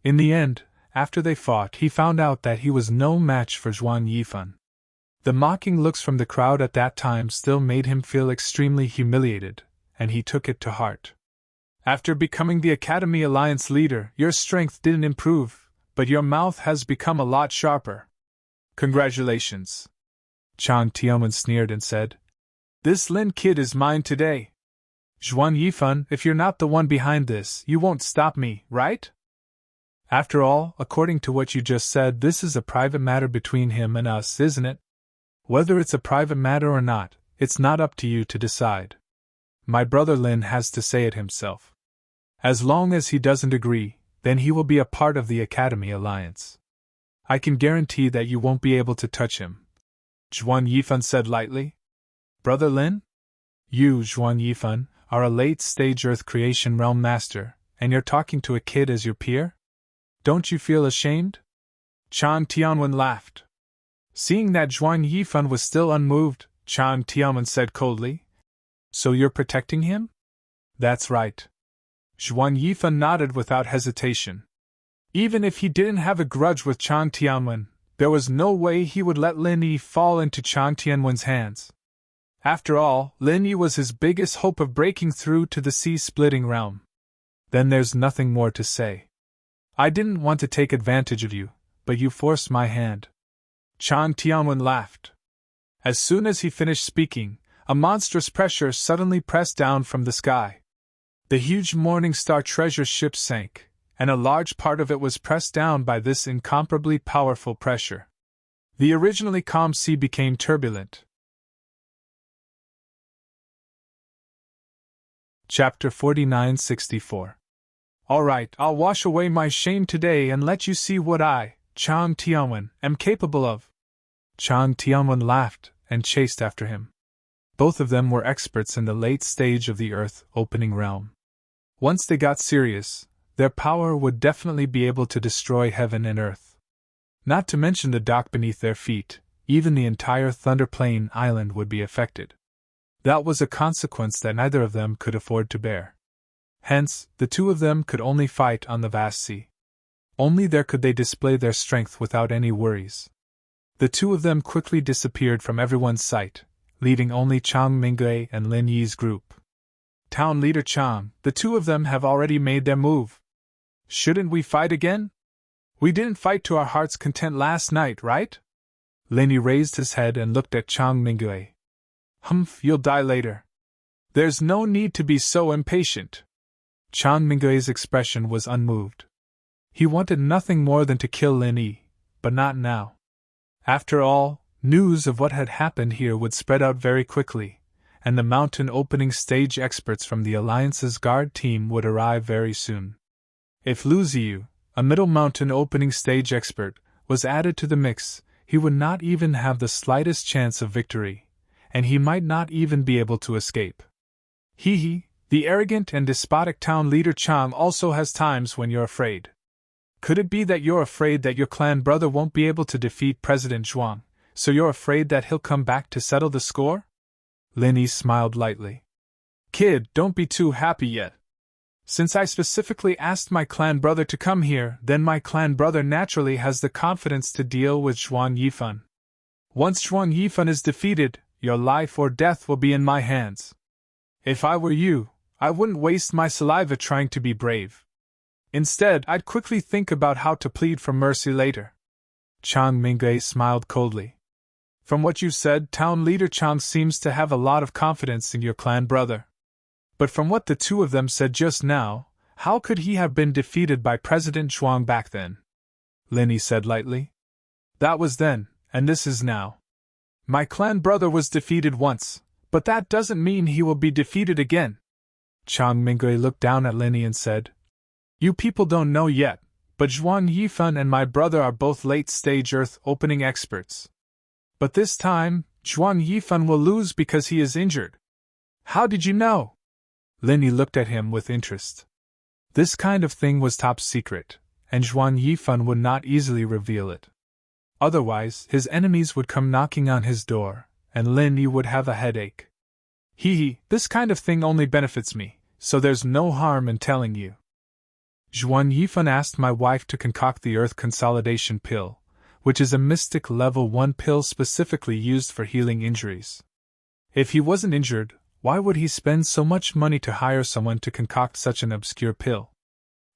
In the end, after they fought, he found out that he was no match for Zhuan Yifan. The mocking looks from the crowd at that time still made him feel extremely humiliated, and he took it to heart. After becoming the Academy Alliance leader, your strength didn't improve, but your mouth has become a lot sharper. Congratulations. Chang Tianwen sneered and said, This Lin kid is mine today. Zhuan Yifan, if you're not the one behind this, you won't stop me, right? After all, according to what you just said, this is a private matter between him and us, isn't it? Whether it's a private matter or not, it's not up to you to decide. My brother Lin has to say it himself. As long as he doesn't agree, then he will be a part of the Academy Alliance. I can guarantee that you won't be able to touch him. Zhuan Yifan said lightly. Brother Lin? You, Zhuan Yifan, are a late-stage Earth Creation Realm Master, and you're talking to a kid as your peer? Don't you feel ashamed? Chang Tianwen laughed. Seeing that Zhuan Yifan was still unmoved, Chang Tianwen said coldly, So you're protecting him? That's right. Zhuan Yifan nodded without hesitation. Even if he didn't have a grudge with Chang Tianwen, there was no way he would let Lin Yi fall into Chang Tianwen's hands. After all, Lin Yi was his biggest hope of breaking through to the sea-splitting realm. Then there's nothing more to say. I didn't want to take advantage of you, but you forced my hand. Chang Tianwen laughed. As soon as he finished speaking, a monstrous pressure suddenly pressed down from the sky. The huge Morning Star treasure ship sank, and a large part of it was pressed down by this incomparably powerful pressure. The originally calm sea became turbulent. Chapter 4964. All right, I'll wash away my shame today and let you see what I, Chang Tianwen, am capable of. Chang Tianwen laughed and chased after him. Both of them were experts in the late stage of the Earth-opening realm. Once they got serious, their power would definitely be able to destroy heaven and earth. Not to mention the dock beneath their feet, even the entire Thunderplane Island would be affected. That was a consequence that neither of them could afford to bear. Hence, the two of them could only fight on the vast sea. Only there could they display their strength without any worries. The two of them quickly disappeared from everyone's sight, leaving only Chang Mingwei and Lin Yi's group. Town Leader Chang, the two of them have already made their move. Shouldn't we fight again? We didn't fight to our heart's content last night, right? Lin Yi raised his head and looked at Chang Mingwei. You'll die later. There's no need to be so impatient. Chang Mingwei's expression was unmoved. He wanted nothing more than to kill Lin Yi, but not now. After all, news of what had happened here would spread out very quickly, and the mountain opening stage experts from the Alliance's guard team would arrive very soon. If Lu Ziyu, a middle mountain opening stage expert, was added to the mix, he would not even have the slightest chance of victory, and he might not even be able to escape. The arrogant and despotic town leader Chang also has times when you're afraid. Could it be that you're afraid that your clan brother won't be able to defeat President Zhuang, so you're afraid that he'll come back to settle the score? Lin Yi smiled lightly. Kid, don't be too happy yet. Since I specifically asked my clan brother to come here, then my clan brother naturally has the confidence to deal with Zhuan Yifan. Once Zhuan Yifan is defeated, your life or death will be in my hands. If I were you, I wouldn't waste my saliva trying to be brave. Instead, I'd quickly think about how to plead for mercy later. Chang Mingwei smiled coldly. From what you said, town leader Chang seems to have a lot of confidence in your clan brother. But from what the two of them said just now, how could he have been defeated by President Zhuang back then? Linny said lightly. That was then, and this is now. My clan brother was defeated once, but that doesn't mean he will be defeated again. Chang Mingwei looked down at Linny and said, You people don't know yet, but Zhuang Yifan and my brother are both late-stage Earth opening experts. But this time, Zhuang Yifan will lose because he is injured. How did you know? Linny looked at him with interest. This kind of thing was top secret, and Zhuang Yifan would not easily reveal it. Otherwise, his enemies would come knocking on his door, and Linny would have a headache. This kind of thing only benefits me, so there's no harm in telling you. Zhuang Yifan asked my wife to concoct the Earth Consolidation Pill, which is a mystic level 1 pill specifically used for healing injuries. If he wasn't injured, why would he spend so much money to hire someone to concoct such an obscure pill?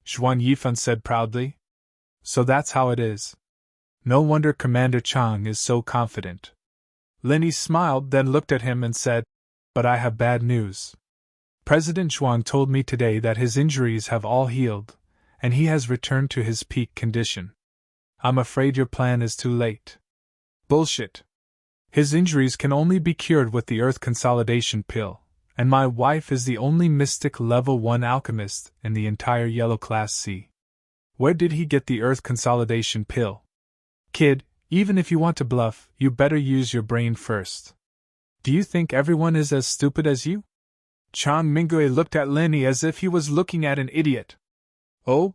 Zhuang Yifan said proudly. So that's how it is. No wonder Commander Chang is so confident. Linny smiled, then looked at him and said, But I have bad news. President Zhuang told me today that his injuries have all healed, and he has returned to his peak condition. I'm afraid your plan is too late. Bullshit. His injuries can only be cured with the Earth Consolidation Pill, and my wife is the only mystic level 1 alchemist in the entire Yellow Class C. Where did he get the Earth Consolidation Pill? Kid, even if you want to bluff, you better use your brain first. Do you think everyone is as stupid as you? Chang Mingwei looked at Linny as if he was looking at an idiot. Oh?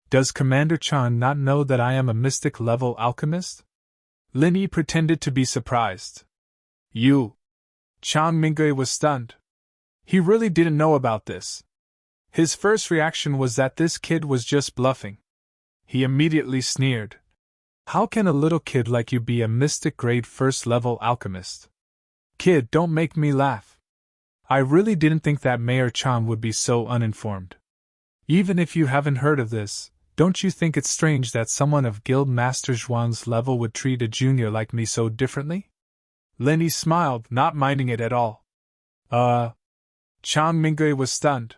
Does Commander Chan not know that I am a mystic-level alchemist? Linny pretended to be surprised. You? Chang Mingwei was stunned. He really didn't know about this. His first reaction was that this kid was just bluffing. He immediately sneered. How can a little kid like you be a mystic-grade first-level alchemist? Kid, don't make me laugh. I really didn't think that Mayor Chan would be so uninformed. Even if you haven't heard of this, don't you think it's strange that someone of Guild Master Zhuang's level would treat a junior like me so differently? Linny smiled, not minding it at all. Chang Mingwei was stunned.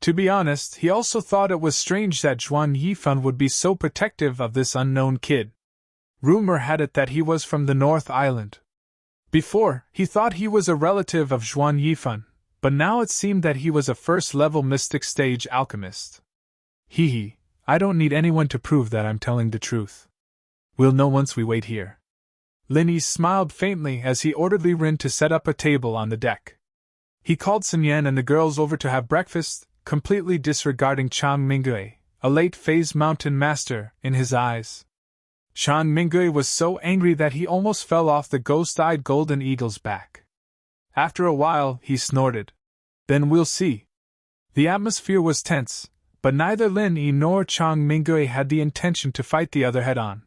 To be honest, he also thought it was strange that Zhuang Yifan would be so protective of this unknown kid. Rumor had it that he was from the North Island. Before, he thought he was a relative of Zhuang Yifan, but now it seemed that he was a first-level mystic stage alchemist. I don't need anyone to prove that I'm telling the truth. We'll know once we wait here. Linny smiled faintly as he ordered Li Rin to set up a table on the deck. He called Sun Yan and the girls over to have breakfast, completely disregarding Chang Mingwei, a late-phase mountain master, in his eyes. Chang Mingwei was so angry that he almost fell off the ghost-eyed golden eagle's back. After a while, he snorted. Then we'll see. The atmosphere was tense, but neither Lin Yi nor Chang Mingwei had the intention to fight the other head-on.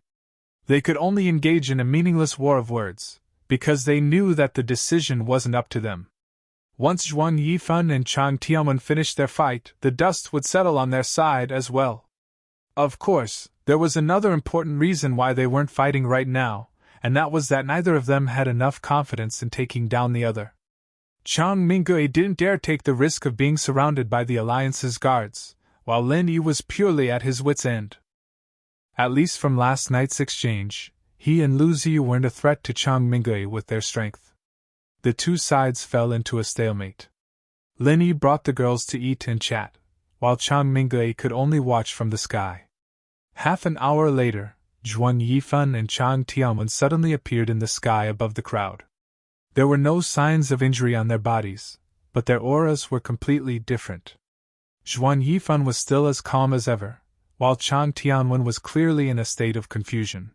They could only engage in a meaningless war of words, because they knew that the decision wasn't up to them. Once Zhuang Yifan and Chang Tianwen finished their fight, the dust would settle on their side as well. Of course, there was another important reason why they weren't fighting right now, and that was that neither of them had enough confidence in taking down the other. Chang Mingwei didn't dare take the risk of being surrounded by the Alliance's guards, while Lin Yi was purely at his wits' end. At least from last night's exchange, he and Lu Ziyu weren't a threat to Chang Mingwei with their strength. The two sides fell into a stalemate. Lin Yi brought the girls to eat and chat, while Chang Mingwei could only watch from the sky. Half an hour later, Zhuang Yifan and Chang Tianwen suddenly appeared in the sky above the crowd. There were no signs of injury on their bodies, but their auras were completely different. Zhuang Yifan was still as calm as ever, while Chang Tianwen was clearly in a state of confusion.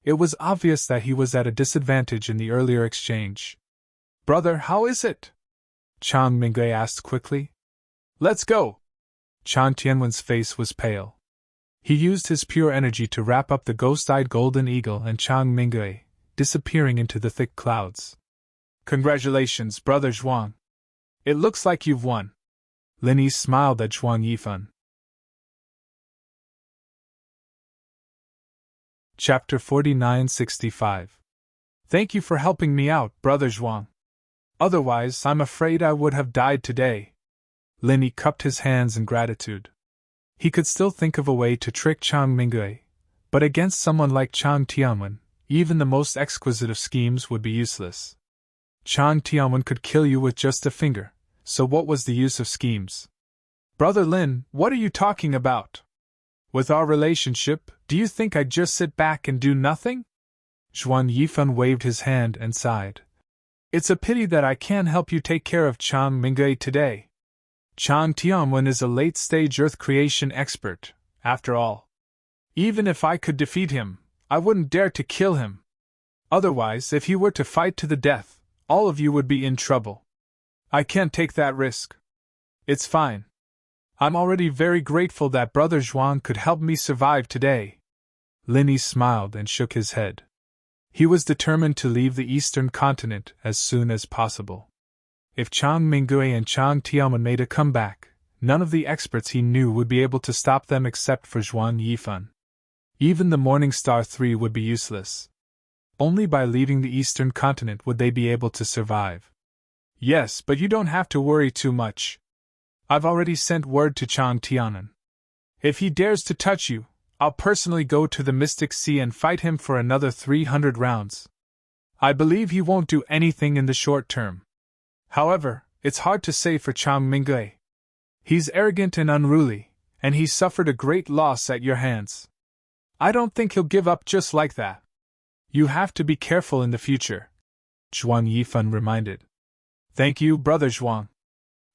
It was obvious that he was at a disadvantage in the earlier exchange. "Brother, how is it?" Chang Mingwei asked quickly. "Let's go." Chang Tianwen's face was pale. He used his pure energy to wrap up the ghost-eyed golden eagle and Chang Mingwei, disappearing into the thick clouds. "Congratulations, Brother Zhuang. It looks like you've won." Lin Yi smiled at Zhuang Yifan. Chapter 4965. Thank you for helping me out, Brother Zhuang. Otherwise, I'm afraid I would have died today. Linny cupped his hands in gratitude. He could still think of a way to trick Chang Mingwei, but against someone like Chang Tianwen, even the most exquisite of schemes would be useless. Chang Tianwen could kill you with just a finger, so what was the use of schemes? Brother Lin, what are you talking about? With our relationship, do you think I'd just sit back and do nothing? Zhuan Yifan waved his hand and sighed. It's a pity that I can't help you take care of Chang Mingwei today. Chang Tianwen is a late-stage earth creation expert, after all. Even if I could defeat him, I wouldn't dare to kill him. Otherwise, if he were to fight to the death, all of you would be in trouble. I can't take that risk. It's fine. I'm already very grateful that Brother Zhuang could help me survive today. Linny smiled and shook his head. He was determined to leave the eastern continent as soon as possible. If Chang Mingwei and Chang Tianwen made a comeback, none of the experts he knew would be able to stop them except for Zhuan Yifan. Even the Morning Star 3 would be useless. Only by leaving the eastern continent would they be able to survive. Yes, but you don't have to worry too much. I've already sent word to Chang Tianwen. If he dares to touch you, I'll personally go to the Mystic Sea and fight him for another 300 rounds. I believe he won't do anything in the short term. However, it's hard to say for Chang Mingwei. He's arrogant and unruly, and he's suffered a great loss at your hands. I don't think he'll give up just like that. You have to be careful in the future, Zhuan Yifan reminded. Thank you, Brother Zhuang.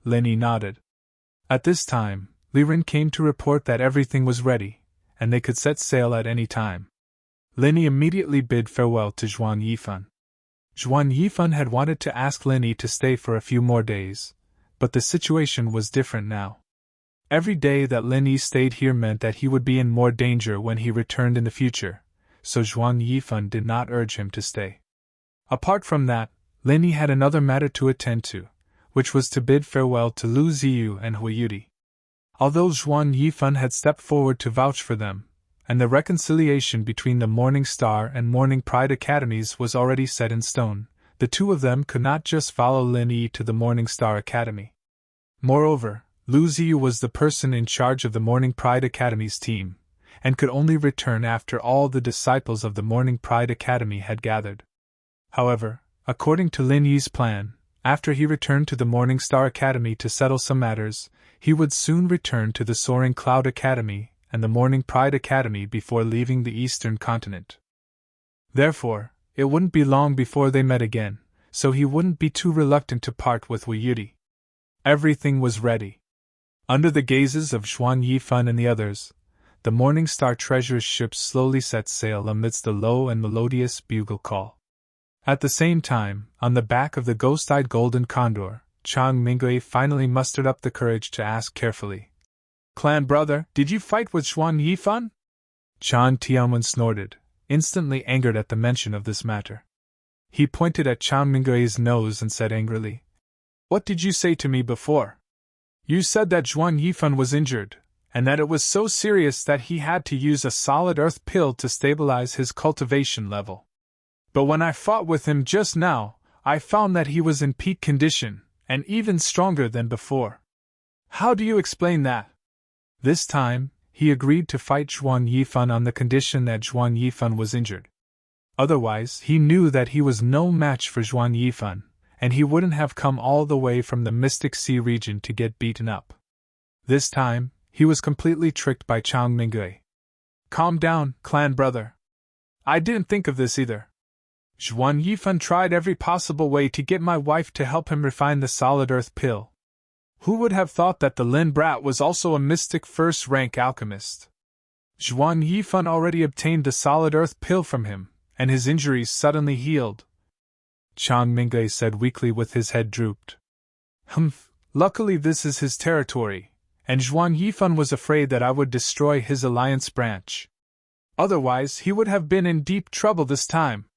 Linny nodded. At this time, Liren came to report that everything was ready, and they could set sail at any time. Linny immediately bid farewell to Zhuan Yifan. Zhuan Yifan had wanted to ask Linny to stay for a few more days, but the situation was different now. Every day that Linny stayed here meant that he would be in more danger when he returned in the future, so Zhuan Yifan did not urge him to stay. Apart from that, Linny had another matter to attend to, which was to bid farewell to Lu Ziyu and Hui Yudi. Although Zhuan Yifan had stepped forward to vouch for them, and the reconciliation between the Morning Star and Morning Pride Academies was already set in stone, the two of them could not just follow Lin Yi to the Morning Star Academy. Moreover, Lu Ziyu was the person in charge of the Morning Pride Academy's team, and could only return after all the disciples of the Morning Pride Academy had gathered. However, according to Lin Yi's plan, after he returned to the Morning Star Academy to settle some matters, he would soon return to the Soaring Cloud Academy and the Morning Pride Academy before leaving the Eastern Continent. Therefore, it wouldn't be long before they met again, so he wouldn't be too reluctant to part with Wu Yudi. Everything was ready. Under the gazes of Zhuan Yifan and the others, the Morning Star Treasure's ships slowly set sail amidst a low and melodious bugle call. At the same time, on the back of the ghost-eyed golden condor, Chang Mingwei finally mustered up the courage to ask carefully, "Clan brother, did you fight with Zhuan Yifan?" Chang Tianwen snorted, instantly angered at the mention of this matter. He pointed at Chang Mingwei's nose and said angrily, "What did you say to me before? You said that Zhuan Yifan was injured, and that it was so serious that he had to use a solid earth pill to stabilize his cultivation level. But when I fought with him just now, I found that he was in peak condition, and even stronger than before. How do you explain that?" This time, he agreed to fight Zhuan Yifan on the condition that Zhuan Yifan was injured. Otherwise, he knew that he was no match for Zhuan Yifan, and he wouldn't have come all the way from the Mystic Sea region to get beaten up. This time, he was completely tricked by Chang Mingwei. "Calm down, clan brother. I didn't think of this either. Zhuan Yifan tried every possible way to get my wife to help him refine the solid earth pill. Who would have thought that the Lin brat was also a mystic first-rank alchemist? Zhuan Yifan already obtained the solid earth pill from him, and his injuries suddenly healed." Chang Mingwei said weakly with his head drooped. "Humph, luckily this is his territory, and Zhuan Yifan was afraid that I would destroy his alliance branch. Otherwise he would have been in deep trouble this time.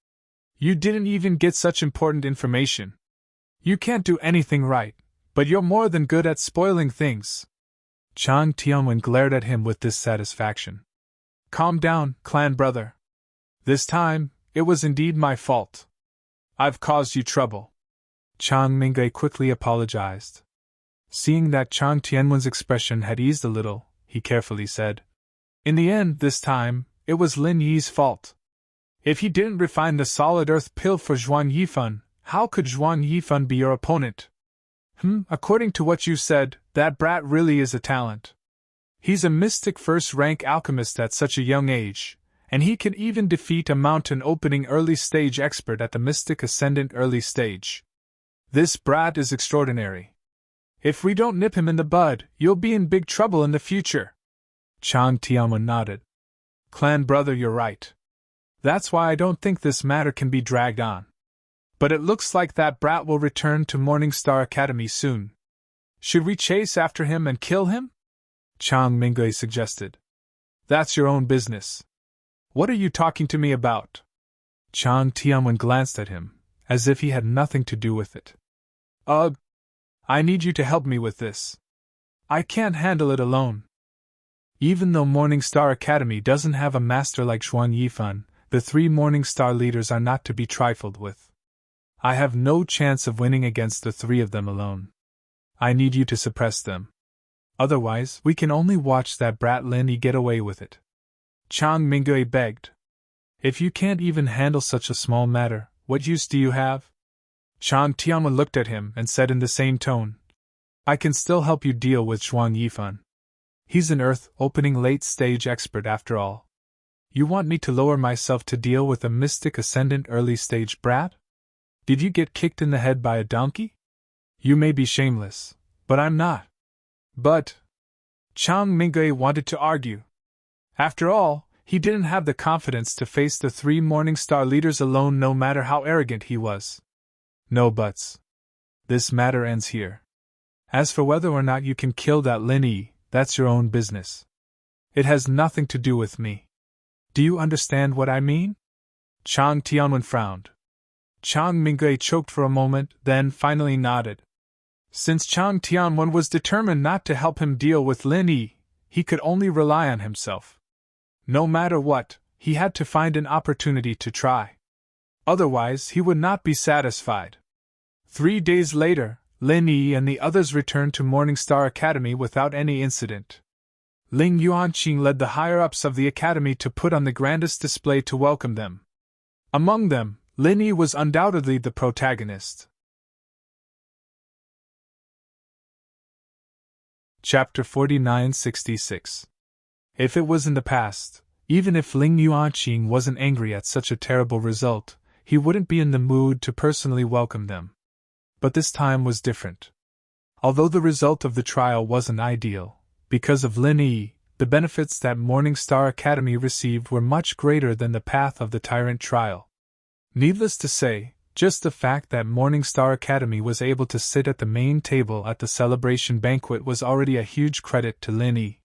You didn't even get such important information. You can't do anything right, but you're more than good at spoiling things." Chang Tianwen glared at him with dissatisfaction. "Calm down, clan brother. This time, it was indeed my fault. I've caused you trouble. Chang Mingwei quickly apologized. Seeing that Chang Tianwen's expression had eased a little, he carefully said, "In the end, this time, it was Lin Yi's fault. If he didn't refine the solid earth pill for Zhuan Yifan, how could Zhuan Yifan be your opponent? According to what you said, that brat really is a talent. He's a mystic first-rank alchemist at such a young age, and he can even defeat a mountain opening early stage expert at the mystic ascendant early stage. This brat is extraordinary. If we don't nip him in the bud, you'll be in big trouble in the future." Chang Tianwen nodded. "Clan brother, you're right. That's why I don't think this matter can be dragged on. But it looks like that brat will return to Morningstar Academy soon. Should we chase after him and kill him?" Chang Mingwei suggested. "That's your own business. What are you talking to me about?" Chang Tianwen glanced at him, as if he had nothing to do with it. I need you to help me with this. I can't handle it alone. Even though Morningstar Academy doesn't have a master like Zhuan Yifan, the 3 Morningstar leaders are not to be trifled with. I have no chance of winning against the 3 of them alone. I need you to suppress them. Otherwise, we can only watch that brat Lin Yi get away with it." Chang Mingwei begged. "If you can't even handle such a small matter, what use do you have?" Chang Tianwen looked at him and said in the same tone, "I can still help you deal with Zhuan Yifan. He's an earth-opening late-stage expert after all. You want me to lower myself to deal with a mystic ascendant early-stage brat? Did you get kicked in the head by a donkey? You may be shameless, but I'm not." "But," Chang Mingwei wanted to argue. After all, he didn't have the confidence to face the 3 Morningstar leaders alone, no matter how arrogant he was. "No buts. This matter ends here. As for whether or not you can kill that Lin Yi, that's your own business. It has nothing to do with me. Do you understand what I mean?" Chang Tianwen frowned. Chang Mingwei choked for a moment, then finally nodded. Since Chang Tianwen was determined not to help him deal with Lin Yi, he could only rely on himself. No matter what, he had to find an opportunity to try. Otherwise, he would not be satisfied. 3 days later, Lin Yi and the others returned to Morningstar Academy without any incident. Ling Yuanqing led the higher-ups of the academy to put on the grandest display to welcome them. Among them, Lin Yi was undoubtedly the protagonist. Chapter 4966. If it was in the past, even if Ling Yuanqing wasn't angry at such a terrible result, he wouldn't be in the mood to personally welcome them. But this time was different. Although the result of the trial wasn't ideal, because of Lin Yi, the benefits that Morningstar Academy received were much greater than the path of the tyrant trial. Needless to say, just the fact that Morningstar Academy was able to sit at the main table at the celebration banquet was already a huge credit to Lin Yi.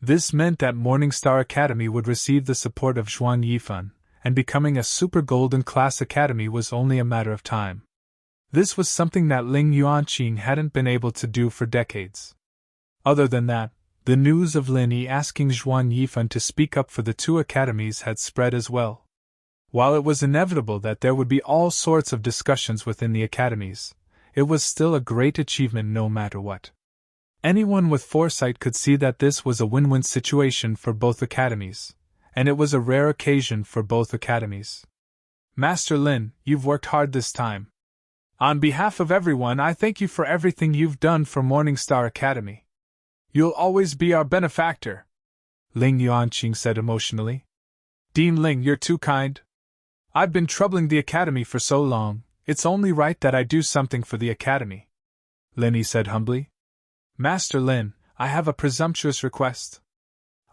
This meant that Morningstar Academy would receive the support of Zhuan Yifan, and becoming a super golden class academy was only a matter of time. This was something that Ling Yuanqing hadn't been able to do for decades. Other than that, the news of Lin Yi asking Zhuan Yifan to speak up for the 2 academies had spread as well. While it was inevitable that there would be all sorts of discussions within the academies, it was still a great achievement no matter what. Anyone with foresight could see that this was a win-win situation for both academies, and it was a rare occasion for both academies. "Master Lin, you've worked hard this time. On behalf of everyone, I thank you for everything you've done for Morningstar Academy. You'll always be our benefactor," Ling Yuanqing said emotionally. "Dean Ling, you're too kind. I've been troubling the academy for so long, it's only right that I do something for the academy," Lin Yi said humbly. "Master Lin, I have a presumptuous request.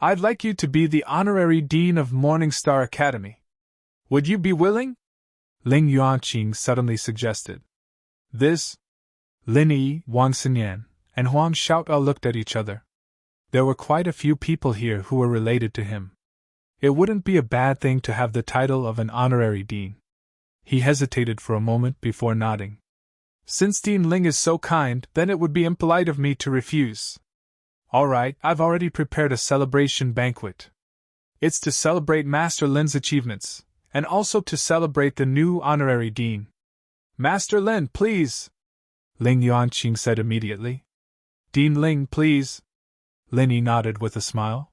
I'd like you to be the honorary dean of Morningstar Academy. Would you be willing?" Ling Yuanqing suddenly suggested. This? Lin Yi, Wang Xinyan, and Huang Xiaoao looked at each other. There were quite a few people here who were related to him. It wouldn't be a bad thing to have the title of an honorary dean. He hesitated for a moment before nodding. "Since Dean Ling is so kind, then it would be impolite of me to refuse. All right, I've already prepared a celebration banquet. It's to celebrate Master Lin's achievements, and also to celebrate the new honorary dean. Master Lin, please! Ling Yuanqing said immediately. Dean Ling, please! Lin Yi nodded with a smile.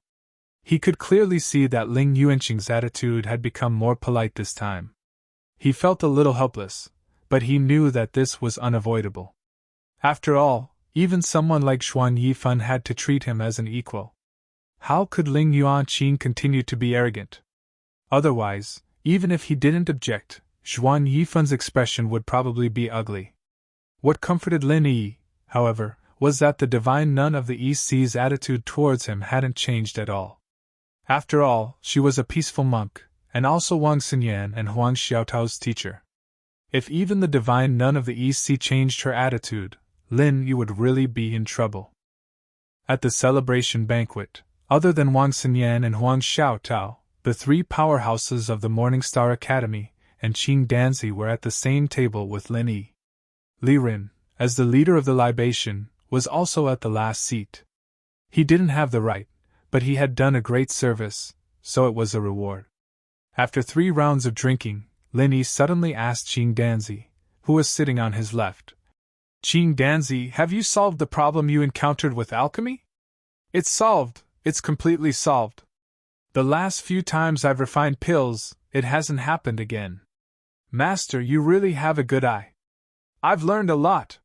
He could clearly see that Ling Yuanqing's attitude had become more polite this time. He felt a little helpless, but he knew that this was unavoidable. After all, even someone like Xuan Yifan had to treat him as an equal. How could Ling Yuanqing continue to be arrogant? Otherwise, even if he didn't object, Xuan Yifan's expression would probably be ugly. What comforted Lin Yi, however, was that the divine nun of the East Sea's attitude towards him hadn't changed at all. After all, she was a peaceful monk, and also Wang Xinyan and Huang Xiaotao's teacher. If even the divine nun of the East Sea changed her attitude, Lin Yi would really be in trouble. At the celebration banquet, other than Wang Xinyan and Huang Xiaotao, the three powerhouses of the Morning Star Academy and Qing Danzi were at the same table with Lin Yi. Li Rin, as the leader of the libation, was also at the last seat. He didn't have the right, but he had done a great service, so it was a reward. After 3 rounds of drinking, Lin Yi suddenly asked Qing Danzi, who was sitting on his left. Qing Danzi, have you solved the problem you encountered with alchemy? It's solved, it's completely solved. The last few times I've refined pills, it hasn't happened again. Master, you really have a good eye. I've learned a lot,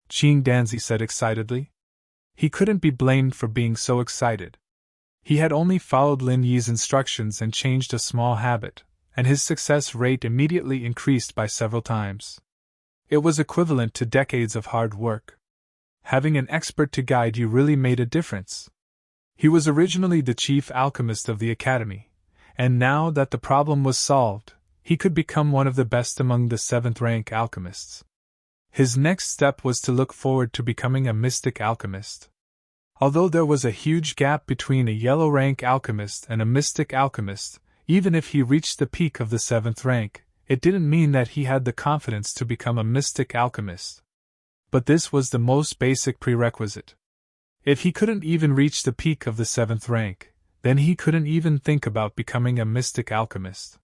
Qing Danzi said excitedly. He couldn't be blamed for being so excited. He had only followed Lin Yi's instructions and changed a small habit, and his success rate immediately increased by several times. It was equivalent to decades of hard work. Having an expert to guide you really made a difference. He was originally the chief alchemist of the academy, and now that the problem was solved, he could become one of the best among the 7th-rank alchemists. His next step was to look forward to becoming a mystic alchemist. Although there was a huge gap between a yellow-rank alchemist and a mystic alchemist, even if he reached the peak of the 7th rank, it didn't mean that he had the confidence to become a mystic alchemist. But this was the most basic prerequisite. If he couldn't even reach the peak of the 7th rank, then he couldn't even think about becoming a mystic alchemist.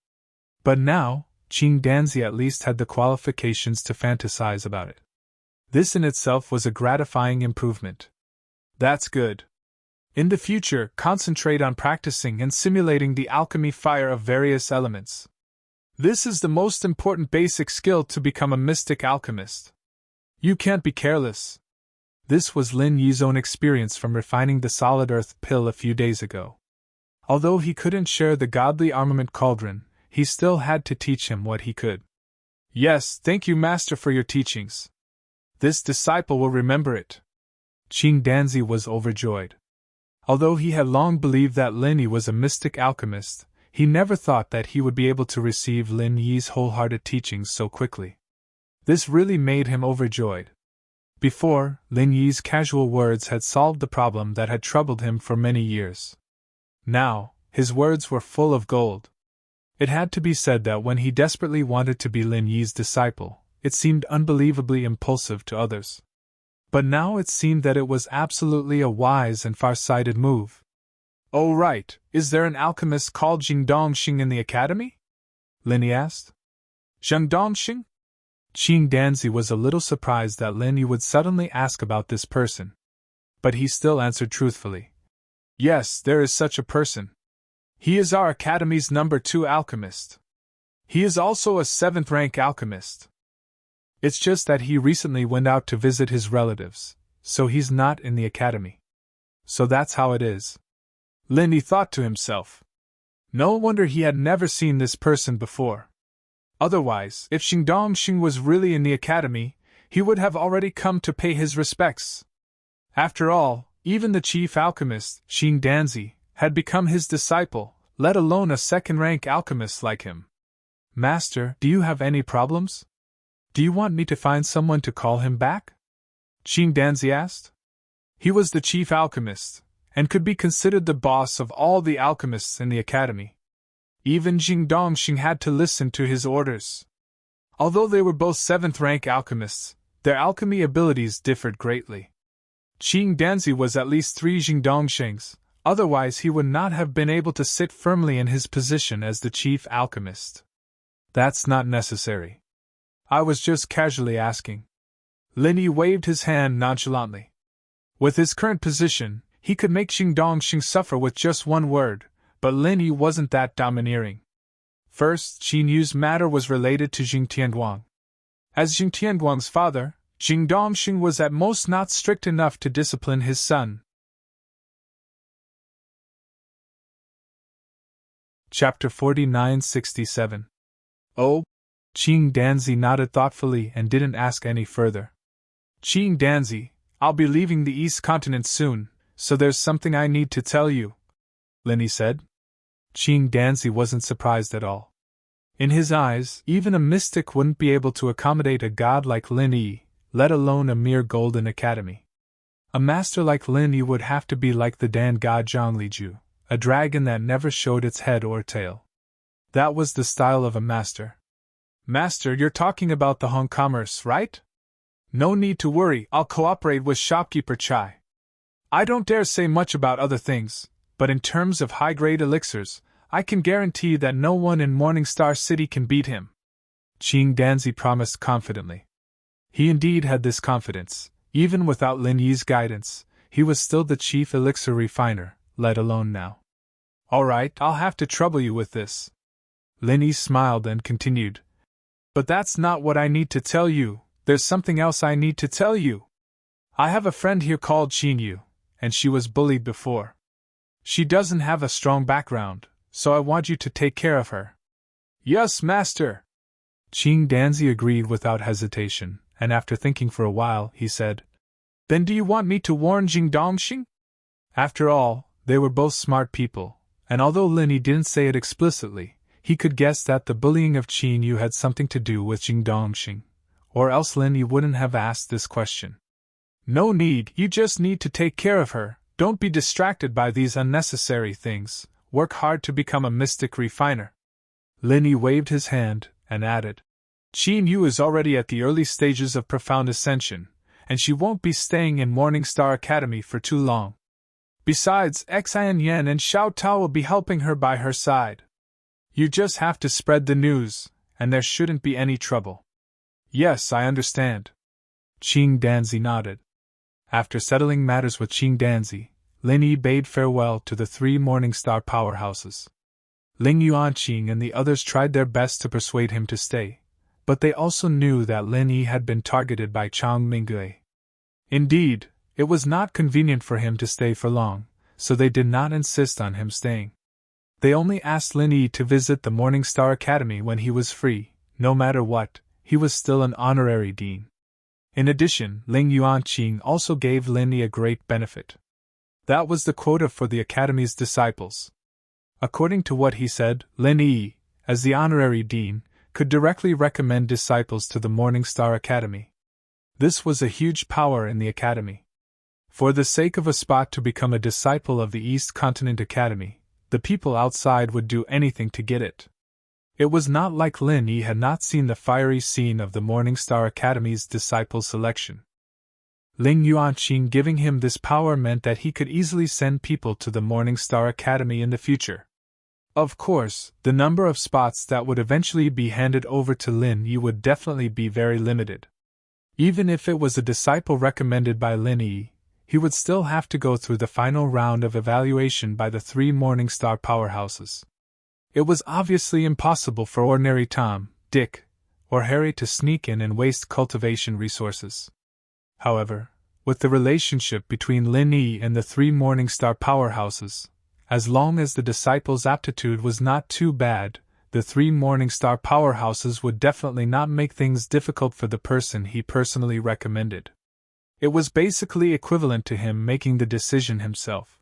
But now, Qing Danzi at least had the qualifications to fantasize about it. This in itself was a gratifying improvement. That's good. In the future, concentrate on practicing and simulating the alchemy fire of various elements. This is the most important basic skill to become a mystic alchemist. You can't be careless. This was Lin Yi's own experience from refining the solid earth pill a few days ago. Although he couldn't share the godly armament cauldron, he still had to teach him what he could. Yes, thank you, Master, for your teachings. This disciple will remember it. Qing Danzi was overjoyed. Although he had long believed that Lin Yi was a mystic alchemist, he never thought that he would be able to receive Lin Yi's wholehearted teachings so quickly. This really made him overjoyed. Before, Lin Yi's casual words had solved the problem that had troubled him for many years. Now, his words were full of gold. It had to be said that when he desperately wanted to be Lin Yi's disciple, it seemed unbelievably impulsive to others. But now it seemed that it was absolutely a wise and far-sighted move. Oh right, is there an alchemist called Jingdongxing in the academy? Lin Yi asked. Jingdongxing? Qing Danzi was a little surprised that Lin Yi would suddenly ask about this person. But he still answered truthfully. Yes, there is such a person. He is our academy's number 2 alchemist. He is also a 7th-rank alchemist. It's just that he recently went out to visit his relatives, so he's not in the academy. So that's how it is. Lin Yi thought to himself. No wonder he had never seen this person before. Otherwise, if Jingdongxing was really in the academy, he would have already come to pay his respects. After all, even the chief alchemist, Qing Danzi, had become his disciple, let alone a 2nd-rank alchemist like him. Master, do you have any problems? Do you want me to find someone to call him back? Qing Danzi asked. He was the chief alchemist, and could be considered the boss of all the alchemists in the academy. Even Jingdongxing had to listen to his orders. Although they were both 7th-rank alchemists, their alchemy abilities differed greatly. Qing Danzi was at least 3 Jingdongxings, Otherwise he would not have been able to sit firmly in his position as the chief alchemist. That's not necessary. I was just casually asking. Lin Yi waved his hand nonchalantly. With his current position, he could make Dongxing suffer with just one word, but Lin Yi wasn't that domineering. First, Qin Yu's matter was related to Jing Tianguang. As Jing Tianguang's father, Dongxing was at most not strict enough to discipline his son. Chapter 49-67. Oh? Qing Danzi nodded thoughtfully and didn't ask any further. Qing Danzi, I'll be leaving the East Continent soon, so there's something I need to tell you, Lin Yi said. Qing Danzi wasn't surprised at all. In his eyes, even a mystic wouldn't be able to accommodate a god like Lin Yi, let alone a mere golden academy. A master like Lin Yi would have to be like the Dan god Zhongliju, a dragon that never showed its head or tail. That was the style of a master. Master, you're talking about the Hong commerce, right? No need to worry, I'll cooperate with shopkeeper Chai. I don't dare say much about other things, but in terms of high-grade elixirs, I can guarantee that no one in Morningstar City can beat him. Qing Danzi promised confidently. He indeed had this confidence. Even without Lin Yi's guidance, he was still the chief elixir refiner, let alone now. All right, I'll have to trouble you with this. Lin Yi smiled and continued. But that's not what I need to tell you, there's something else I need to tell you. I have a friend here called Qin Yu, and she was bullied before. She doesn't have a strong background, so I want you to take care of her. Yes, master. Qing Danzi agreed without hesitation, and after thinking for a while, he said, Then do you want me to warn Jing Dongxing? After all, they were both smart people, and although Lin Yi didn't say it explicitly, he could guess that the bullying of Qin Yu had something to do with Jing Dongxing, or else Lin Yi wouldn't have asked this question. No need, you just need to take care of her, don't be distracted by these unnecessary things, work hard to become a mystic refiner. Lin Yi waved his hand, and added, Qin Yu is already at the early stages of profound ascension, and she won't be staying in Morningstar Academy for too long. Besides, Xian Yan and Xiao Tao will be helping her by her side. You just have to spread the news, and there shouldn't be any trouble. Yes, I understand. Qing Danzi nodded. After settling matters with Qing Danzi, Lin Yi bade farewell to the 3 Morningstar powerhouses. Ling Yuanqing and the others tried their best to persuade him to stay, but they also knew that Lin Yi had been targeted by Chang Minggui. Indeed, it was not convenient for him to stay for long, so they did not insist on him staying. They only asked Lin Yi to visit the Morningstar Academy when he was free. No matter what, he was still an honorary dean. In addition, Ling Yuanqing also gave Lin Yi a great benefit. That was the quota for the Academy's disciples. According to what he said, Lin Yi, as the honorary dean, could directly recommend disciples to the Morningstar Academy. This was a huge power in the Academy. For the sake of a spot to become a disciple of the East Continent Academy, the people outside would do anything to get it. It was not like Lin Yi had not seen the fiery scene of the Morningstar Academy's disciple selection. Ling Yuanqing giving him this power meant that he could easily send people to the Morningstar Academy in the future. Of course, the number of spots that would eventually be handed over to Lin Yi would definitely be very limited. Even if it was a disciple recommended by Lin Yi, he would still have to go through the final round of evaluation by the 3 Morningstar powerhouses. It was obviously impossible for ordinary Tom, Dick, or Harry to sneak in and waste cultivation resources. However, with the relationship between Lin Yi and the 3 Morningstar powerhouses, as long as the disciple's aptitude was not too bad, the 3 Morningstar powerhouses would definitely not make things difficult for the person he personally recommended. It was basically equivalent to him making the decision himself.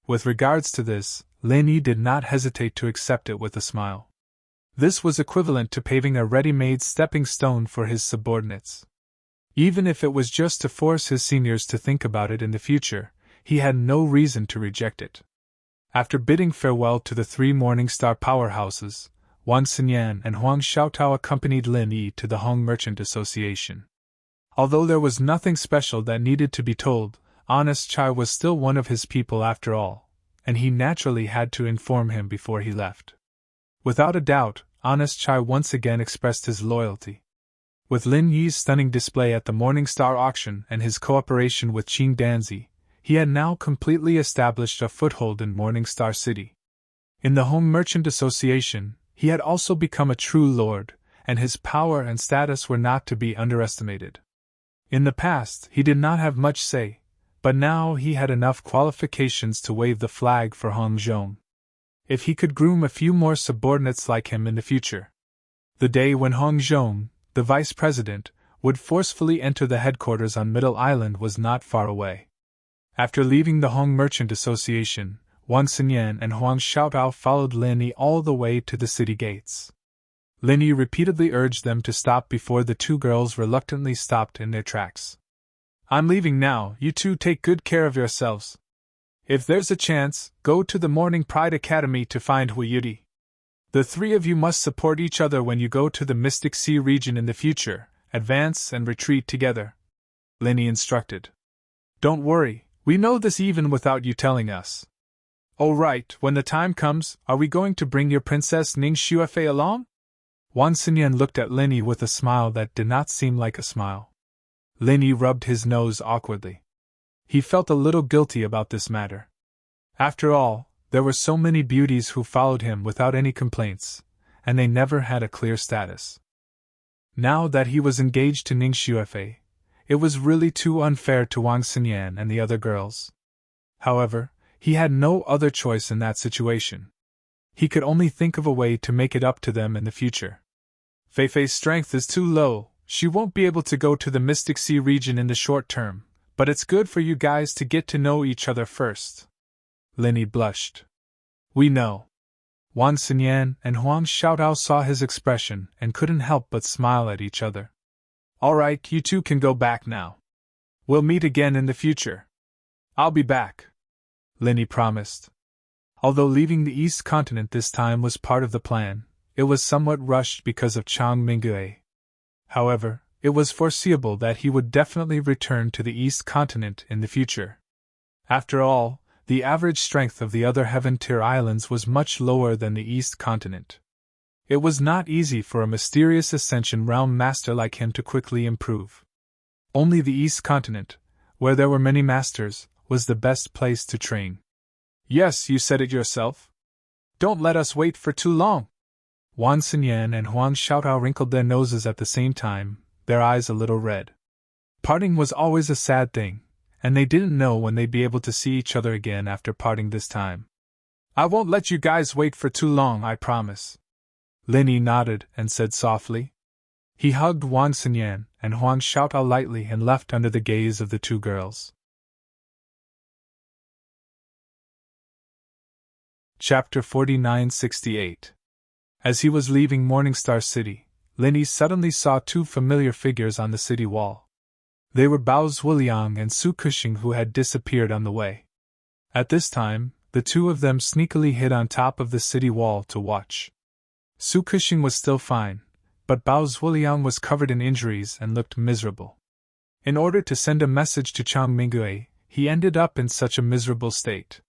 With regards to this, Lin Yi did not hesitate to accept it with a smile. This was equivalent to paving a ready-made stepping stone for his subordinates. Even if it was just to force his seniors to think about it in the future, he had no reason to reject it. After bidding farewell to the 3 Morningstar powerhouses, Wang Xinyan and Huang Xiaotao accompanied Lin Yi to the Hong Merchant Association. Although there was nothing special that needed to be told, Honest Chai was still one of his people after all, and he naturally had to inform him before he left. Without a doubt, Honest Chai once again expressed his loyalty. With Lin Yi's stunning display at the Morningstar auction and his cooperation with Qing Danzi, he had now completely established a foothold in Morningstar City. In the Home Merchant Association, he had also become a true lord, and his power and status were not to be underestimated. In the past, he did not have much say, but now he had enough qualifications to wave the flag for Hong Zhong. If he could groom a few more subordinates like him in the future. The day when Hong Zhong, the vice president, would forcefully enter the headquarters on Middle Island was not far away. After leaving the Hong Merchant Association, Wang Xinyan and Huang Xiaotao followed Lin Yi all the way to the city gates. Lin Yi repeatedly urged them to stop before the two girls reluctantly stopped in their tracks. "I'm leaving now, you two take good care of yourselves. If there's a chance, go to the Morning Pride Academy to find Hu Yudi. The three of you must support each other when you go to the Mystic Sea region in the future, advance and retreat together," Lin Yi instructed. "Don't worry, we know this even without you telling us. Oh right, when the time comes, are we going to bring your Princess Ning Xuefei along?" Wang Xinyan looked at Lin Yi with a smile that did not seem like a smile. Lin Yi rubbed his nose awkwardly. He felt a little guilty about this matter. After all, there were so many beauties who followed him without any complaints, and they never had a clear status. Now that he was engaged to Ning Xuefei, it was really too unfair to Wang Xinyan and the other girls. However, he had no other choice in that situation. He could only think of a way to make it up to them in the future. "Feifei's strength is too low, she won't be able to go to the Mystic Sea region in the short term, but it's good for you guys to get to know each other first." Lin Yi blushed. "We know." Wang Xinyan and Huang Xiaotao saw his expression and couldn't help but smile at each other. "All right, you two can go back now. We'll meet again in the future. I'll be back," Lin Yi promised. Although leaving the East Continent this time was part of the plan, it was somewhat rushed because of Chang Mingyue. However, it was foreseeable that he would definitely return to the East Continent in the future. After all, the average strength of the other Heaven-tier islands was much lower than the East Continent. It was not easy for a mysterious Ascension Realm master like him to quickly improve. Only the East Continent, where there were many masters, was the best place to train. "Yes, you said it yourself. Don't let us wait for too long." Wang Xinyan and Huang Xiaotao wrinkled their noses at the same time, their eyes a little red. Parting was always a sad thing, and they didn't know when they'd be able to see each other again after parting this time. "I won't let you guys wait for too long, I promise." Lin Yi nodded and said softly. He hugged Wang Xinyan and Huang Xiaotao lightly and left under the gaze of the two girls. Chapter 4968. As he was leaving Morningstar City, Lin Yi suddenly saw two familiar figures on the city wall. They were Bao Zuiliang and Su Kuxing, who had disappeared on the way. At this time, the two of them sneakily hid on top of the city wall to watch. Su Kuxing was still fine, but Bao Zuiliang was covered in injuries and looked miserable. In order to send a message to Chang Mingyue, he ended up in such a miserable state.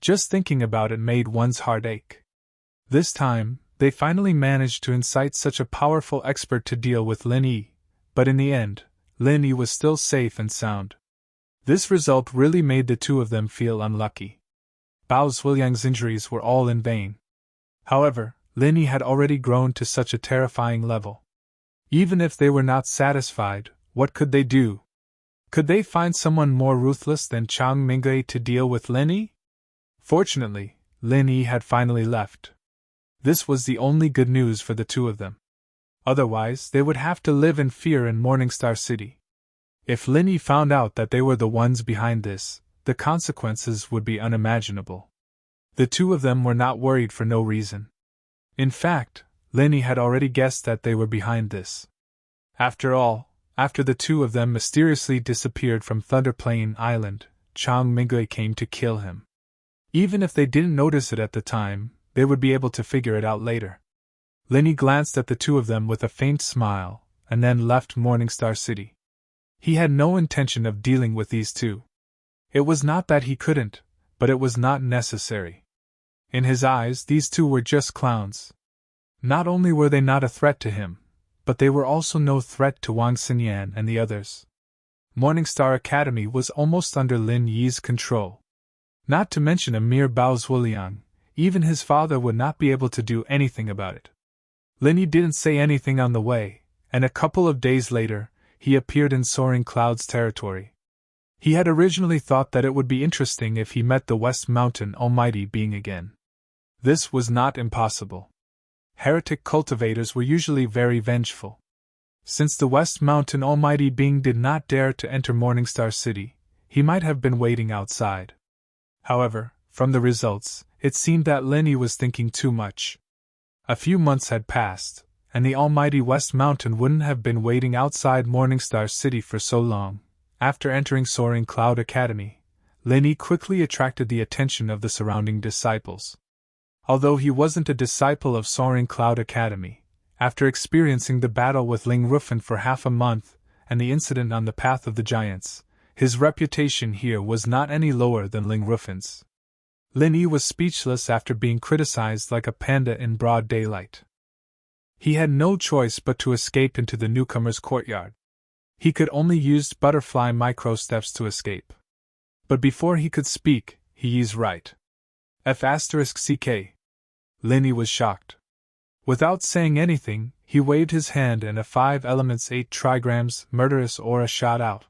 Just thinking about it made one's heart ache. This time, they finally managed to incite such a powerful expert to deal with Lin Yi, but in the end, Lin Yi was still safe and sound. This result really made the two of them feel unlucky. Bao Zuiliang's injuries were all in vain. However, Lin Yi had already grown to such a terrifying level. Even if they were not satisfied, what could they do? Could they find someone more ruthless than Chang Mingyue to deal with Lin Yi? Fortunately, Lin Yi had finally left. This was the only good news for the two of them. Otherwise, they would have to live in fear in Morningstar City. If Lin Yi found out that they were the ones behind this, the consequences would be unimaginable. The two of them were not worried for no reason. In fact, Lin Yi had already guessed that they were behind this. After all, after the two of them mysteriously disappeared from Thunder Plain Island, Chang Mingyue came to kill him. Even if they didn't notice it at the time, they would be able to figure it out later. Lin Yi glanced at the two of them with a faint smile, and then left Morningstar City. He had no intention of dealing with these two. It was not that he couldn't, but it was not necessary. In his eyes, these two were just clowns. Not only were they not a threat to him, but they were also no threat to Wang Xinyan and the others. Morningstar Academy was almost under Lin Yi's control. Not to mention a mere Bao Zuoliang, even his father would not be able to do anything about it. Lin Yi didn't say anything on the way, and a couple of days later, he appeared in Soaring Cloud's territory. He had originally thought that it would be interesting if he met the West Mountain Almighty Being again. This was not impossible. Heretic cultivators were usually very vengeful. Since the West Mountain Almighty Being did not dare to enter Morningstar City, he might have been waiting outside. However, from the results, it seemed that Lin Yi was thinking too much. A few months had passed, and the almighty West Mountain wouldn't have been waiting outside Morningstar City for so long. After entering Soaring Cloud Academy, Lin Yi quickly attracted the attention of the surrounding disciples. Although he wasn't a disciple of Soaring Cloud Academy, after experiencing the battle with Ling Rufin for half a month and the incident on the Path of the Giants, his reputation here was not any lower than Ling Rufin's. Lin Yi was speechless after being criticized like a panda in broad daylight. He had no choice but to escape into the newcomer's courtyard. He could only use butterfly microsteps to escape. But before he could speak, he's right. F***CK. Lin Yi was shocked. Without saying anything, he waved his hand and a 5 elements 8 trigrams murderous aura shot out.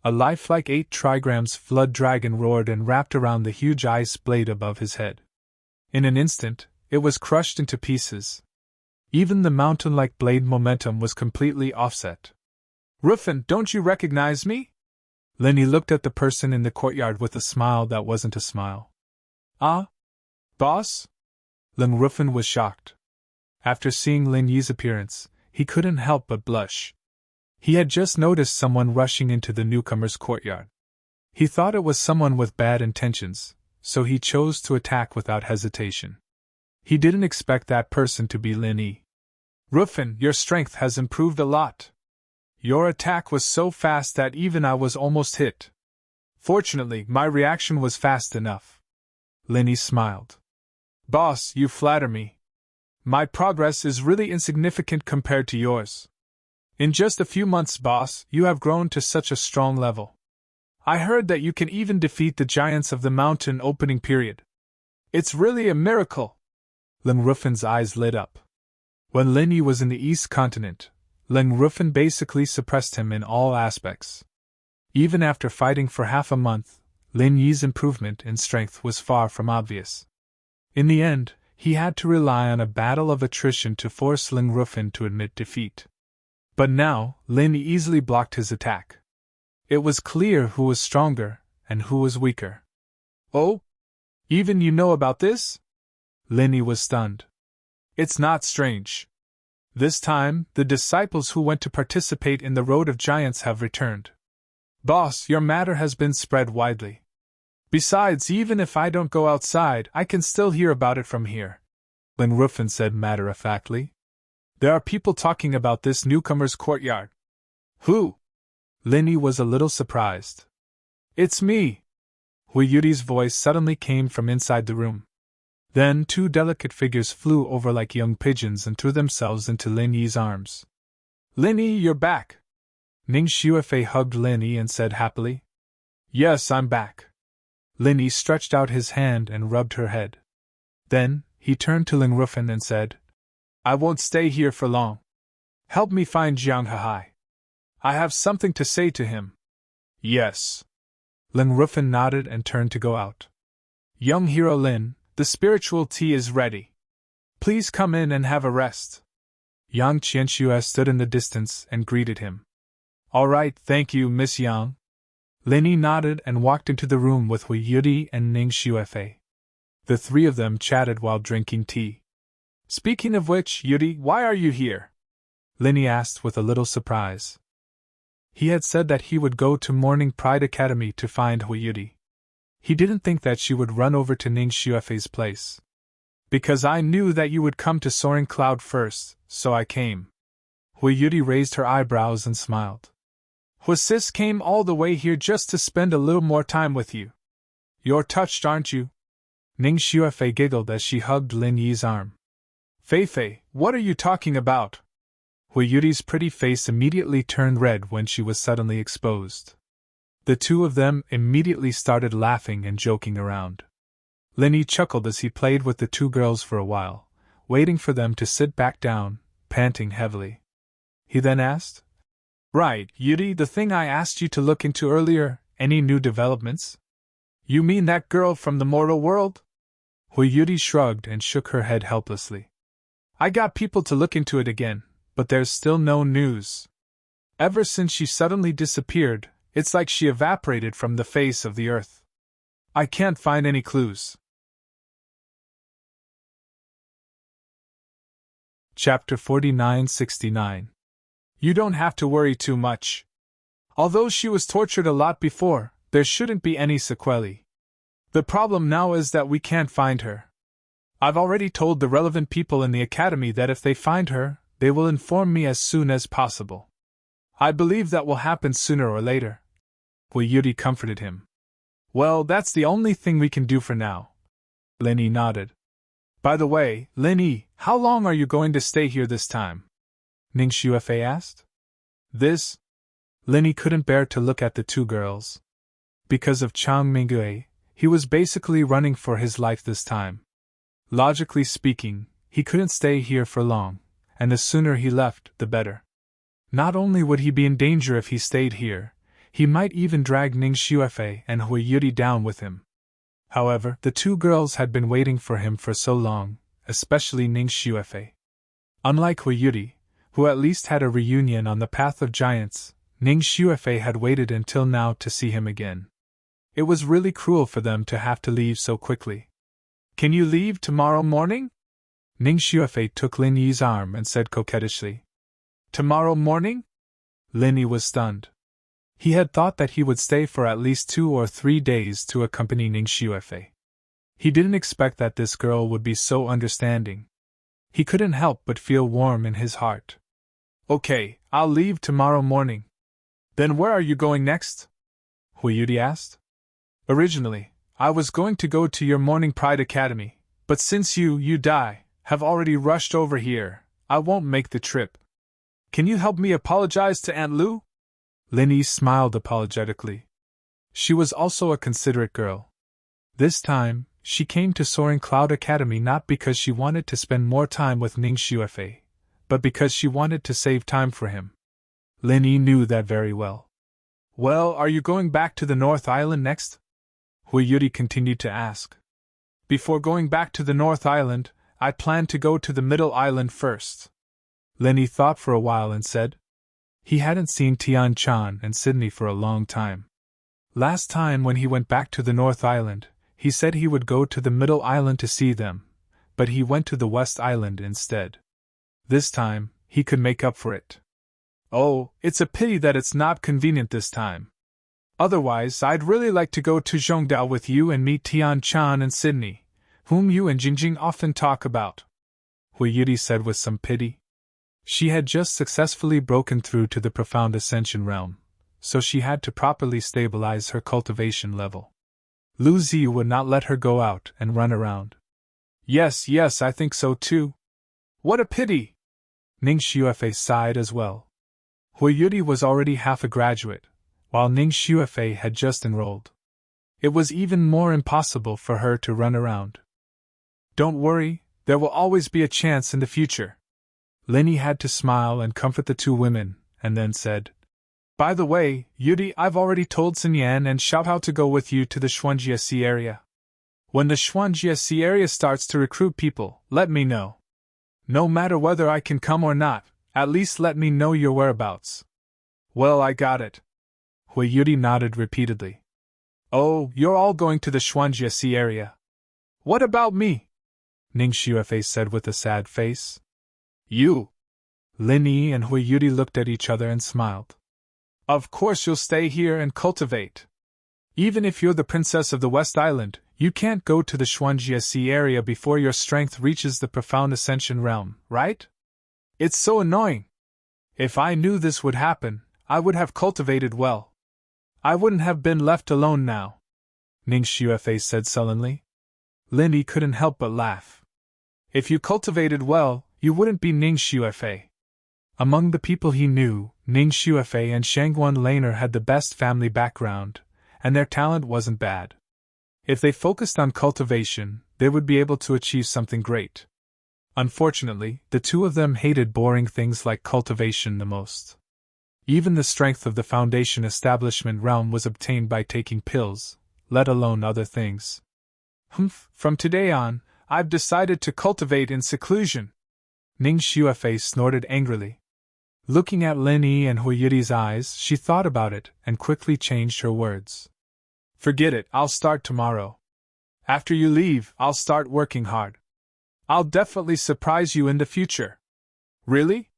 A lifelike 8 trigrams flood dragon roared and wrapped around the huge ice blade above his head. In an instant, it was crushed into pieces. Even the mountain-like blade momentum was completely offset. "Rufin, don't you recognize me?" Lin Yi looked at the person in the courtyard with a smile that wasn't a smile. "Ah? Boss?" Ling Rufin was shocked. After seeing Lin Yi's appearance, he couldn't help but blush. He had just noticed someone rushing into the newcomer's courtyard. He thought it was someone with bad intentions, so he chose to attack without hesitation. He didn't expect that person to be Lin Yi. "Rufin, your strength has improved a lot. Your attack was so fast that even I was almost hit. Fortunately, my reaction was fast enough." Lin Yi smiled. "Boss, you flatter me. My progress is really insignificant compared to yours. In just a few months, boss, you have grown to such a strong level. I heard that you can even defeat the giants of the mountain opening period. It's really a miracle." Ling Rufin's eyes lit up. When Lin Yi was in the East Continent, Ling Rufin basically suppressed him in all aspects. Even after fighting for half a month, Lin Yi's improvement in strength was far from obvious. In the end, he had to rely on a battle of attrition to force Ling Rufin to admit defeat. But now, Lin Yi easily blocked his attack. It was clear who was stronger and who was weaker. "Oh? Even you know about this?" Lin Yi was stunned. "It's not strange. This time, the disciples who went to participate in the Road of Giants have returned. Boss, your matter has been spread widely. Besides, even if I don't go outside, I can still hear about it from here," Ling Rufin said matter-of-factly. "There are people talking about this newcomer's courtyard." "Who?" Lin Yi was a little surprised. "It's me." Hui Yuti's voice suddenly came from inside the room. Then 2 delicate figures flew over like young pigeons and threw themselves into Lin Yi's arms. "Lin Yi, you're back!" Ning Xuefei hugged Lin Yi and said happily. "Yes, I'm back." Lin Yi stretched out his hand and rubbed her head. Then, he turned to Ling Rufin and said, "I won't stay here for long. Help me find Jiang Hahai. I have something to say to him." "Yes." Ling Rufin nodded and turned to go out. "Young hero Lin, the spiritual tea is ready. Please come in and have a rest." Yang Qianxue stood in the distance and greeted him. "All right, thank you, Miss Yang." Lin Yi nodded and walked into the room with Hui Yuti and Ning Xuefei. The 3 of them chatted while drinking tea. "Speaking of which, Yuti, why are you here?" Lin Yi asked with a little surprise. He had said that he would go to Morning Pride Academy to find Hui Yuti. He didn't think that she would run over to Ning Xuefei's place. "Because I knew that you would come to Soaring Cloud first, so I came." Hui Yuti raised her eyebrows and smiled. "Sis came all the way here just to spend a little more time with you. You're touched, aren't you? Ning Xuefei giggled as she hugged Lin Yi's arm. Fei, what are you talking about? Hui Yuri's pretty face immediately turned red when she was suddenly exposed. The two of them immediately started laughing and joking around. Lin Yi chuckled as he played with the two girls for a while, waiting for them to sit back down, panting heavily. He then asked, Right, Yuri, the thing I asked you to look into earlier, any new developments? You mean that girl from the mortal world? Hui Yuri shrugged and shook her head helplessly. I got people to look into it again, but there's still no news. Ever since she suddenly disappeared, it's like she evaporated from the face of the earth. I can't find any clues. Chapter 49-69. You don't have to worry too much. Although she was tortured a lot before, there shouldn't be any sequelae. The problem now is that we can't find her. I've already told the relevant people in the academy that if they find her, they will inform me as soon as possible. I believe that will happen sooner or later. Hui Yuri comforted him. Well, that's the only thing we can do for now. Lin Yi nodded. By the way, Lin Yi, how long are you going to stay here this time? Ning Xuefei asked. Lin Yi couldn't bear to look at the two girls. Because of Chang Mingyue, he was basically running for his life this time. Logically speaking, he couldn't stay here for long, and the sooner he left, the better. Not only would he be in danger if he stayed here, he might even drag Ning Xuefei and Hui Yuri down with him. However, the two girls had been waiting for him for so long, especially Ning Xuefei. Unlike Hui Yuri, who at least had a reunion on the path of giants, Ning Xuefei had waited until now to see him again. It was really cruel for them to have to leave so quickly. Can you leave tomorrow morning? Ning Xuefei took Lin Yi's arm and said coquettishly. Tomorrow morning? Lin Yi was stunned. He had thought that he would stay for at least 2 or 3 days to accompany Ning Xuefei. He didn't expect that this girl would be so understanding. He couldn't help but feel warm in his heart. Okay, I'll leave tomorrow morning. Then where are you going next? Hui Yuri asked. Originally, I was going to go to your Morning Pride Academy, but since you have already rushed over here, I won't make the trip. Can you help me apologize to Aunt Lu? Lin Yi smiled apologetically. She was also a considerate girl. This time, she came to Soaring Cloud Academy not because she wanted to spend more time with Ning Xuefei, but because she wanted to save time for him. Lin Yi knew that very well. Well, are you going back to the North Island next? Hui Yuri continued to ask. Before going back to the North Island, I plan to go to the Middle Island first. Lin Yi thought for a while and said. He hadn't seen Tian Chan and Sydney for a long time. Last time when he went back to the North Island, he said he would go to the Middle Island to see them, but he went to the West Island instead. This time, he could make up for it. Oh, it's a pity that it's not convenient this time. Otherwise, I'd really like to go to Zhongdao with you and meet Tian Chan and Sydney, whom you and Jingjing often talk about. Hui Yuri said with some pity. She had just successfully broken through to the profound ascension realm, so she had to properly stabilize her cultivation level. Lu Zi would not let her go out and run around. Yes, I think so too. What a pity! Ning Xuefei sighed as well. Hui Yuri was already half a graduate, while Ning Xuefei had just enrolled. It was even more impossible for her to run around. Don't worry, there will always be a chance in the future. Lin Yi had to smile and comfort the two women, and then said, By the way, Yuri, I've already told Xinyan and Xiaohao to go with you to the Xuanjiesi area. When the Xuanjiesi area starts to recruit people, let me know. No matter whether I can come or not, at least let me know your whereabouts. Well, I got it. Hui Yuri nodded repeatedly. Oh, you're all going to the Xuanjiesi area. What about me? Ning Xuefei said with a sad face. You. Lin Yi and Hui Yuri looked at each other and smiled. Of course you'll stay here and cultivate. Even if you're the princess of the West Island, you can't go to the Xuanjiesi area before your strength reaches the profound ascension realm, right? It's so annoying. If I knew this would happen, I would have cultivated well. I wouldn't have been left alone now. Ning Xuefei said sullenly. Lindy couldn't help but laugh. If you cultivated well, you wouldn't be Ning Xuefei. Among the people he knew, Ning Xuefei and Shangguan Laner had the best family background, and their talent wasn't bad. If they focused on cultivation, they would be able to achieve something great. Unfortunately, the two of them hated boring things like cultivation the most. Even the strength of the Foundation establishment realm was obtained by taking pills, let alone other things. From today on, I've decided to cultivate in seclusion. Ning Xuefei snorted angrily. Looking at Lin Yi and Hui Yuti's eyes, she thought about it and quickly changed her words. Forget it, I'll start tomorrow. After you leave, I'll start working hard. I'll definitely surprise you in the future. Really?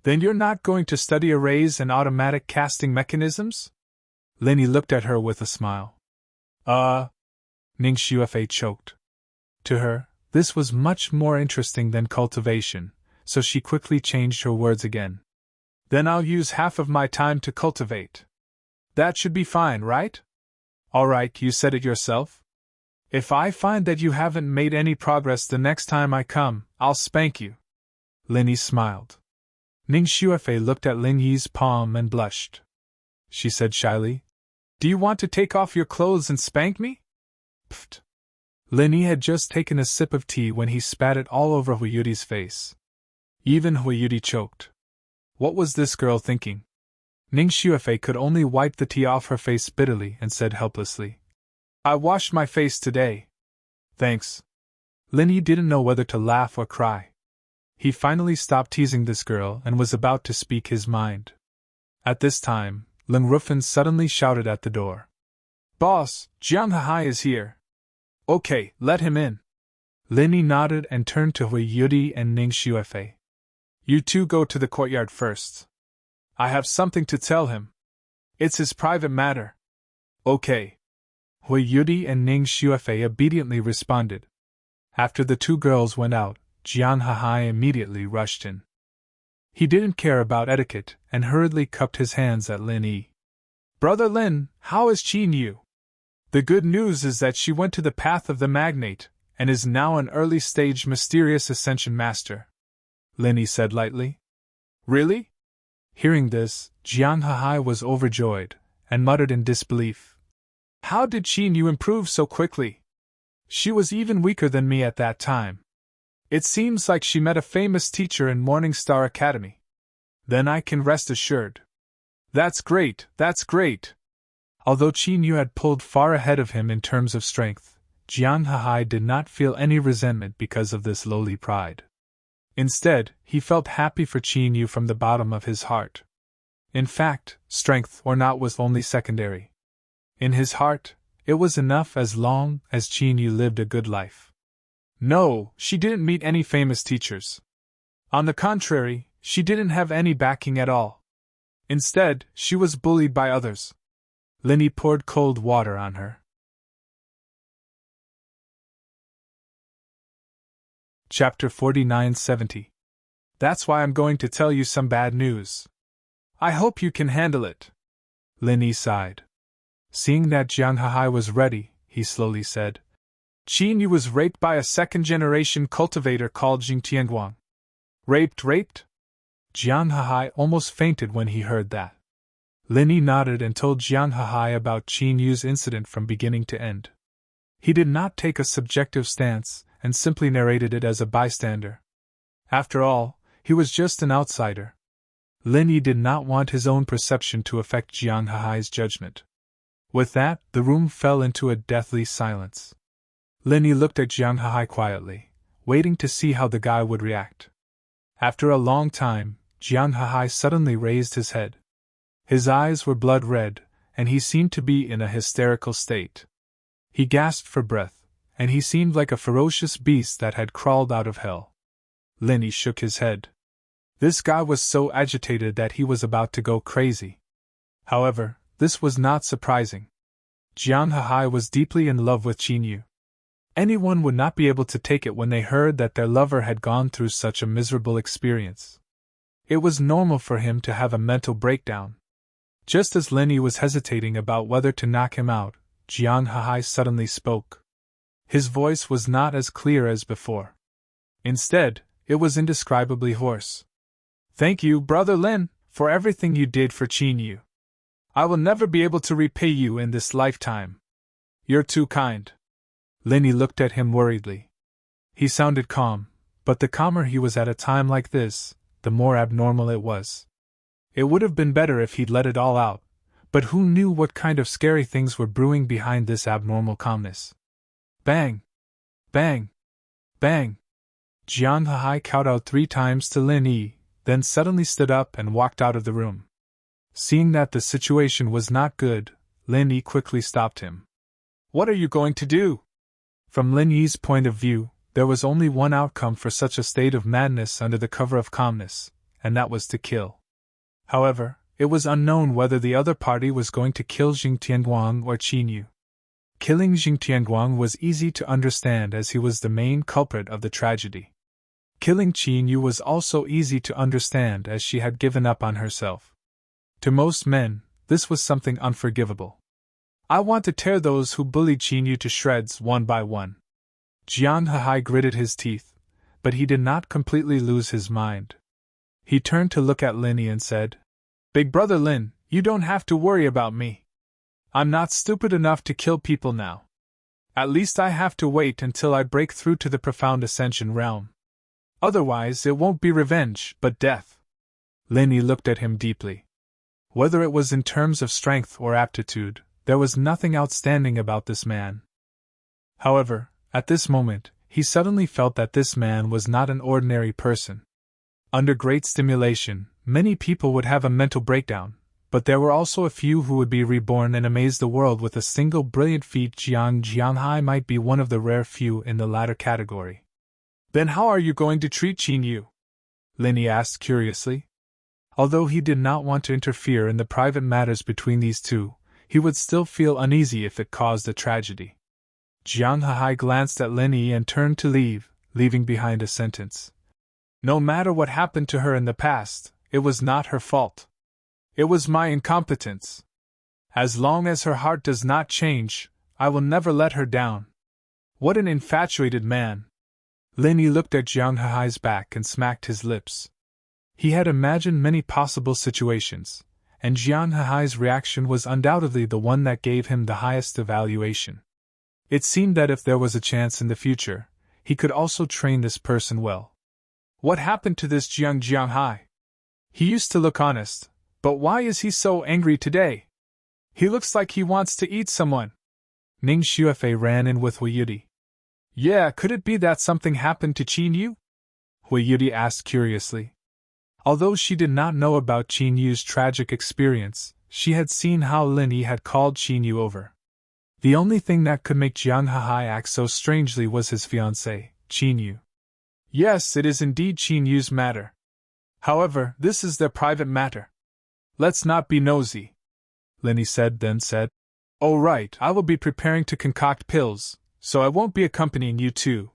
Then you're not going to study arrays and automatic casting mechanisms? Lin Yi looked at her with a smile. Ning Xuefei choked. To her, this was much more interesting than cultivation, so she quickly changed her words again. Then I'll use half of my time to cultivate. That should be fine, right? Alright, you said it yourself. If I find that you haven't made any progress the next time I come, I'll spank you. Lin Yi smiled. Ning Xuefei looked at Lin Yi's palm and blushed. She said shyly, Do you want to take off your clothes and spank me? Pfft. Lin Yi had just taken a sip of tea when he spat it all over Hui Yuti's face. Even Hui Yuti choked. What was this girl thinking? Ning Xuefei could only wipe the tea off her face bitterly and said helplessly, I washed my face today. Thanks. Lin Yi didn't know whether to laugh or cry. He finally stopped teasing this girl and was about to speak his mind. At this time, Ling Rufin suddenly shouted at the door. Boss, Jiang Hahai is here. Okay, let him in. Lin Yi nodded and turned to Hui Yuti and Ning Xuefei. You two go to the courtyard first. I have something to tell him. It's his private matter. Okay. Hui Yuti and Ning Xuefei obediently responded. After the two girls went out, Jiang Hahai immediately rushed in. He didn't care about etiquette and hurriedly cupped his hands at Lin Yi. Brother Lin, how is Qin Yu? The good news is that she went to the path of the magnate, and is now an early-stage mysterious ascension master. Lin Yi said lightly. Really? Hearing this, Jiang Hahai was overjoyed, and muttered in disbelief. How did Qin Yu improve so quickly? She was even weaker than me at that time. It seems like she met a famous teacher in Morning Star Academy. Then I can rest assured. That's great, that's great. Although Qin Yu had pulled far ahead of him in terms of strength, Jiang Hahai did not feel any resentment because of this lowly pride. Instead, he felt happy for Qin Yu from the bottom of his heart. In fact, strength or not was only secondary. In his heart, it was enough as long as Qin Yu lived a good life. No, she didn't meet any famous teachers. On the contrary, she didn't have any backing at all. Instead, she was bullied by others. Lin Yi poured cold water on her. Chapter 49-70. That's why I'm going to tell you some bad news. I hope you can handle it. Lin Yi sighed. Seeing that Jiang Hahai was ready, he slowly said, Qin Yu was raped by a second-generation cultivator called Jing Tianguang. Raped? Jiang Hahai almost fainted when he heard that. Lin Yi nodded and told Jiang Hahai about Qin Yu's incident from beginning to end. He did not take a subjective stance, and simply narrated it as a bystander. After all, he was just an outsider. Lin Yi did not want his own perception to affect Jiang Hahai's judgment. With that, the room fell into a deathly silence. Lin Yi looked at Jiang Hahai quietly, waiting to see how the guy would react. After a long time, Jiang Hahai suddenly raised his head. His eyes were blood red, and he seemed to be in a hysterical state. He gasped for breath, and he seemed like a ferocious beast that had crawled out of hell. Lin Yi shook his head. This guy was so agitated that he was about to go crazy. However, this was not surprising. Jiang Hahai was deeply in love with Qin Yu. Anyone would not be able to take it when they heard that their lover had gone through such a miserable experience. It was normal for him to have a mental breakdown. Just as Lin Yi was hesitating about whether to knock him out, Jiang Hahai suddenly spoke. His voice was not as clear as before. Instead, it was indescribably hoarse. Thank you, Brother Lin, for everything you did for Qin Yu. I will never be able to repay you in this lifetime. You're too kind. Linny looked at him worriedly. He sounded calm, but the calmer he was at a time like this, the more abnormal it was. It would have been better if he'd let it all out, but who knew what kind of scary things were brewing behind this abnormal calmness? Bang! Bang! Bang! Jiang Hahai cowed out 3 times to Lin Yi, then suddenly stood up and walked out of the room. Seeing that the situation was not good, Lin Yi quickly stopped him. What are you going to do? From Lin Yi's point of view, there was only one outcome for such a state of madness under the cover of calmness, and that was to kill. However, it was unknown whether the other party was going to kill Jing Tianguang or Qin Yu. Killing Jing Tianguang was easy to understand as he was the main culprit of the tragedy. Killing Qin Yu was also easy to understand as she had given up on herself. To most men, this was something unforgivable. I want to tear those who bullied Qin Yu to shreds one by one. Jiang Hahai gritted his teeth, but he did not completely lose his mind. He turned to look at Linny and said, Big Brother Lin, you don't have to worry about me. I'm not stupid enough to kill people now. At least I have to wait until I break through to the profound ascension realm. Otherwise it won't be revenge, but death. Linny looked at him deeply. Whether it was in terms of strength or aptitude, there was nothing outstanding about this man. However, at this moment, he suddenly felt that this man was not an ordinary person. Under great stimulation, many people would have a mental breakdown, but there were also a few who would be reborn and amaze the world with a single brilliant feat. Jianghai might be one of the rare few in the latter category. Then how are you going to treat Qin Yu? Linny asked curiously. Although he did not want to interfere in the private matters between these two, he would still feel uneasy if it caused a tragedy. Jiang Hahai glanced at Linny and turned to leave, leaving behind a sentence. No matter what happened to her in the past, it was not her fault. It was my incompetence. As long as her heart does not change, I will never let her down. What an infatuated man! Linny looked at Jiang Hahai's back and smacked his lips. He had imagined many possible situations, and Jiang Hahai's reaction was undoubtedly the one that gave him the highest evaluation. It seemed that if there was a chance in the future, he could also train this person well. What happened to this Jiang Hai? He used to look honest, but why is he so angry today? He looks like he wants to eat someone. Ning Xuefei ran in with Hui Yudi. Yeah, could it be that something happened to Qin Yu? Hui Yudi asked curiously. Although she did not know about Qin Yu's tragic experience, she had seen how Linny had called Qin Yu over. The only thing that could make Jiang Hahai act so strangely was his fiancée, Qin Yu. Yes, it is indeed Qin Yu's matter. However, this is their private matter. Let's not be nosy. Linny then said, Oh right, I will be preparing to concoct pills, so I won't be accompanying you too.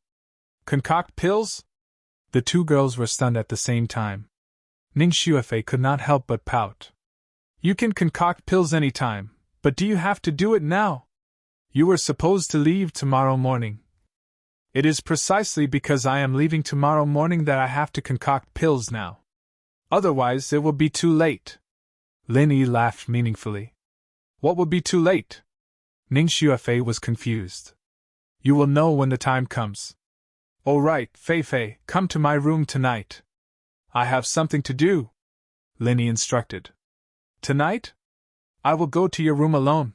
Concoct pills? The two girls were stunned at the same time. Ning Xuefei could not help but pout. You can concoct pills any time, but do you have to do it now? You were supposed to leave tomorrow morning. It is precisely because I am leaving tomorrow morning that I have to concoct pills now. Otherwise it will be too late. Linny laughed meaningfully. What will be too late? Ning Xuefei was confused. You will know when the time comes. Oh right, Fei, come to my room tonight. I have something to do, Linny instructed. Tonight? I will go to your room alone.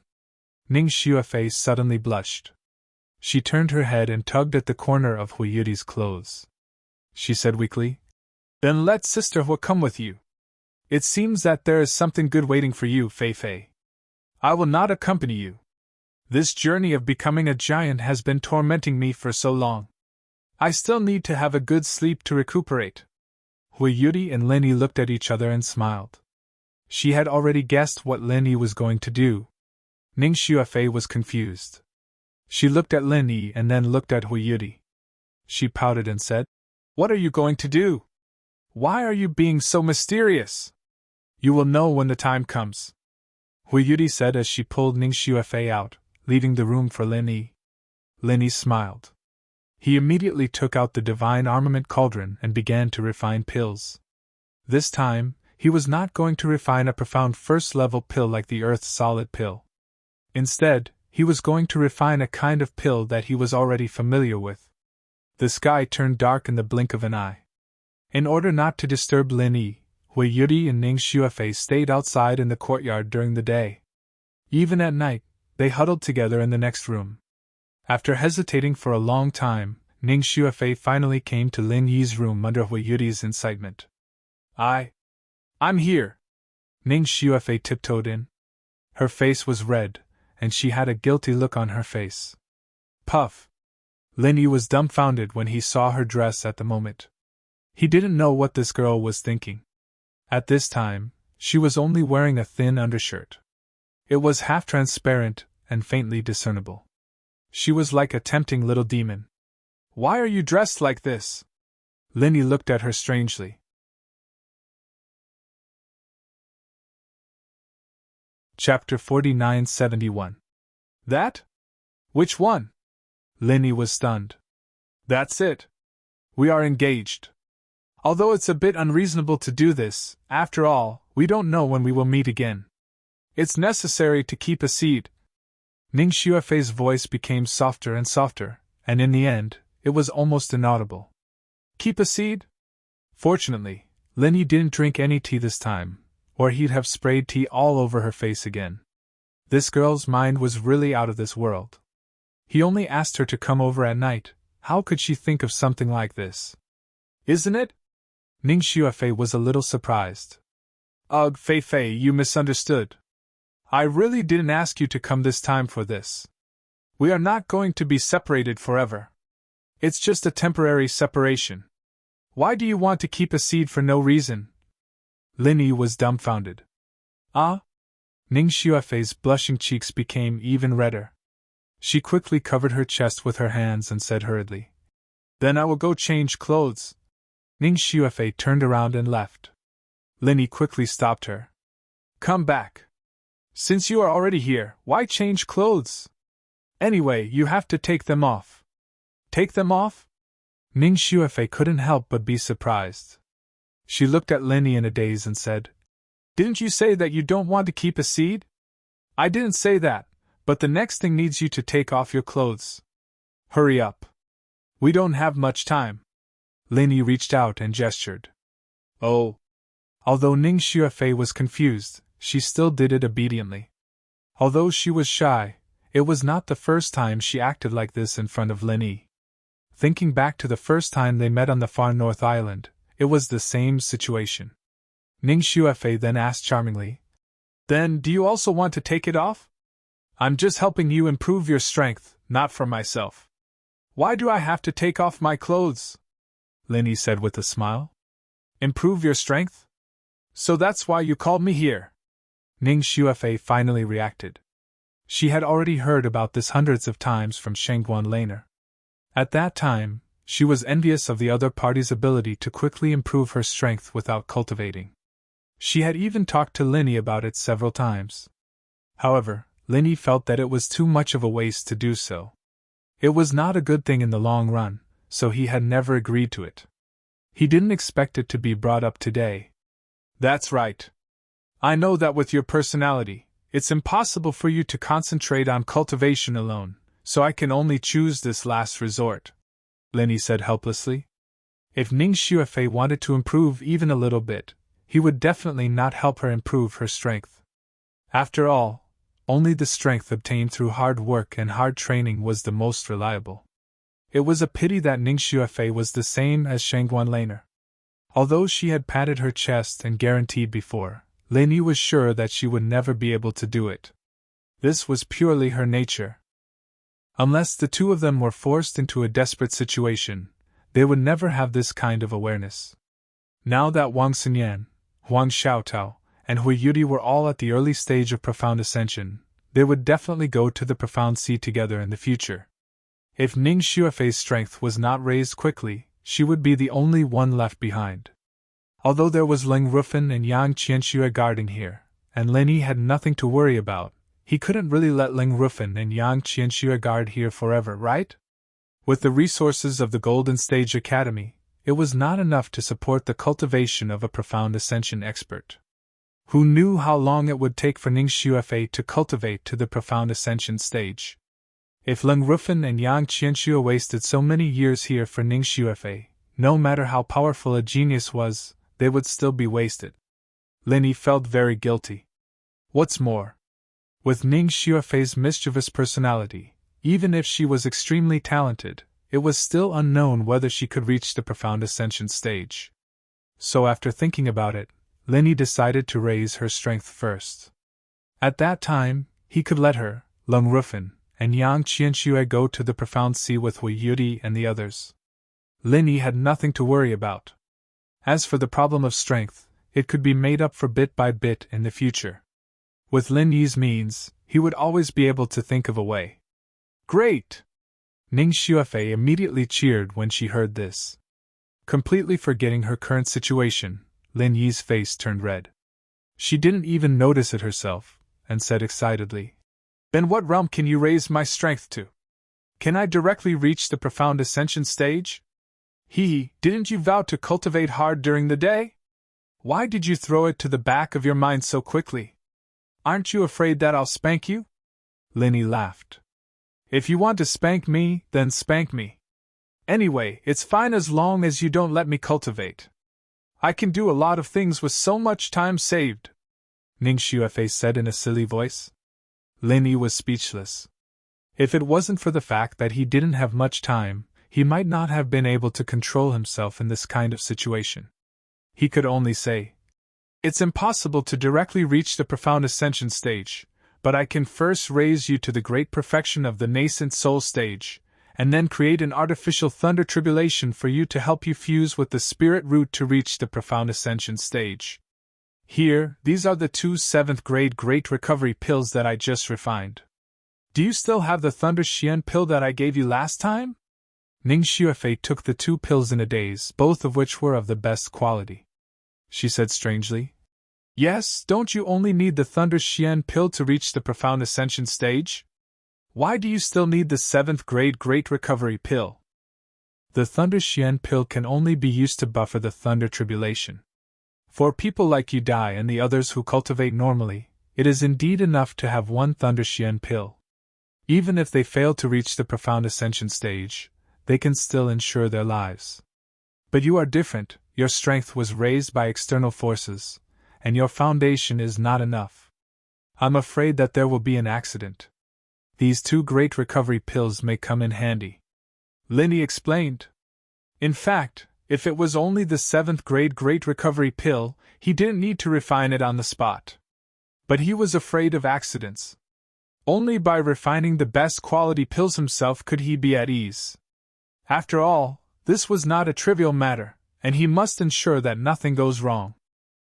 Ning Xuefei suddenly blushed. She turned her head and tugged at the corner of Hui Yudi's clothes. She said weakly, Then let Sister Hui come with you. It seems that there is something good waiting for you, Fei. I will not accompany you. This journey of becoming a giant has been tormenting me for so long. I still need to have a good sleep to recuperate. Hui Yudi and Linny looked at each other and smiled. She had already guessed what Linny was going to do. Ning Xuefei was confused. She looked at Linny and then looked at Hui Yudi. She pouted and said, What are you going to do? Why are you being so mysterious? You will know when the time comes. Hui Yudi said as she pulled Ning Xuefei out, leaving the room for Lin Yi. Lin Yi smiled. He immediately took out the divine armament cauldron and began to refine pills. This time, he was not going to refine a profound first-level pill like the Earth's solid pill. Instead, he was going to refine a kind of pill that he was already familiar with. The sky turned dark in the blink of an eye. In order not to disturb Lin Yi, Hui Yudi and Ning Xuefei stayed outside in the courtyard during the day. Even at night, they huddled together in the next room. After hesitating for a long time, Ning Xuefei finally came to Lin Yi's room under Hui Yudi's incitement. I'm here. Ning Xuefei tiptoed in. Her face was red, and she had a guilty look on her face. Puff! Lin Yi was dumbfounded when he saw her dress at the moment. He didn't know what this girl was thinking. At this time, she was only wearing a thin undershirt. It was half-transparent and faintly discernible. She was like a tempting little demon. Why are you dressed like this? Lin Yi looked at her strangely. Chapter 4971. That? Which one? Lin Yi was stunned. That's it. We are engaged. Although it's a bit unreasonable to do this, after all, we don't know when we will meet again. It's necessary to keep a seed. Ning Xuefei's voice became softer and softer, and in the end, it was almost inaudible. Keep a seed? Fortunately, Lin Yi didn't drink any tea this time, or he'd have sprayed tea all over her face again. This girl's mind was really out of this world. He only asked her to come over at night. How could she think of something like this? Isn't it? Ning Xuefei was a little surprised. Ugh, Fei Fei, you misunderstood. I really didn't ask you to come this time for this. We are not going to be separated forever. It's just a temporary separation. Why do you want to keep a seed for no reason? Lin Yi was dumbfounded. Ah? Ning Xuefei's blushing cheeks became even redder. She quickly covered her chest with her hands and said hurriedly, Then I will go change clothes. Ning Xuefei turned around and left. Lin Yi quickly stopped her. Come back. Since you are already here, why change clothes? Anyway, you have to take them off. Take them off? Ning Xuefei couldn't help but be surprised. She looked at Lin Yi in a daze and said, Didn't you say that you don't want to keep a seed? I didn't say that, but the next thing needs you to take off your clothes. Hurry up. We don't have much time. Lin Yi reached out and gestured. Oh. Although Ning Xuefei was confused, she still did it obediently. Although she was shy, it was not the first time she acted like this in front of Lin Yi. Thinking back to the first time they met on the far north island, it was the same situation. Ning Xuefei then asked charmingly, Then do you also want to take it off? I'm just helping you improve your strength, not for myself. Why do I have to take off my clothes? Lin Yi said with a smile. Improve your strength? So that's why you called me here. Ning Xuefei finally reacted. She had already heard about this hundreds of times from Shengguan Laner. At that time, she was envious of the other party's ability to quickly improve her strength without cultivating. She had even talked to Lin Yi about it several times. However, Lin Yi felt that it was too much of a waste to do so. It was not a good thing in the long run, so he had never agreed to it. He didn't expect it to be brought up today. That's right. I know that with your personality, it's impossible for you to concentrate on cultivation alone, so I can only choose this last resort, Lin Yi said helplessly. If Ning Xuefei wanted to improve even a little bit, he would definitely not help her improve her strength. After all, only the strength obtained through hard work and hard training was the most reliable. It was a pity that Ning Xuefei was the same as Shengguan Laner. Although she had patted her chest and guaranteed before, Lin Yi was sure that she would never be able to do it. This was purely her nature. Unless the two of them were forced into a desperate situation, they would never have this kind of awareness. Now that Wang Xinyan, Huang Xiaotao, and Hui Yudi were all at the early stage of profound ascension, they would definitely go to the profound sea together in the future. If Ning Xuefei's strength was not raised quickly, she would be the only one left behind. Although there was Ling Rufin and Yang Qianxue guarding here, and Lin Yi had nothing to worry about, he couldn't really let Ling Rufin and Yang Qianxue guard here forever, right? With the resources of the Golden Stage Academy, it was not enough to support the cultivation of a profound ascension expert. Who knew how long it would take for Ning Xuefei to cultivate to the profound ascension stage? If Ling Rufin and Yang Qianxue wasted so many years here for Ning Xuefei, no matter how powerful a genius was, they would still be wasted. Lin Yi felt very guilty. What's more, with Ning Xuefei's mischievous personality, even if she was extremely talented, it was still unknown whether she could reach the profound ascension stage. So after thinking about it, Lin Yi decided to raise her strength first. At that time, he could let her, Ling Rufin, and Yang Qianxue go to the profound sea with Hui Yudi and the others. Lin Yi had nothing to worry about. As for the problem of strength, it could be made up for bit by bit in the future. With Lin Yi's means, he would always be able to think of a way. Great! Ning Xuefei immediately cheered when she heard this. Completely forgetting her current situation, Lin Yi's face turned red. She didn't even notice it herself, and said excitedly, "Then what realm can you raise my strength to? Can I directly reach the profound ascension stage?" Didn't you vow to cultivate hard during the day? Why did you throw it to the back of your mind so quickly? Aren't you afraid that I'll spank you? Lin Yi laughed. If you want to spank me, then spank me. Anyway, it's fine as long as you don't let me cultivate. I can do a lot of things with so much time saved, Ning Xuefei said in a silly voice. Lin Yi was speechless. If it wasn't for the fact that he didn't have much time, he might not have been able to control himself in this kind of situation. He could only say, "It's impossible to directly reach the profound ascension stage, but I can first raise you to the great perfection of the nascent soul stage, and then create an artificial thunder tribulation for you to help you fuse with the spirit root to reach the profound ascension stage. Here, these are the 2 7th-grade Great Recovery pills that I just refined. Do you still have the Thunder Xian pill that I gave you last time?" Ning Xuefei took the 2 pills in a daze, both of which were of the best quality. She said strangely, "Yes, don't you only need the Thunder Xian pill to reach the profound ascension stage? Why do you still need the 7th-grade Great Recovery pill?" The Thunder Xian pill can only be used to buffer the Thunder Tribulation. For people like you Dai and the others who cultivate normally, it is indeed enough to have 1 Thunder Xian pill. Even if they fail to reach the profound ascension stage, they can still ensure their lives. But you are different, your strength was raised by external forces, and your foundation is not enough. I'm afraid that there will be an accident. These 2 Great Recovery pills may come in handy. Lin Yi explained. In fact, if it was only the 7th-grade Great Recovery pill, he didn't need to refine it on the spot. But he was afraid of accidents. Only by refining the best quality pills himself could he be at ease. After all, this was not a trivial matter, and he must ensure that nothing goes wrong.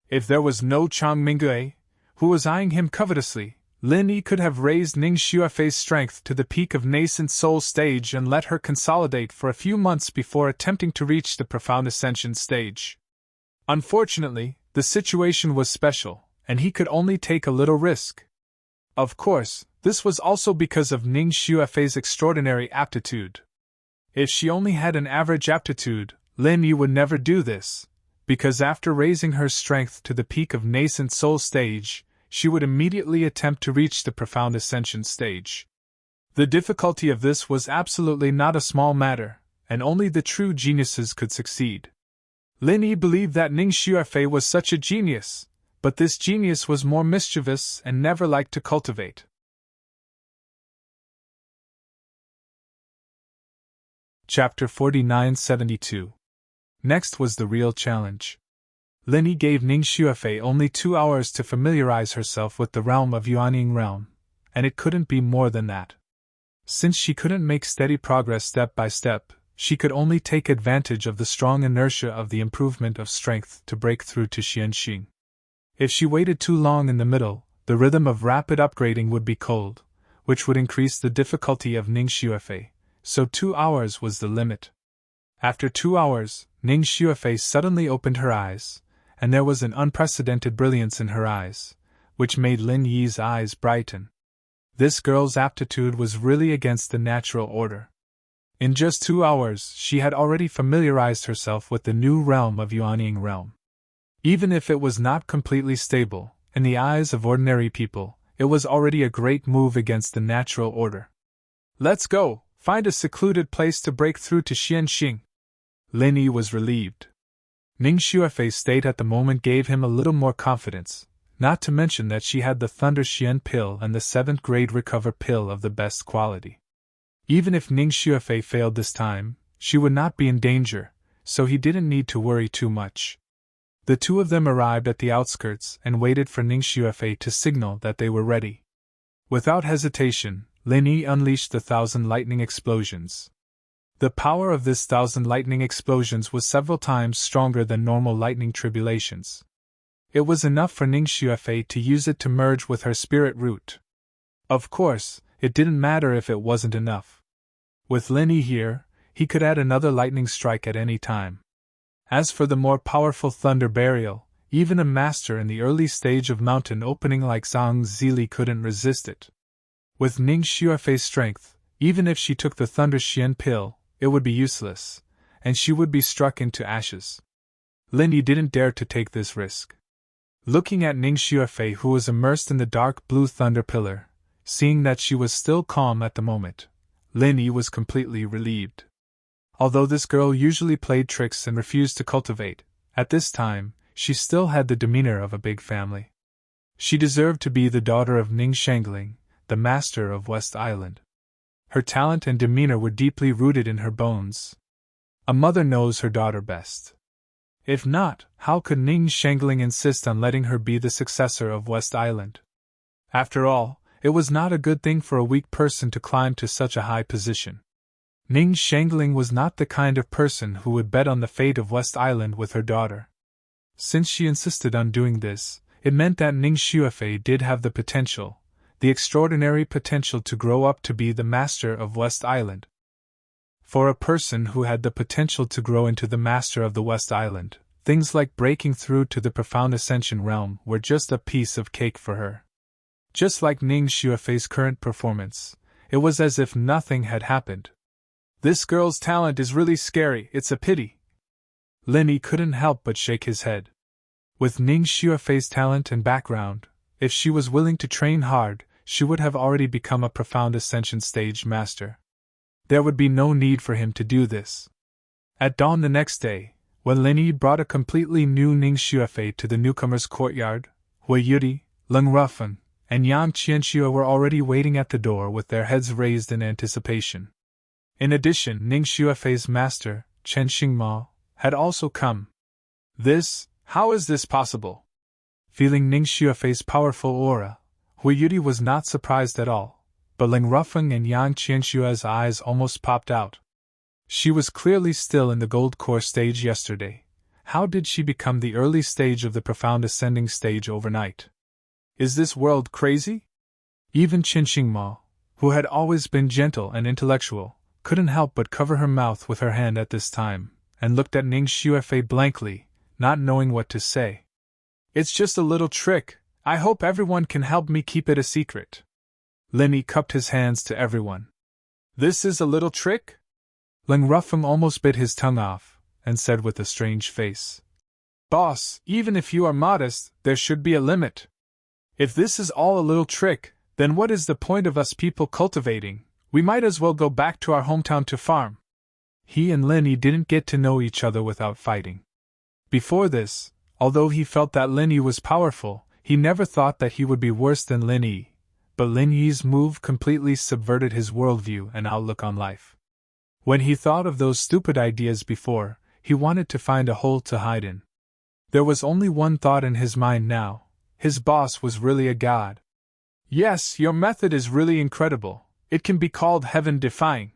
If there was no Chang Minggui, who was eyeing him covetously, Lin Yi could have raised Ning Xuefei's strength to the peak of nascent soul stage and let her consolidate for a few months before attempting to reach the profound ascension stage. Unfortunately, the situation was special, and he could only take a little risk. Of course, this was also because of Ning Xuefei's extraordinary aptitude. If she only had an average aptitude, Lin Yi would never do this, because after raising her strength to the peak of nascent soul stage, she would immediately attempt to reach the profound ascension stage. The difficulty of this was absolutely not a small matter, and only the true geniuses could succeed. Lin Yi believed that Ning Xuefei was such a genius, but this genius was more mischievous and never liked to cultivate. Chapter 49-72. Next was the real challenge. Lin Yi gave Ning Xuefei only 2 hours to familiarize herself with the realm of Yuanying realm, and it couldn't be more than that. Since she couldn't make steady progress step by step, she could only take advantage of the strong inertia of the improvement of strength to break through to Xianxing. If she waited too long in the middle, the rhythm of rapid upgrading would be cold, which would increase the difficulty of Ning Xuefei, so 2 hours was the limit. After 2 hours, Ning Xuefei suddenly opened her eyes, and there was an unprecedented brilliance in her eyes, which made Lin Yi's eyes brighten. This girl's aptitude was really against the natural order. In just 2 hours, she had already familiarized herself with the new realm of Yuanying realm. Even if it was not completely stable, in the eyes of ordinary people, it was already a great move against the natural order. Let's go, find a secluded place to break through to Xianxing. Lin Yi was relieved. Ning Xuefei's state at the moment gave him a little more confidence, not to mention that she had the Thunder Xian pill and the 7th grade recover pill of the best quality. Even if Ning Xuefei failed this time, she would not be in danger, so he didn't need to worry too much. The two of them arrived at the outskirts and waited for Ning Xuefei to signal that they were ready. Without hesitation, Lin Yi unleashed the 1,000 lightning explosions. The power of this 1,000 lightning explosions was several times stronger than normal lightning tribulations. It was enough for Ning Xuefei to use it to merge with her spirit root. Of course, it didn't matter if it wasn't enough. With Lin Yi here, he could add another lightning strike at any time. As for the more powerful thunder burial, even a master in the early stage of mountain opening like Zhang Zili couldn't resist it. With Ning Xuefei's strength, even if she took the Thunder Xian pill, it would be useless, and she would be struck into ashes. Lin Yi didn't dare to take this risk. Looking at Ning Xuefei, who was immersed in the dark blue thunder pillar, seeing that she was still calm at the moment, Lin Yi was completely relieved. Although this girl usually played tricks and refused to cultivate, at this time, she still had the demeanor of a big family. She deserved to be the daughter of Ning Shangling, the master of West Island. Her talent and demeanor were deeply rooted in her bones. A mother knows her daughter best. If not, how could Ning Shangling insist on letting her be the successor of West Island? After all, it was not a good thing for a weak person to climb to such a high position. Ning Shangling was not the kind of person who would bet on the fate of West Island with her daughter. Since she insisted on doing this, it meant that Ning Xuefei did have the potential, the extraordinary potential to grow up to be the master of West Island. For a person who had the potential to grow into the master of the West Island, things like breaking through to the profound ascension realm were just a piece of cake for her. Just like Ning Xuefei's current performance, it was as if nothing had happened. This girl's talent is really scary, it's a pity. Lin Yi couldn't help but shake his head. With Ning Xuefei's talent and background, if she was willing to train hard, she would have already become a profound ascension stage master. There would be no need for him to do this. At dawn the next day, when Lin Yi brought a completely new Ning Xuefei to the newcomer's courtyard, Hui Yudi, Leng Rufen, and Yang Qianxue were already waiting at the door with their heads raised in anticipation. In addition, Ning Xuefei's master, Chen Xingmao, had also come. How is this possible? Feeling Ning Xuefei's powerful aura, Hui Yudi was not surprised at all, but Leng Rufen and Yang Qianxue's eyes almost popped out. She was clearly still in the gold core stage yesterday. How did she become the early stage of the profound ascending stage overnight? Is this world crazy? Even Chen Xingmao, who had always been gentle and intellectual, couldn't help but cover her mouth with her hand at this time, and looked at Ning Xuefei blankly, not knowing what to say. It's just a little trick, I hope everyone can help me keep it a secret. Lin Yi cupped his hands to everyone. This is a little trick? Leng Rufen almost bit his tongue off, and said with a strange face. Boss, even if you are modest, there should be a limit. If this is all a little trick, then what is the point of us people cultivating? We might as well go back to our hometown to farm. He and Lin Yi didn't get to know each other without fighting. Before this, although he felt that Lin Yi was powerful, he never thought that he would be worse than Lin Yi. But Lin Yi's move completely subverted his worldview and outlook on life. When he thought of those stupid ideas before, he wanted to find a hole to hide in. There was only one thought in his mind now: his boss was really a god. Yes, your method is really incredible. It can be called heaven-defying.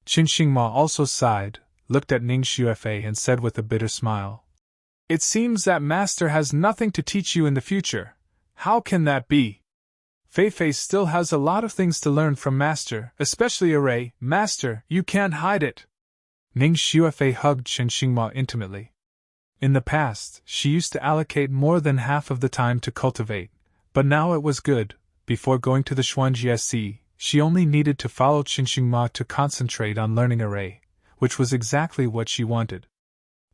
Qin Xingma also sighed, looked at Ning Xuefei and said with a bitter smile. It seems that Master has nothing to teach you in the future. How can that be? Fei Fei still has a lot of things to learn from Master, especially array. Master, you can't hide it. Ning Xuefei hugged Qin Xingma intimately. In the past, she used to allocate more than half of the time to cultivate, but now it was good, before going to the Xuanjie Sea, she only needed to follow Qinxingma to concentrate on learning array, which was exactly what she wanted.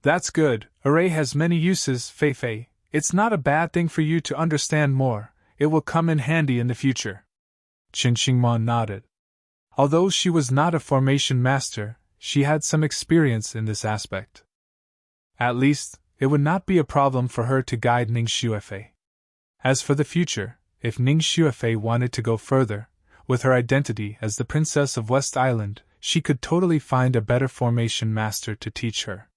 That's good, array has many uses, Fei Fei. It's not a bad thing for you to understand more, it will come in handy in the future. Qinxingma nodded. Although she was not a formation master, she had some experience in this aspect. At least, it would not be a problem for her to guide Ning Xuefei. As for the future, if Ning Xuefei wanted to go further, with her identity as the Princess of West Island, she could totally find a better formation master to teach her.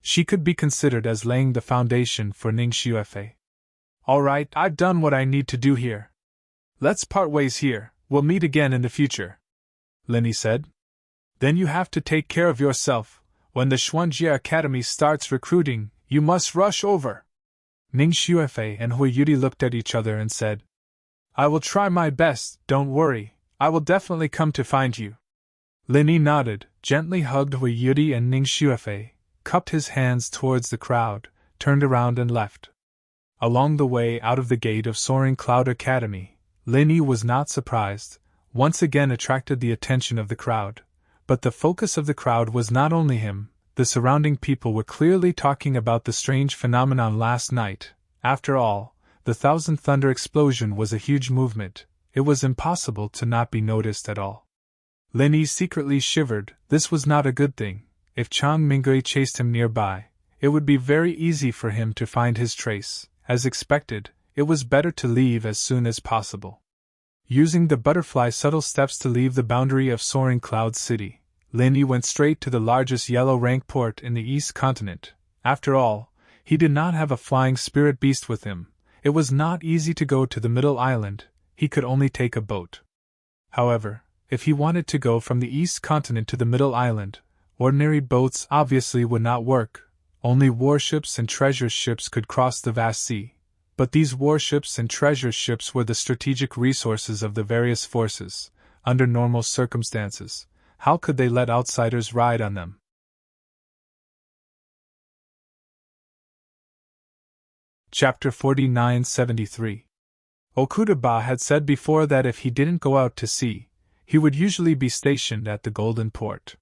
She could be considered as laying the foundation for Ning Xuefei. All right, I've done what I need to do here. Let's part ways here, we'll meet again in the future, Linny said. Then you have to take care of yourself. When the Xuanjie Academy starts recruiting, you must rush over. Ning Xuefei and Hui Yudi looked at each other and said, I will try my best, don't worry, I will definitely come to find you. Linny nodded, gently hugged Hui Yudi and Ning Xuefei, cupped his hands towards the crowd, turned around and left. Along the way out of the gate of Soaring Cloud Academy, Linny was not surprised, once again attracted the attention of the crowd. But the focus of the crowd was not only him, the surrounding people were clearly talking about the strange phenomenon last night. After all, the Thousand Thunder explosion was a huge movement, it was impossible to not be noticed at all. Linny secretly shivered, this was not a good thing. If Chang Mingui chased him nearby, it would be very easy for him to find his trace. As expected, it was better to leave as soon as possible. Using the butterfly subtle steps to leave the boundary of Soaring Cloud City, Linny went straight to the largest yellow rank port in the East Continent. After all, he did not have a flying spirit beast with him. It was not easy to go to the Middle Island, he could only take a boat. However, if he wanted to go from the East Continent to the Middle Island, ordinary boats obviously would not work. Only warships and treasure ships could cross the vast sea. But these warships and treasure ships were the strategic resources of the various forces. Under normal circumstances, how could they let outsiders ride on them? Chapter 4973. Okudaba had said before that if he didn't go out to sea, he would usually be stationed at the Golden Port.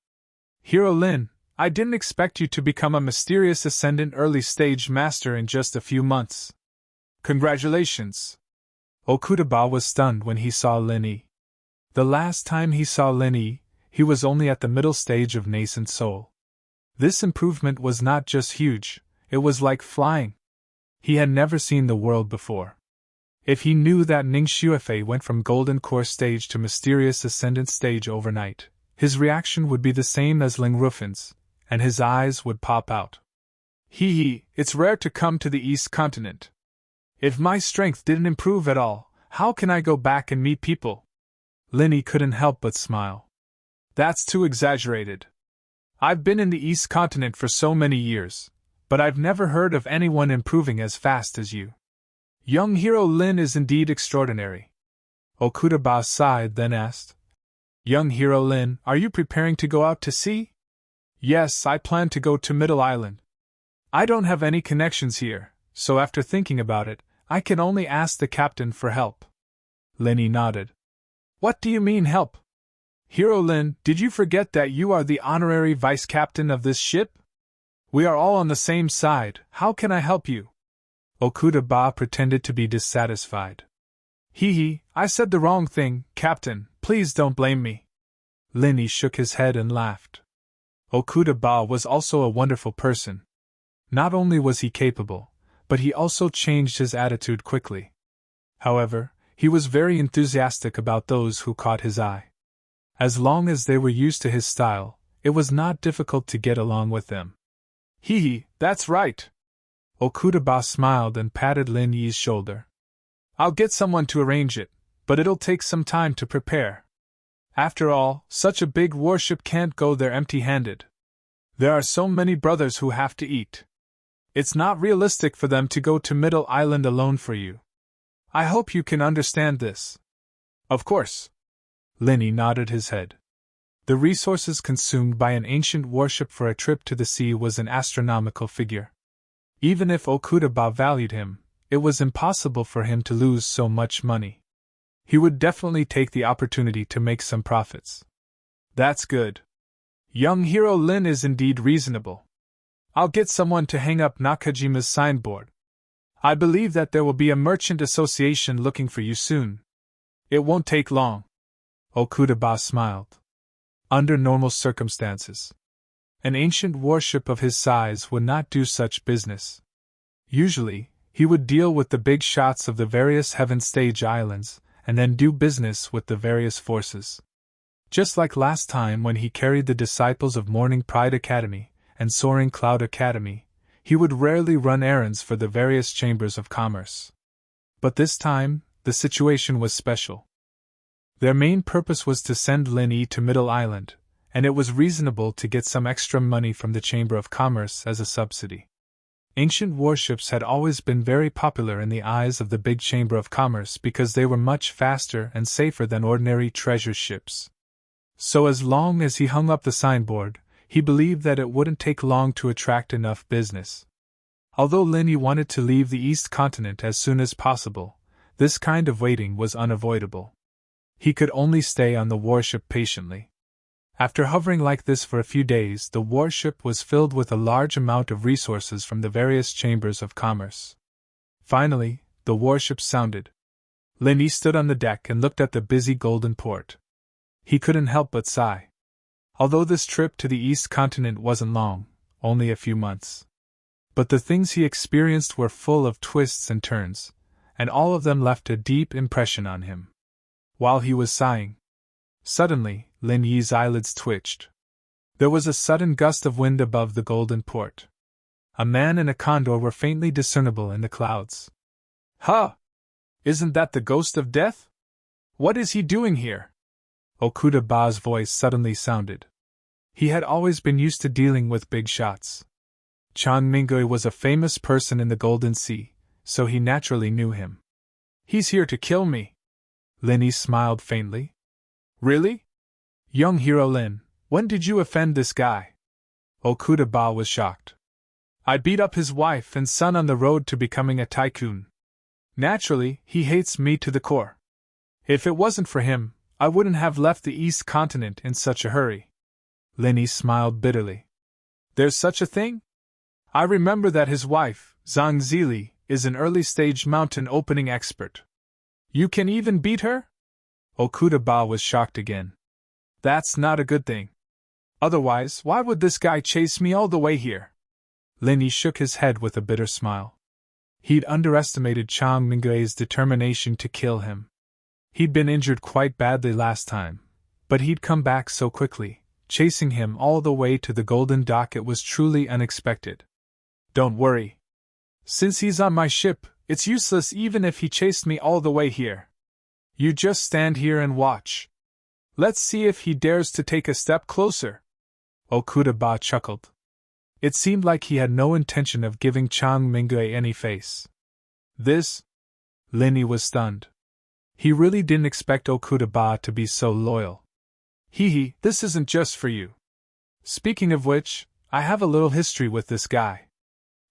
Hero Lin, I didn't expect you to become a mysterious ascendant early-stage master in just a few months. Congratulations! Okudaba was stunned when he saw Lin Yi. The last time he saw Lin Yi, he was only at the middle stage of nascent soul. This improvement was not just huge, it was like flying. He had never seen the world before. If he knew that Ning Xuefei went from Golden Core stage to Mysterious Ascendant stage overnight, his reaction would be the same as Ling Rufin's, and his eyes would pop out. Hee, it's rare to come to the East Continent. If my strength didn't improve at all, how can I go back and meet people? Linny couldn't help but smile. That's too exaggerated. I've been in the East Continent for so many years, but I've never heard of anyone improving as fast as you. Young hero Lin is indeed extraordinary. Okudaba sighed, then asked, Young hero Lin, are you preparing to go out to sea? Yes, I plan to go to Middle Island. I don't have any connections here, so after thinking about it, I can only ask the captain for help. Linny nodded. What do you mean help? Hero Lin, did you forget that you are the honorary vice-captain of this ship? We are all on the same side, how can I help you? Okudaba pretended to be dissatisfied. Hee, I said the wrong thing, Captain, please don't blame me. Linny shook his head and laughed. Okudaba was also a wonderful person. Not only was he capable, but he also changed his attitude quickly. However, he was very enthusiastic about those who caught his eye. As long as they were used to his style, it was not difficult to get along with them. Hee, that's right. Okudaba smiled and patted Lin Yi's shoulder. I'll get someone to arrange it, but it'll take some time to prepare. After all, such a big warship can't go there empty-handed. There are so many brothers who have to eat. It's not realistic for them to go to Middle Island alone for you. I hope you can understand this. Of course. Linny nodded his head. The resources consumed by an ancient warship for a trip to the sea was an astronomical figure. Even if Okudaba valued him, it was impossible for him to lose so much money. He would definitely take the opportunity to make some profits. That's good. Young hero Lin is indeed reasonable. I'll get someone to hang up Nakajima's signboard. I believe that there will be a merchant association looking for you soon. It won't take long. Okudaba smiled. Under normal circumstances, an ancient warship of his size would not do such business. Usually, he would deal with the big shots of the various Heaven Stage Islands, and then do business with the various forces. Just like last time when he carried the disciples of Morning Pride Academy and Soaring Cloud Academy, he would rarely run errands for the various chambers of commerce. But this time, the situation was special. Their main purpose was to send Lin Yi to Middle Island, and it was reasonable to get some extra money from the Chamber of Commerce as a subsidy. Ancient warships had always been very popular in the eyes of the big Chamber of Commerce because they were much faster and safer than ordinary treasure ships. So as long as he hung up the signboard, he believed that it wouldn't take long to attract enough business. Although Lin Yi wanted to leave the East Continent as soon as possible, this kind of waiting was unavoidable. He could only stay on the warship patiently. After hovering like this for a few days, the warship was filled with a large amount of resources from the various chambers of commerce. Finally, the warship sounded. Lin Yi stood on the deck and looked at the busy golden port. He couldn't help but sigh. Although this trip to the East Continent wasn't long, only a few months. But the things he experienced were full of twists and turns, and all of them left a deep impression on him. While he was sighing, suddenly, Lin Yi's eyelids twitched. There was a sudden gust of wind above the golden port. A man and a condor were faintly discernible in the clouds. Huh! Isn't that the ghost of death? What is he doing here? Okudaba's voice suddenly sounded. He had always been used to dealing with big shots. Chang Mingui was a famous person in the Golden Sea, so he naturally knew him. He's here to kill me. Lin Yi smiled faintly. Really? Young hero Lin, when did you offend this guy? Okudaba was shocked. I beat up his wife and son on the road to becoming a tycoon. Naturally, he hates me to the core. If it wasn't for him, I wouldn't have left the East Continent in such a hurry. Lin Yi smiled bitterly. There's such a thing? I remember that his wife, Zhang Zili, is an early-stage mountain opening expert. You can even beat her? Okudaba was shocked again. That's not a good thing. Otherwise, why would this guy chase me all the way here? Lin Yi shook his head with a bitter smile. He'd underestimated Chang Mingui's determination to kill him. He'd been injured quite badly last time, but he'd come back so quickly, chasing him all the way to the Golden Dock. It was truly unexpected. Don't worry. Since he's on my ship, it's useless even if he chased me all the way here. You just stand here and watch. Let's see if he dares to take a step closer. Okudaba chuckled. It seemed like he had no intention of giving Chang Mingui any face. This? Lin Yi was stunned. He really didn't expect Okudaba to be so loyal. Hee, this isn't just for you. Speaking of which, I have a little history with this guy.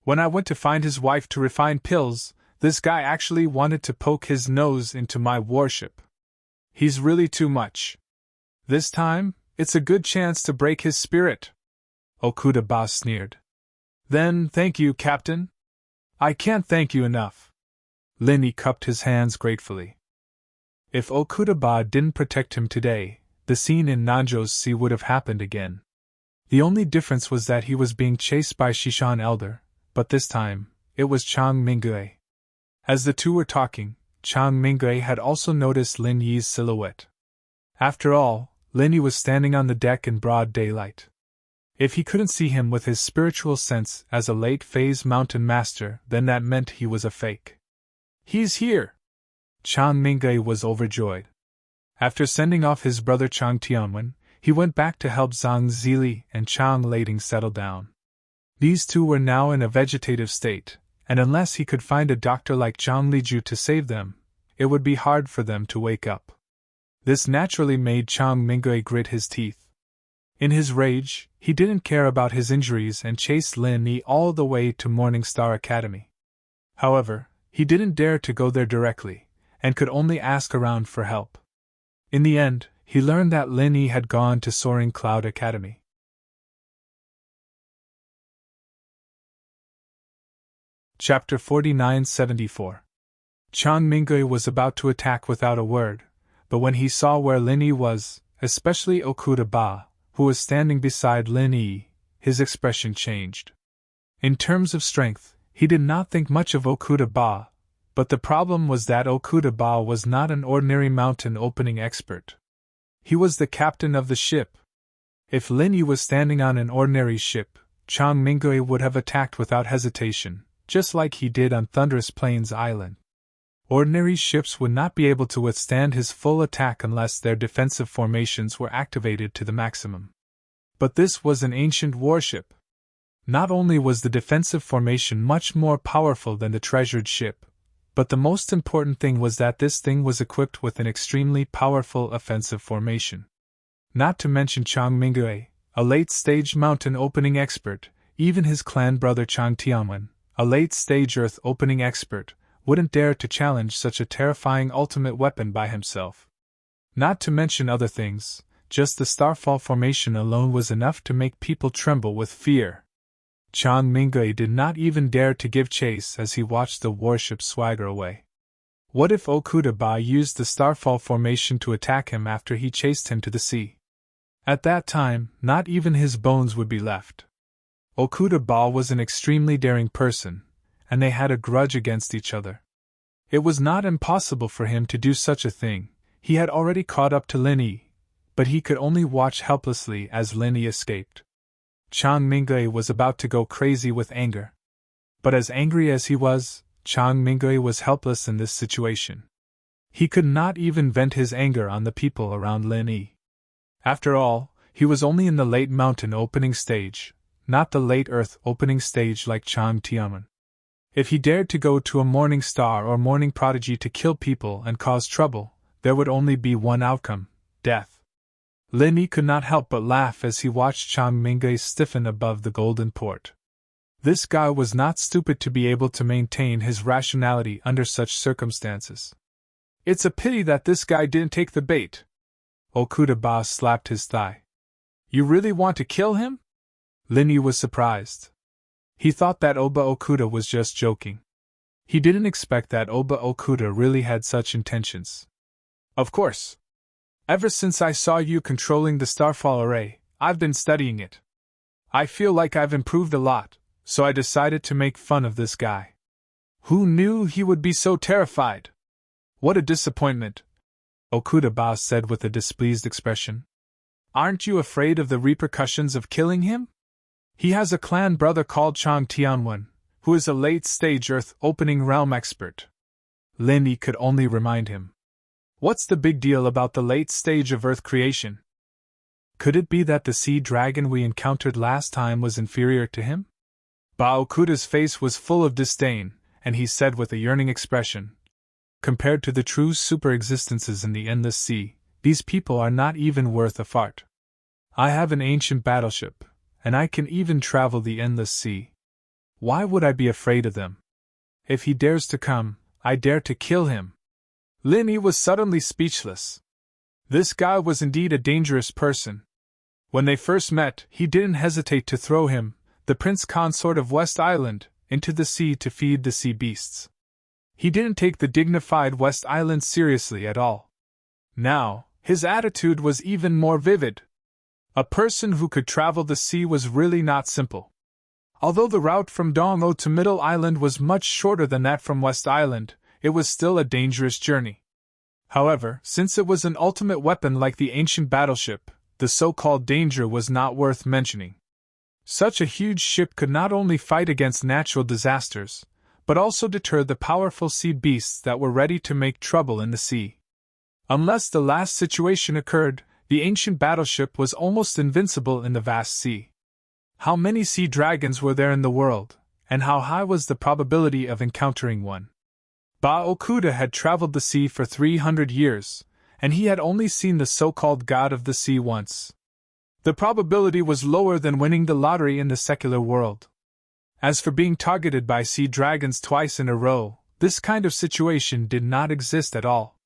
When I went to find his wife to refine pills, this guy actually wanted to poke his nose into my warship. He's really too much. This time, it's a good chance to break his spirit. Okudaba sneered. Then, thank you, Captain. I can't thank you enough. Lin Yi cupped his hands gratefully. If Okudaba didn't protect him today, the scene in Nanjo's Sea would have happened again. The only difference was that he was being chased by Shishan Elder, but this time, it was Chang Mingui. As the two were talking, Chang Mingui had also noticed Lin Yi's silhouette. After all, Lin Yi was standing on the deck in broad daylight. If he couldn't see him with his spiritual sense as a late-phase mountain master, then that meant he was a fake. He's here! Chang Mingui was overjoyed. After sending off his brother Chang Tianwen, he went back to help Zhang Zili and Chang Lading settle down. These two were now in a vegetative state, and unless he could find a doctor like Zhang Liju to save them, it would be hard for them to wake up. This naturally made Chang Mingui grit his teeth. In his rage, he didn't care about his injuries and chased Lin Yi all the way to Morning Star Academy. However, he didn't dare to go there directly, and could only ask around for help. In the end, he learned that Lin Yi had gone to Soaring Cloud Academy. Chapter 4974. Chang Mingui was about to attack without a word, but when he saw where Lin Yi was, especially Okuda Ba, who was standing beside Lin Yi, his expression changed. In terms of strength, he did not think much of Okuda Ba, but the problem was that Okuda Ba was not an ordinary mountain opening expert. He was the captain of the ship. If Lin Yi was standing on an ordinary ship, Chang Mingui would have attacked without hesitation, just like he did on Thunderous Plains Island. Ordinary ships would not be able to withstand his full attack unless their defensive formations were activated to the maximum. But this was an ancient warship. Not only was the defensive formation much more powerful than the treasured ship, but the most important thing was that this thing was equipped with an extremely powerful offensive formation. Not to mention Chang Mingui, a late-stage mountain opening expert, even his clan brother Chang Tianwen, a late-stage earth opening expert, wouldn't dare to challenge such a terrifying ultimate weapon by himself. Not to mention other things, just the starfall formation alone was enough to make people tremble with fear. Chang Mingui did not even dare to give chase as he watched the warship swagger away. What if Okuda Ba used the starfall formation to attack him after he chased him to the sea? At that time, not even his bones would be left. Okuda Ba was an extremely daring person, and they had a grudge against each other. It was not impossible for him to do such a thing. He had already caught up to Lin Yi, but he could only watch helplessly as Lin Yi escaped. Chang Mingui was about to go crazy with anger. But as angry as he was, Chang Mingui was helpless in this situation. He could not even vent his anger on the people around Lin Yi. After all, he was only in the late mountain opening stage, not the late earth opening stage like Chang Tianwen. If he dared to go to a morning star or morning prodigy to kill people and cause trouble, there would only be one outcome: death. Lin Yi could not help but laugh as he watched Chang Mingui stiffen above the golden port. This guy was not stupid to be able to maintain his rationality under such circumstances. It's a pity that this guy didn't take the bait. Okuda Ba slapped his thigh. You really want to kill him? Lin Yi was surprised. He thought that Oba Okuda was just joking. He didn't expect that Oba Okuda really had such intentions. Of course. Ever since I saw you controlling the starfall array, I've been studying it. I feel like I've improved a lot, so I decided to make fun of this guy. Who knew he would be so terrified? What a disappointment, Okuda Ba said with a displeased expression. Aren't you afraid of the repercussions of killing him? He has a clan brother called Chang Tianwen, who is a late-stage earth opening realm expert. Lin Yi could only remind him. What's the big deal about the late stage of Earth creation? Could it be that the sea dragon we encountered last time was inferior to him? Ba Okuda's face was full of disdain, and he said with a yearning expression, compared to the true super-existences in the endless sea, these people are not even worth a fart. I have an ancient battleship, and I can even travel the endless sea. Why would I be afraid of them? If he dares to come, I dare to kill him. Lin Yi was suddenly speechless. This guy was indeed a dangerous person. When they first met, he didn't hesitate to throw him, the prince consort of West Island, into the sea to feed the sea beasts. He didn't take the dignified West Island seriously at all. Now, his attitude was even more vivid. A person who could travel the sea was really not simple. Although the route from Dong-O to Middle Island was much shorter than that from West Island, it was still a dangerous journey. However, since it was an ultimate weapon like the ancient battleship, the so-called danger was not worth mentioning. Such a huge ship could not only fight against natural disasters, but also deter the powerful sea beasts that were ready to make trouble in the sea. Unless the last situation occurred, the ancient battleship was almost invincible in the vast sea. How many sea dragons were there in the world, and how high was the probability of encountering one? Ba Okuda had traveled the sea for 300 years, and he had only seen the so-called god of the sea once. The probability was lower than winning the lottery in the secular world. As for being targeted by sea dragons twice in a row, This kind of situation did not exist at all.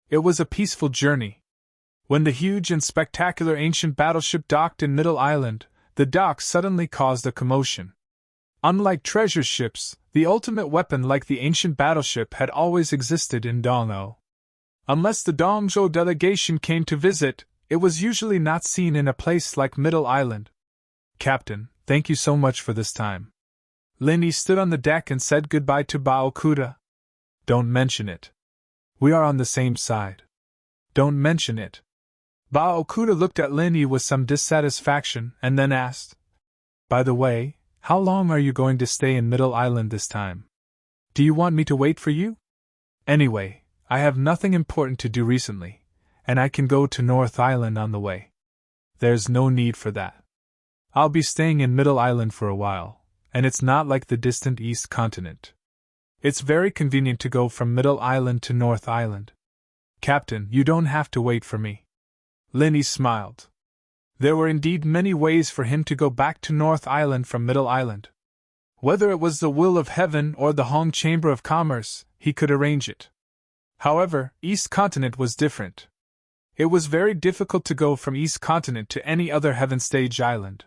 It was a peaceful journey. When the huge and spectacular ancient battleship docked in Middle Island, the dock suddenly caused a commotion. Unlike treasure ships, the ultimate weapon like the ancient battleship had always existed in Dongzhou. Unless the Dongzhou delegation came to visit, it was usually not seen in a place like Middle Island. Captain, thank you so much for this time. Lin stood on the deck and said goodbye to Bao Kuda. Don't mention it. We are on the same side. Don't mention it. Bao Kuda looked at Lin with some dissatisfaction and then asked, By the way, how long are you going to stay in Middle Island this time? Do you want me to wait for you? Anyway, I have nothing important to do recently, and I can go to North Island on the way. There's no need for that. I'll be staying in Middle Island for a while, and it's not like the distant East Continent. It's very convenient to go from Middle Island to North Island. Captain, you don't have to wait for me. Lin smiled. There were indeed many ways for him to go back to North Island from Middle Island. Whether it was the will of heaven or the Hong Chamber of Commerce, he could arrange it. However, East Continent was different. It was very difficult to go from East Continent to any other Heaven Stage island.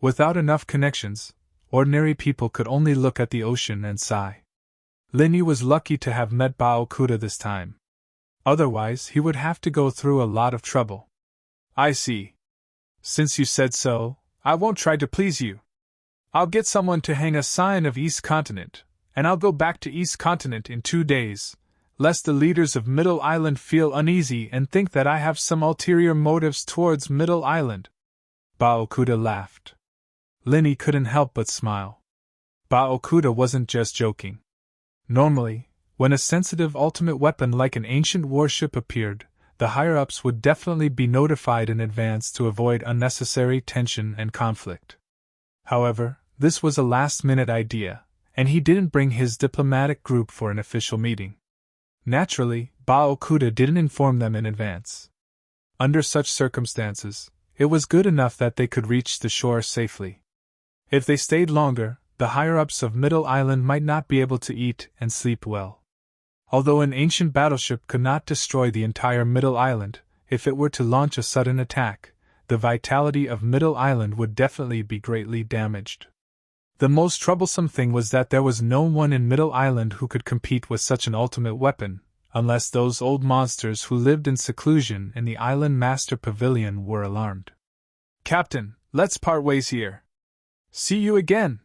Without enough connections, ordinary people could only look at the ocean and sigh. Lin was lucky to have met Bao Kuda this time. Otherwise, he would have to go through a lot of trouble. I see. Since you said so, I won't try to please you. I'll get someone to hang a sign of East Continent, and I'll go back to East Continent in 2 days, lest the leaders of Middle Island feel uneasy and think that I have some ulterior motives towards Middle Island. Bao Kuda laughed. Lin couldn't help but smile. Bao Kuda wasn't just joking. Normally, when a sensitive ultimate weapon like an ancient warship appeared, the higher-ups would definitely be notified in advance to avoid unnecessary tension and conflict. However, this was a last-minute idea, and he didn't bring his diplomatic group for an official meeting. Naturally, Bao Kuda didn't inform them in advance. Under such circumstances, it was good enough that they could reach the shore safely. If they stayed longer, the higher-ups of Middle Island might not be able to eat and sleep well. Although an ancient battleship could not destroy the entire Middle Island, if it were to launch a sudden attack, the vitality of Middle Island would definitely be greatly damaged. The most troublesome thing was that there was no one in Middle Island who could compete with such an ultimate weapon, unless those old monsters who lived in seclusion in the Island Master Pavilion were alarmed. Captain, let's part ways here. See you again.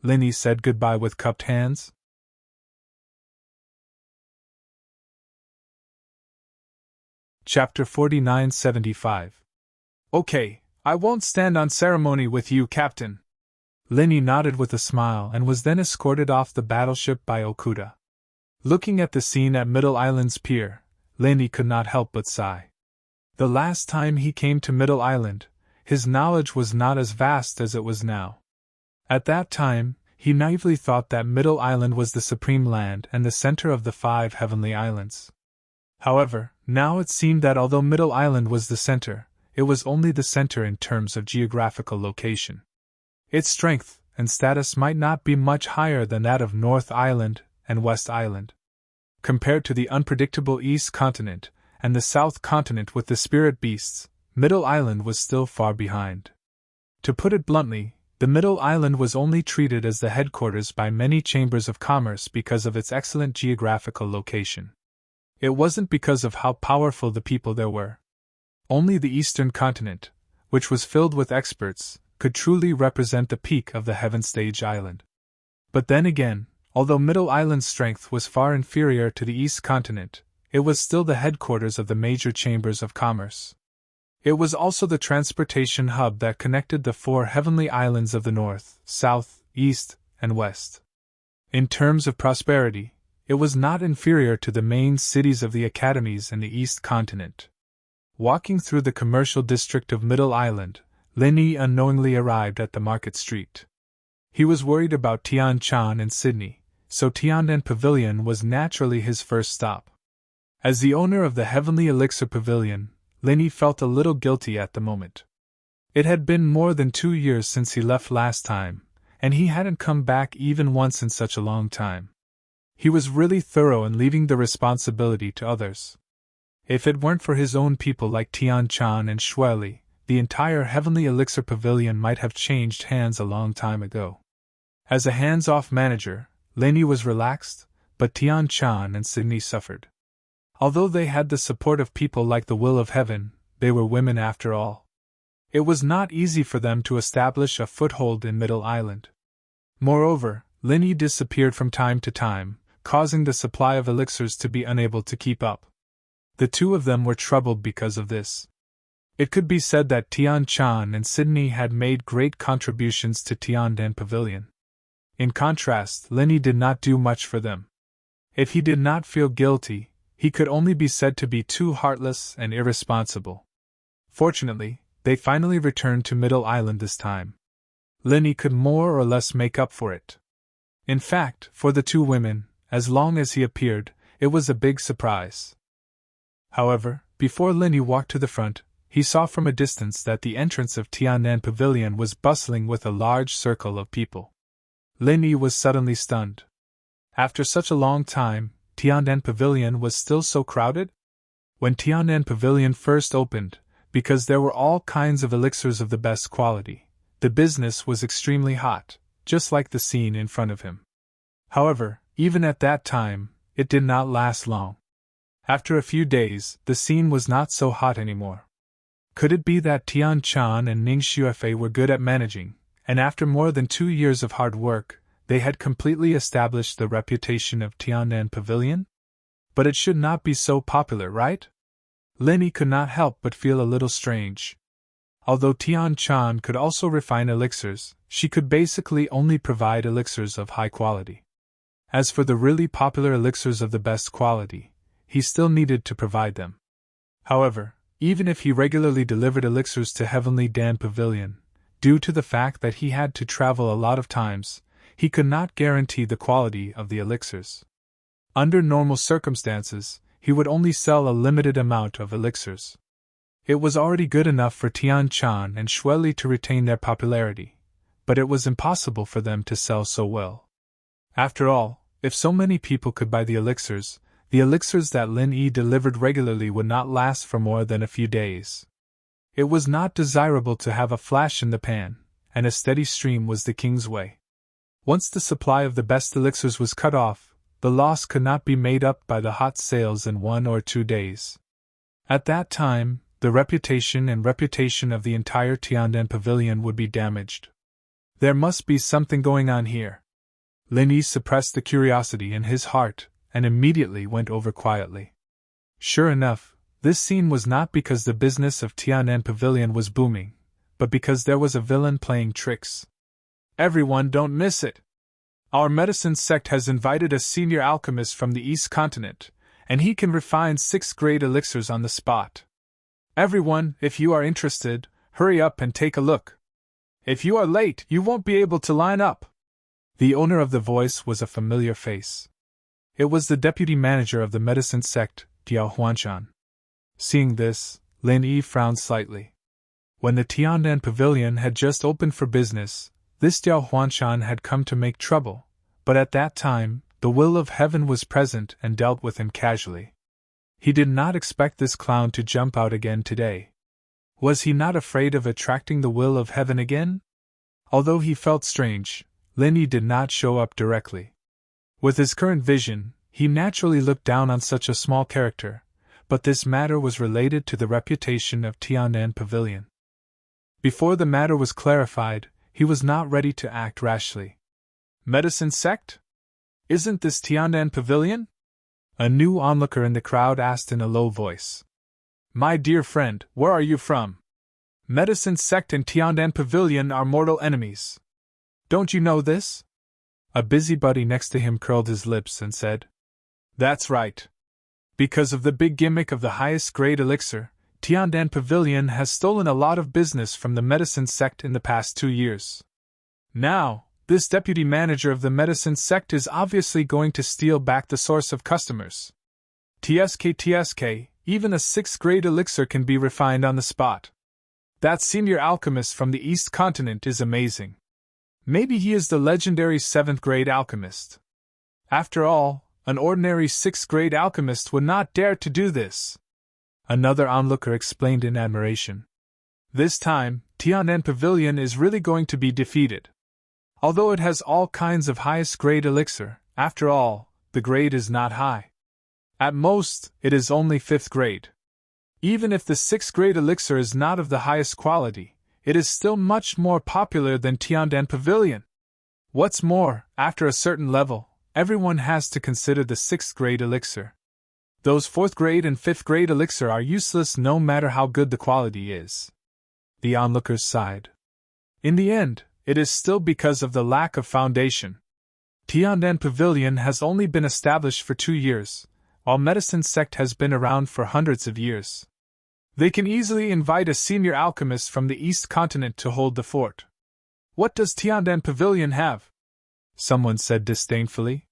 Lin said goodbye with cupped hands. Chapter 4975. Okay, I won't stand on ceremony with you, Captain. Lin nodded with a smile and was then escorted off the battleship by Okuda. Looking at the scene at Middle Island's pier, Lin could not help but sigh. The last time he came to Middle Island, his knowledge was not as vast as it was now. At that time, he naively thought that Middle Island was the supreme land and the center of the 5 heavenly islands. However, now it seemed that although Middle Island was the center, it was only the center in terms of geographical location. Its strength and status might not be much higher than that of North Island and West Island. Compared to the unpredictable East Continent and the South Continent with the spirit beasts, Middle Island was still far behind. To put it bluntly, the Middle Island was only treated as the headquarters by many chambers of commerce because of its excellent geographical location. It wasn't because of how powerful the people there were. Only the Eastern Continent, which was filled with experts, could truly represent the peak of the Heaven Stage Island. But then again, although Middle Island's strength was far inferior to the East Continent, it was still the headquarters of the major chambers of commerce. It was also the transportation hub that connected the 4 heavenly islands of the North, South, East, and West. In terms of prosperity, it was not inferior to the main cities of the academies in the East Continent. Walking through the commercial district of Middle Island, Lin unknowingly arrived at the market street. He was worried about Tian Chan and Sydney, so Tiandan Pavilion was naturally his first stop. As the owner of the Heavenly Elixir Pavilion, Lin felt a little guilty at the moment. It had been more than 2 years since he left last time, and he hadn't come back even once in such a long time. He was really thorough in leaving the responsibility to others. If it weren't for his own people like Tian Chan and Shui Li, the entire Heavenly Elixir Pavilion might have changed hands a long time ago. As a hands-off manager, Leni was relaxed, but Tian Chan and Sydney suffered. Although they had the support of people like the Will of Heaven, they were women after all. It was not easy for them to establish a foothold in Middle Island. Moreover, Leni disappeared from time to time, causing the supply of elixirs to be unable to keep up. The two of them were troubled because of this. It could be said that Tian Chan and Sydney had made great contributions to Tiandan Pavilion. In contrast, Leni did not do much for them. If he did not feel guilty, he could only be said to be too heartless and irresponsible. Fortunately, they finally returned to Middle Island this time. Leni could more or less make up for it. In fact, for the two women, as long as he appeared, it was a big surprise. However, before Leni walked to the front, he saw from a distance that the entrance of Tiannan Pavilion was bustling with a large circle of people. Leni was suddenly stunned. After such a long time, Tiannan Pavilion was still so crowded? When Tiannan Pavilion first opened, because there were all kinds of elixirs of the best quality, the business was extremely hot, just like the scene in front of him. However, even at that time, it did not last long. After a few days, the scene was not so hot anymore. Could it be that Tian Chan and Ning Xuefei were good at managing, and after more than 2 years of hard work, they had completely established the reputation of Tiannan Pavilion? But it should not be so popular, right? Leni could not help but feel a little strange. Although Tian Chan could also refine elixirs, she could basically only provide elixirs of high quality. As for the really popular elixirs of the best quality, he still needed to provide them. However, even if he regularly delivered elixirs to Heavenly Dan Pavilion, due to the fact that he had to travel a lot of times, he could not guarantee the quality of the elixirs. Under normal circumstances, he would only sell a limited amount of elixirs. It was already good enough for Tian Chan and Shui Li to retain their popularity, but it was impossible for them to sell so well. After all, if so many people could buy the elixirs that Lin Yi delivered regularly would not last for more than a few days. It was not desirable to have a flash in the pan, and a steady stream was the king's way. Once the supply of the best elixirs was cut off, the loss could not be made up by the hot sales in 1 or 2 days. At that time, the reputation of the entire Tiandan Pavilion would be damaged. There must be something going on here. Lin Yi suppressed the curiosity in his heart, and immediately went over quietly. Sure enough, this scene was not because the business of Tiannan Pavilion was booming, but because there was a villain playing tricks. Everyone, don't miss it! Our medicine sect has invited a senior alchemist from the East Continent, and he can refine 6th-grade elixirs on the spot. Everyone, if you are interested, hurry up and take a look. If you are late, you won't be able to line up. The owner of the voice was a familiar face. It was the deputy manager of the medicine sect, Diao Huanshan. Seeing this, Lin Yi frowned slightly. When the Tiandan Pavilion had just opened for business, this Diao Huanshan had come to make trouble, but at that time, the Will of Heaven was present and dealt with him casually. He did not expect this clown to jump out again today. Was he not afraid of attracting the Will of Heaven again? Although he felt strange, Lin Yi did not show up directly. With his current vision, he naturally looked down on such a small character, but this matter was related to the reputation of Tiannan Pavilion. Before the matter was clarified, he was not ready to act rashly. Medicine sect? Isn't this Tiannan Pavilion? A new onlooker in the crowd asked in a low voice. My dear friend, where are you from? Medicine sect and Tiandan Pavilion are mortal enemies. Don't you know this? A busybody next to him curled his lips and said, That's right. Because of the big gimmick of the highest grade elixir, Tiandan Pavilion has stolen a lot of business from the medicine sect in the past 2 years. Now, this deputy manager of the medicine sect is obviously going to steal back the source of customers. TSK, even a 6th grade elixir can be refined on the spot. That senior alchemist from the East Continent is amazing. Maybe he is the legendary 7th grade alchemist. After all, An ordinary 6th grade alchemist would not dare to do this. Another onlooker explained in admiration. This time, Tianen Pavilion is really going to be defeated. Although it has all kinds of highest grade elixir, after all, the grade is not high. At most, it is only 5th grade. Even if the 6th grade elixir is not of the highest quality, it is still much more popular than Tianen Pavilion. What's more, after a certain level, everyone has to consider the 6th grade elixir. Those 4th grade and 5th grade elixir are useless no matter how good the quality is. The onlookers sighed. In the end, it is still because of the lack of foundation. Tianen Pavilion has only been established for 2 years, while Medicine Sect has been around for hundreds of years. They can easily invite a senior alchemist from the East Continent to hold the fort. What does Tianen Pavilion have? Someone said disdainfully.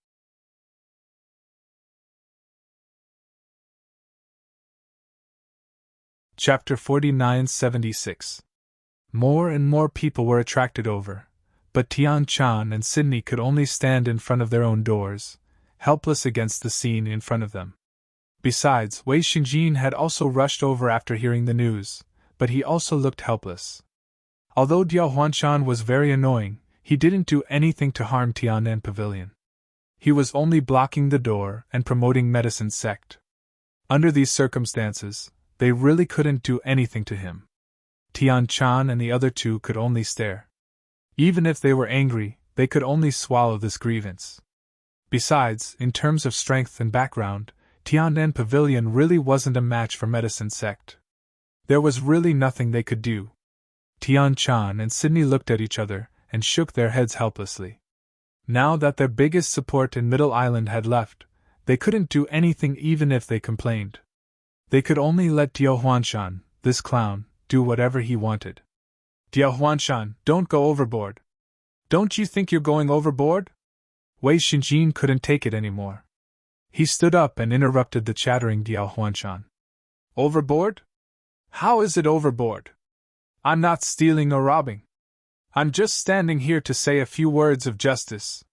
Chapter 4976. More and more people were attracted over, but Tian Chan and Sydney could only stand in front of their own doors, helpless against the scene in front of them. Besides, Wei Xinjin had also rushed over after hearing the news, but he also looked helpless. Although Diao Huanshan was very annoying, he didn't do anything to harm Tianen Pavilion. He was only blocking the door and promoting Medicine Sect. Under these circumstances, they really couldn't do anything to him. Tian Chan and the other two could only stare. Even if they were angry, they could only swallow this grievance. Besides, in terms of strength and background, Tianen Pavilion really wasn't a match for Medicine Sect. There was really nothing they could do. Tian Chan and Sydney looked at each other and shook their heads helplessly. Now that their biggest support in Middle Island had left, they couldn't do anything even if they complained. They could only let Diao Huanshan, this clown, do whatever he wanted. Diao Huanshan, don't go overboard. Don't you think you're going overboard? Wei Xinjin couldn't take it anymore. He stood up and interrupted the chattering Diao Huanshan. Overboard? How is it overboard? I'm not stealing or robbing. I'm just standing here to say a few words of justice.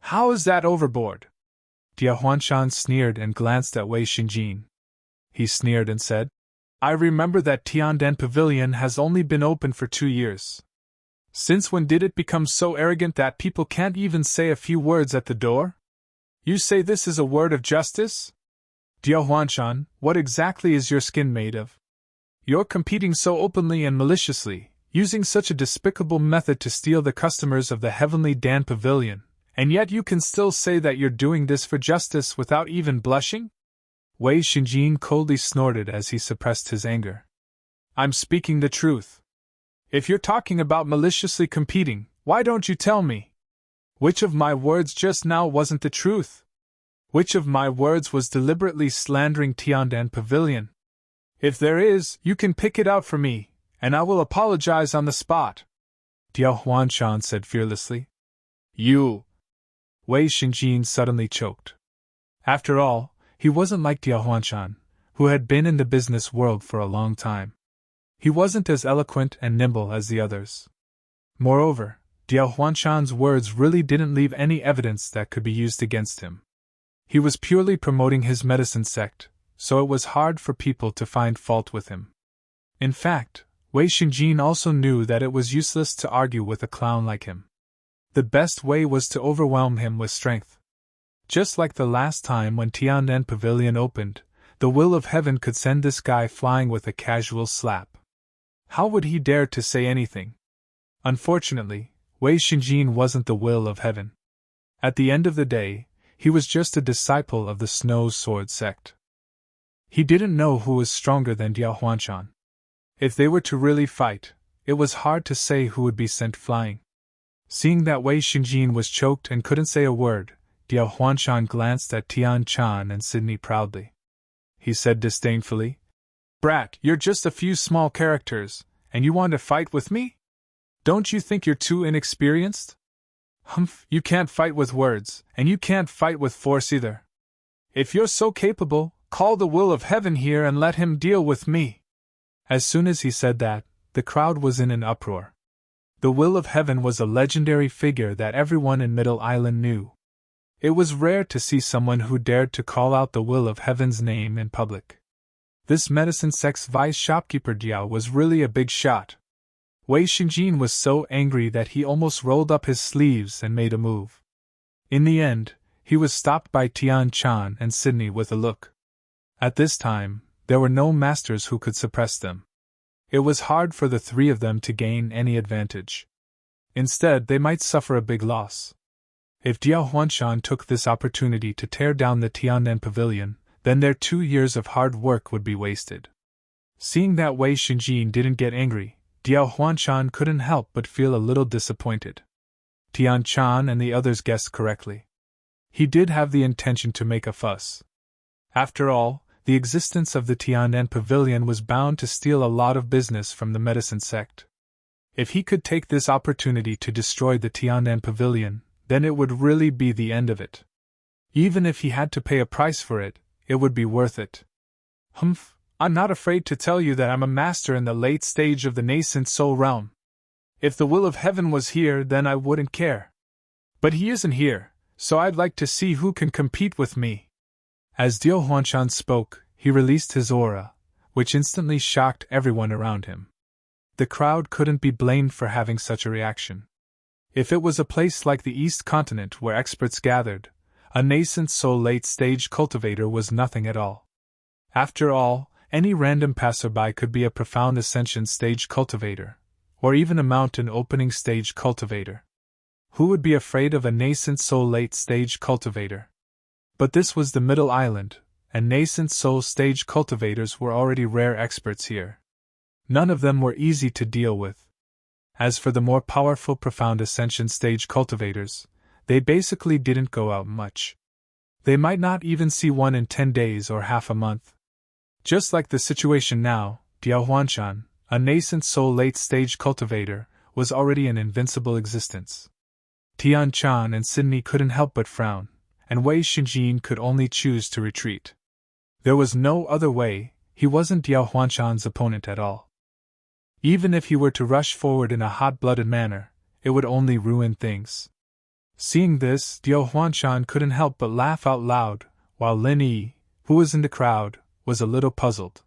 How is that overboard? Diao Huanshan sneered and glanced at Wei Xinjin. He sneered and said, I remember that Tianen Pavilion has only been open for 2 years. Since when did it become so arrogant that people can't even say a few words at the door? You say this is a word of justice? Diao Huanshan, what exactly is your skin made of? You're competing so openly and maliciously, using such a despicable method to steal the customers of the Heavenly Dan Pavilion, and yet you can still say that you're doing this for justice without even blushing? Wei Xinjin coldly snorted as he suppressed his anger. I'm speaking the truth. If you're talking about maliciously competing, why don't you tell me? Which of my words just now wasn't the truth? Which of my words was deliberately slandering Tianen Pavilion? If there is, you can pick it out for me, and I will apologize on the spot. Diao Huanshan said fearlessly. You! Wei Xinjin suddenly choked. After all, he wasn't like Diao Huanshan, who had been in the business world for a long time. He wasn't as eloquent and nimble as the others. Moreover, Diao Huanshan's words really didn't leave any evidence that could be used against him. He was purely promoting his medicine sect, so it was hard for people to find fault with him. In fact, Wei Xinjin also knew that it was useless to argue with a clown like him. The best way was to overwhelm him with strength. Just like the last time when Tianen Pavilion opened, the will of heaven could send this guy flying with a casual slap. How would he dare to say anything? Unfortunately, Wei Xinjin wasn't the will of heaven. At the end of the day, he was just a disciple of the Snow Sword sect. He didn't know who was stronger than Diao Huanshan. If they were to really fight, it was hard to say who would be sent flying. Seeing that Wei Xinjin was choked and couldn't say a word, Diao Huanshan glanced at Tian Chan and Sydney proudly. He said disdainfully, Brat, you're just a few small characters, and you want to fight with me? Don't you think you're too inexperienced? Humph, you can't fight with words, and you can't fight with force either. If you're so capable, call the will of heaven here and let him deal with me. As soon as he said that, the crowd was in an uproar. The will of heaven was a legendary figure that everyone in Middle Island knew. It was rare to see someone who dared to call out the will of heaven's name in public. This medicine sect's vice shopkeeper Diao was really a big shot. Wei Xingjin was so angry that he almost rolled up his sleeves and made a move. In the end, he was stopped by Tian Chan and Sydney with a look. At this time, there were no masters who could suppress them. It was hard for the three of them to gain any advantage. Instead, they might suffer a big loss. If Diao Huanshan took this opportunity to tear down the Tiannan Pavilion, then their 2 years of hard work would be wasted. Seeing that Wei Xingjin didn't get angry, Diao Huanshan couldn't help but feel a little disappointed. Tian Chan and the others guessed correctly. He did have the intention to make a fuss. After all, the existence of the Tiannan Pavilion was bound to steal a lot of business from the medicine sect. If he could take this opportunity to destroy the Tiannan Pavilion, then it would really be the end of it. Even if he had to pay a price for it, it would be worth it. Humph, I'm not afraid to tell you that I'm a master in the late stage of the nascent soul realm. If the will of heaven was here, then I wouldn't care. But he isn't here, so I'd like to see who can compete with me. As Diao Huanshan spoke, he released his aura, which instantly shocked everyone around him. The crowd couldn't be blamed for having such a reaction. If it was a place like the East Continent where experts gathered, a nascent soul late-stage cultivator was nothing at all. After all, any random passerby could be a profound ascension stage cultivator, or even a mountain opening stage cultivator. Who would be afraid of a nascent soul late-stage cultivator? But this was the Middle Island, and nascent soul stage cultivators were already rare experts here. None of them were easy to deal with. As for the more powerful profound ascension stage cultivators, they basically didn't go out much. They might not even see one in 10 days or half a month. Just like the situation now, Diao Huanshan, a nascent soul late-stage cultivator, was already an invincible existence. Tian Chan and Sydney couldn't help but frown, and Wei Xingjin could only choose to retreat. There was no other way, he wasn't Diao Huanshan's opponent at all. Even if he were to rush forward in a hot-blooded manner, it would only ruin things. Seeing this, Diao Huanshan couldn't help but laugh out loud, while Lin Yi, who was in the crowd, was a little puzzled.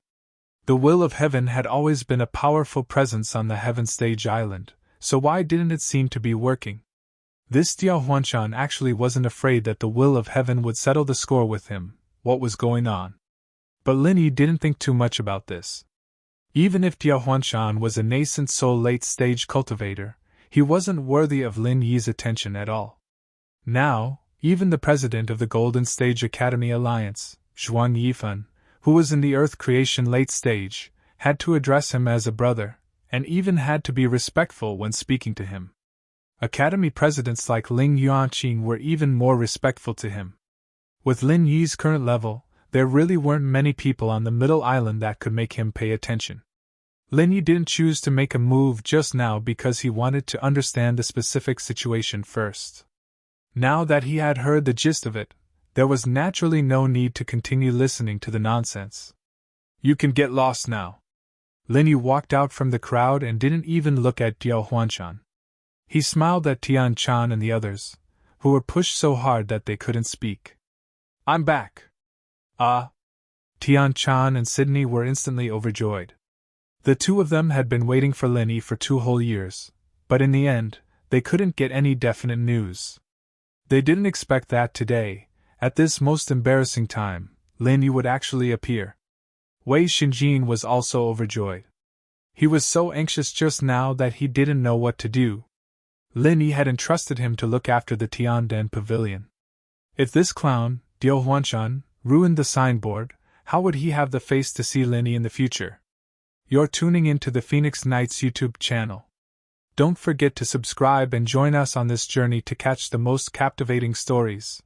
The will of heaven had always been a powerful presence on the Heaven Stage Island, so why didn't it seem to be working? This Diao Huanshan actually wasn't afraid that the will of heaven would settle the score with him, what was going on. But Lin Yi didn't think too much about this. Even if Diao Huanshan was a nascent soul late-stage cultivator, he wasn't worthy of Lin Yi's attention at all. Now, even the president of the Golden Stage Academy Alliance, Zhuang Yifan, who was in the Earth Creation late stage, had to address him as a brother, and even had to be respectful when speaking to him. Academy presidents like Ling Yuanqing were even more respectful to him. With Lin Yi's current level, there really weren't many people on the Middle Island that could make him pay attention. Lin Yi didn't choose to make a move just now because he wanted to understand the specific situation first. Now that he had heard the gist of it, there was naturally no need to continue listening to the nonsense. You can get lost now. Lin Yi walked out from the crowd and didn't even look at Diao Huanshan. He smiled at Tian Chan and the others, who were pushed so hard that they couldn't speak. I'm back. Tian Chan and Sydney were instantly overjoyed. The two of them had been waiting for Lin Yi for 2 whole years, but in the end, they couldn't get any definite news. They didn't expect that today, at this most embarrassing time, Lin Yi would actually appear. Wei Xingjin was also overjoyed. He was so anxious just now that he didn't know what to do. Lin Yi had entrusted him to look after the Tiandan Pavilion. If this clown, Diao Huanshan, ruined the signboard, how would he have the face to see Lin Yi in the future? You're tuning into the Phoenix Knights YouTube channel. Don't forget to subscribe and join us on this journey to catch the most captivating stories.